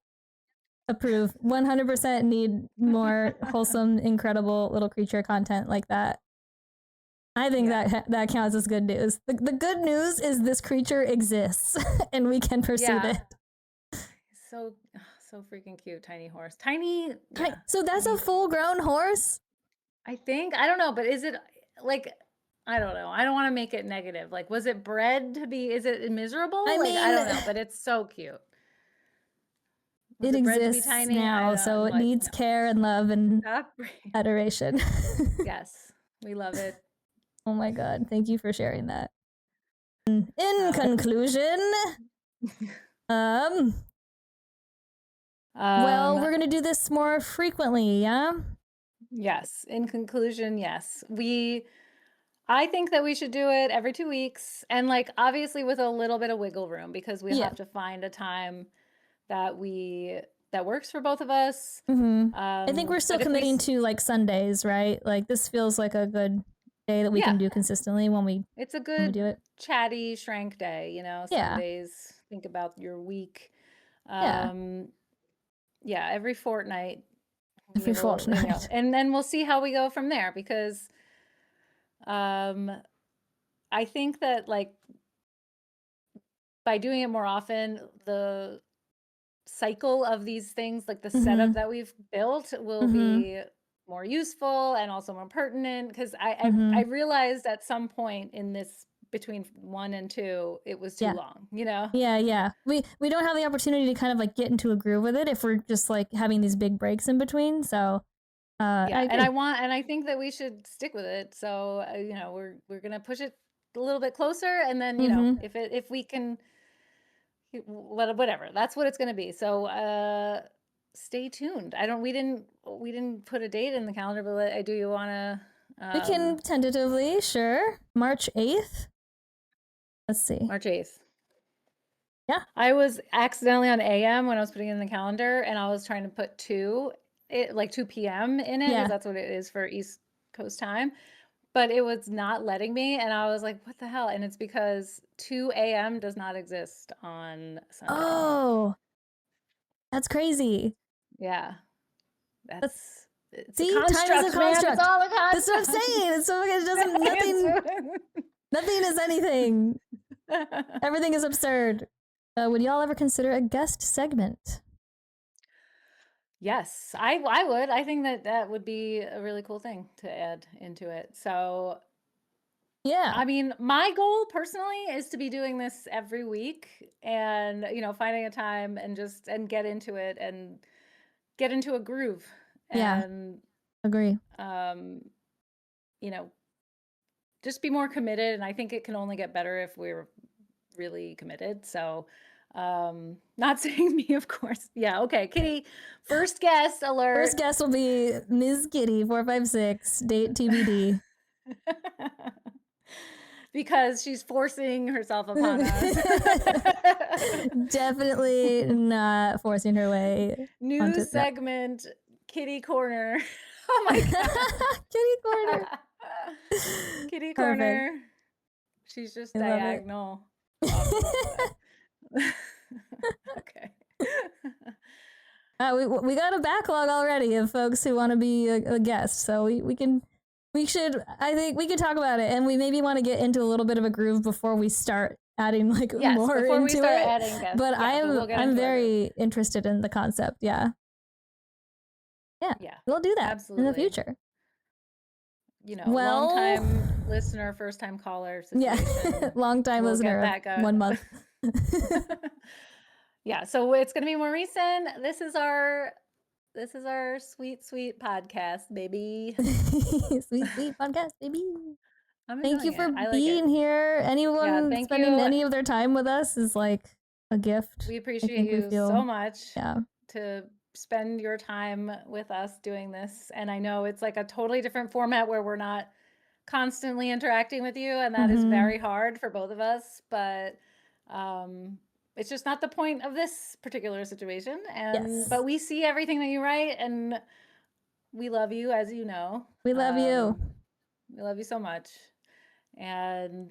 S2: Approve. 100% need more wholesome, incredible little creature content like that. I think that counts as good news. The good news is this creature exists and we can pursue it.
S1: So freaking cute, tiny horse. Tiny. Yeah.
S2: So that's a full-grown horse?
S1: I think. I don't know, but is it like? I don't know. I don't want to make it negative. Like, was it bred to be? Is it miserable?
S2: I mean,
S1: I don't know, but it's so cute.
S2: It exists now, so it needs care and love and adoration.
S1: Yes, we love it.
S2: Oh my god, thank you for sharing that. In conclusion, well, we're gonna do this more frequently, yeah?
S1: Yes. In conclusion, yes. I think that we should do it every 2 weeks, and like obviously with a little bit of wiggle room, because we have to find a time that works for both of us.
S2: I think we're still committing to like Sundays, right? Like this feels like a good day that we can do consistently when we
S1: it's a good
S2: do it.
S1: Chatty shrank day, Sundays, think about your week. Every fortnight. And then we'll see how we go from there, because I think that like by doing it more often, the cycle of these things, like the setup that we've built, will be more useful and also more pertinent, because I realized at some point in this between 1 and 2 it was too long, we don't have the opportunity to kind of like get into a groove with it if we're just like having these big breaks in between. So I think that we should stick with it. So we're gonna push it a little bit closer, and then if we can, whatever, that's what it's gonna be. So stay tuned. We didn't put a date in the calendar, but do you want to?
S2: We can tentatively, sure. March 8th. Let's see.
S1: March 8th.
S2: Yeah.
S1: I was accidentally on AM when I was putting it in the calendar, and I was trying to put 2 p.m. in it, because that's what it is for East Coast time. But it was not letting me, and I was like, what the hell? And it's because 2 a.m. does not exist on Sunday.
S2: Oh, that's crazy.
S1: Yeah.
S2: That's
S1: It's
S2: see,
S1: a construct,
S2: time is a construct.
S1: man. It's all a construct.
S2: That's what I'm saying. It's so it doesn't nothing is anything. Everything is absurd. Would y'all ever consider a guest segment?
S1: Yes, I would. I think that would be a really cool thing to add into it. So,
S2: yeah.
S1: I mean, my goal personally is to be doing this every week, and finding a time and get into it and get into a groove. And
S2: agree.
S1: Just be more committed, and I think it can only get better if we're really committed. So, not saying me, of course. Yeah, okay. Kitty, first guest alert.
S2: First guest will be Ms. Kitty 456, date TBD.
S1: Because she's forcing herself upon us.
S2: Definitely not forcing her way.
S1: New segment, Kitty Corner. Oh my God.
S2: Kitty Corner.
S1: Kitty Corner. She's just diagonal. Okay.
S2: We got a backlog already of folks who want to be a guest, so I think we could talk about it, and we maybe want to get into a little bit of a groove before we start adding more into it.
S1: Adding guests.
S2: But I'm very interested in the concept. Yeah, we'll do that in the future.
S1: Long time listener, first time caller situation.
S2: Yeah, long time listener. 1 month.
S1: Yeah, so it's gonna be more recent. This is our sweet, sweet podcast, baby.
S2: sweet podcast, baby. Thank you for being here. Anyone spending any of their time with us is like a gift.
S1: We appreciate you so much. To spend your time with us doing this. And I know it's like a totally different format where we're not constantly interacting with you, and that is very hard for both of us, but it's just not the point of this particular situation. But we see everything that you write, and we love you, as you know.
S2: We love you.
S1: We love you so much. And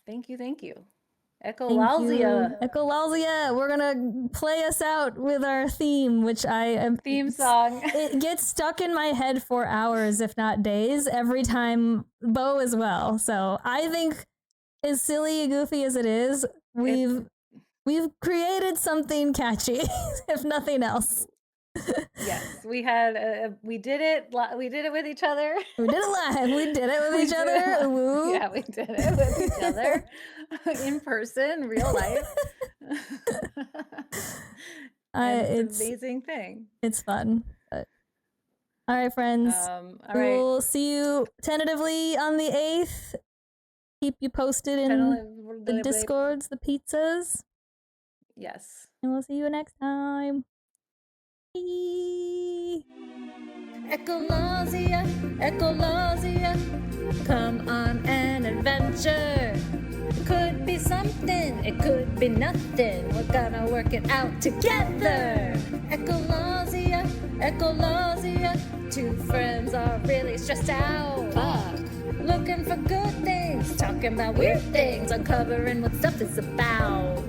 S1: thank you. Echololzia.
S2: Echololzia. We're gonna play us out with our theme, which
S1: theme song.
S2: It gets stuck in my head for hours, if not days, every time. Bo as well. So I think, as silly and goofy as it is, we've created something catchy, if nothing else.
S1: Yes, we did it with each other.
S2: We did it live. We did it with each other. Woo.
S1: Yeah, we did it with each other in person, real life. It's an amazing thing.
S2: It's fun. But... All right, friends. We'll see you tentatively on the 8th. Keep you posted in the Discords, the pizzas.
S1: Yes.
S2: And we'll see you next time.
S1: Echololzia, Echololzia, come on an adventure. It could be something, it could be nothing. We're gonna work it out together. Echololzia, Echololzia, two friends are really stressed out. Looking for good things, talking about weird things, uncovering what stuff is about.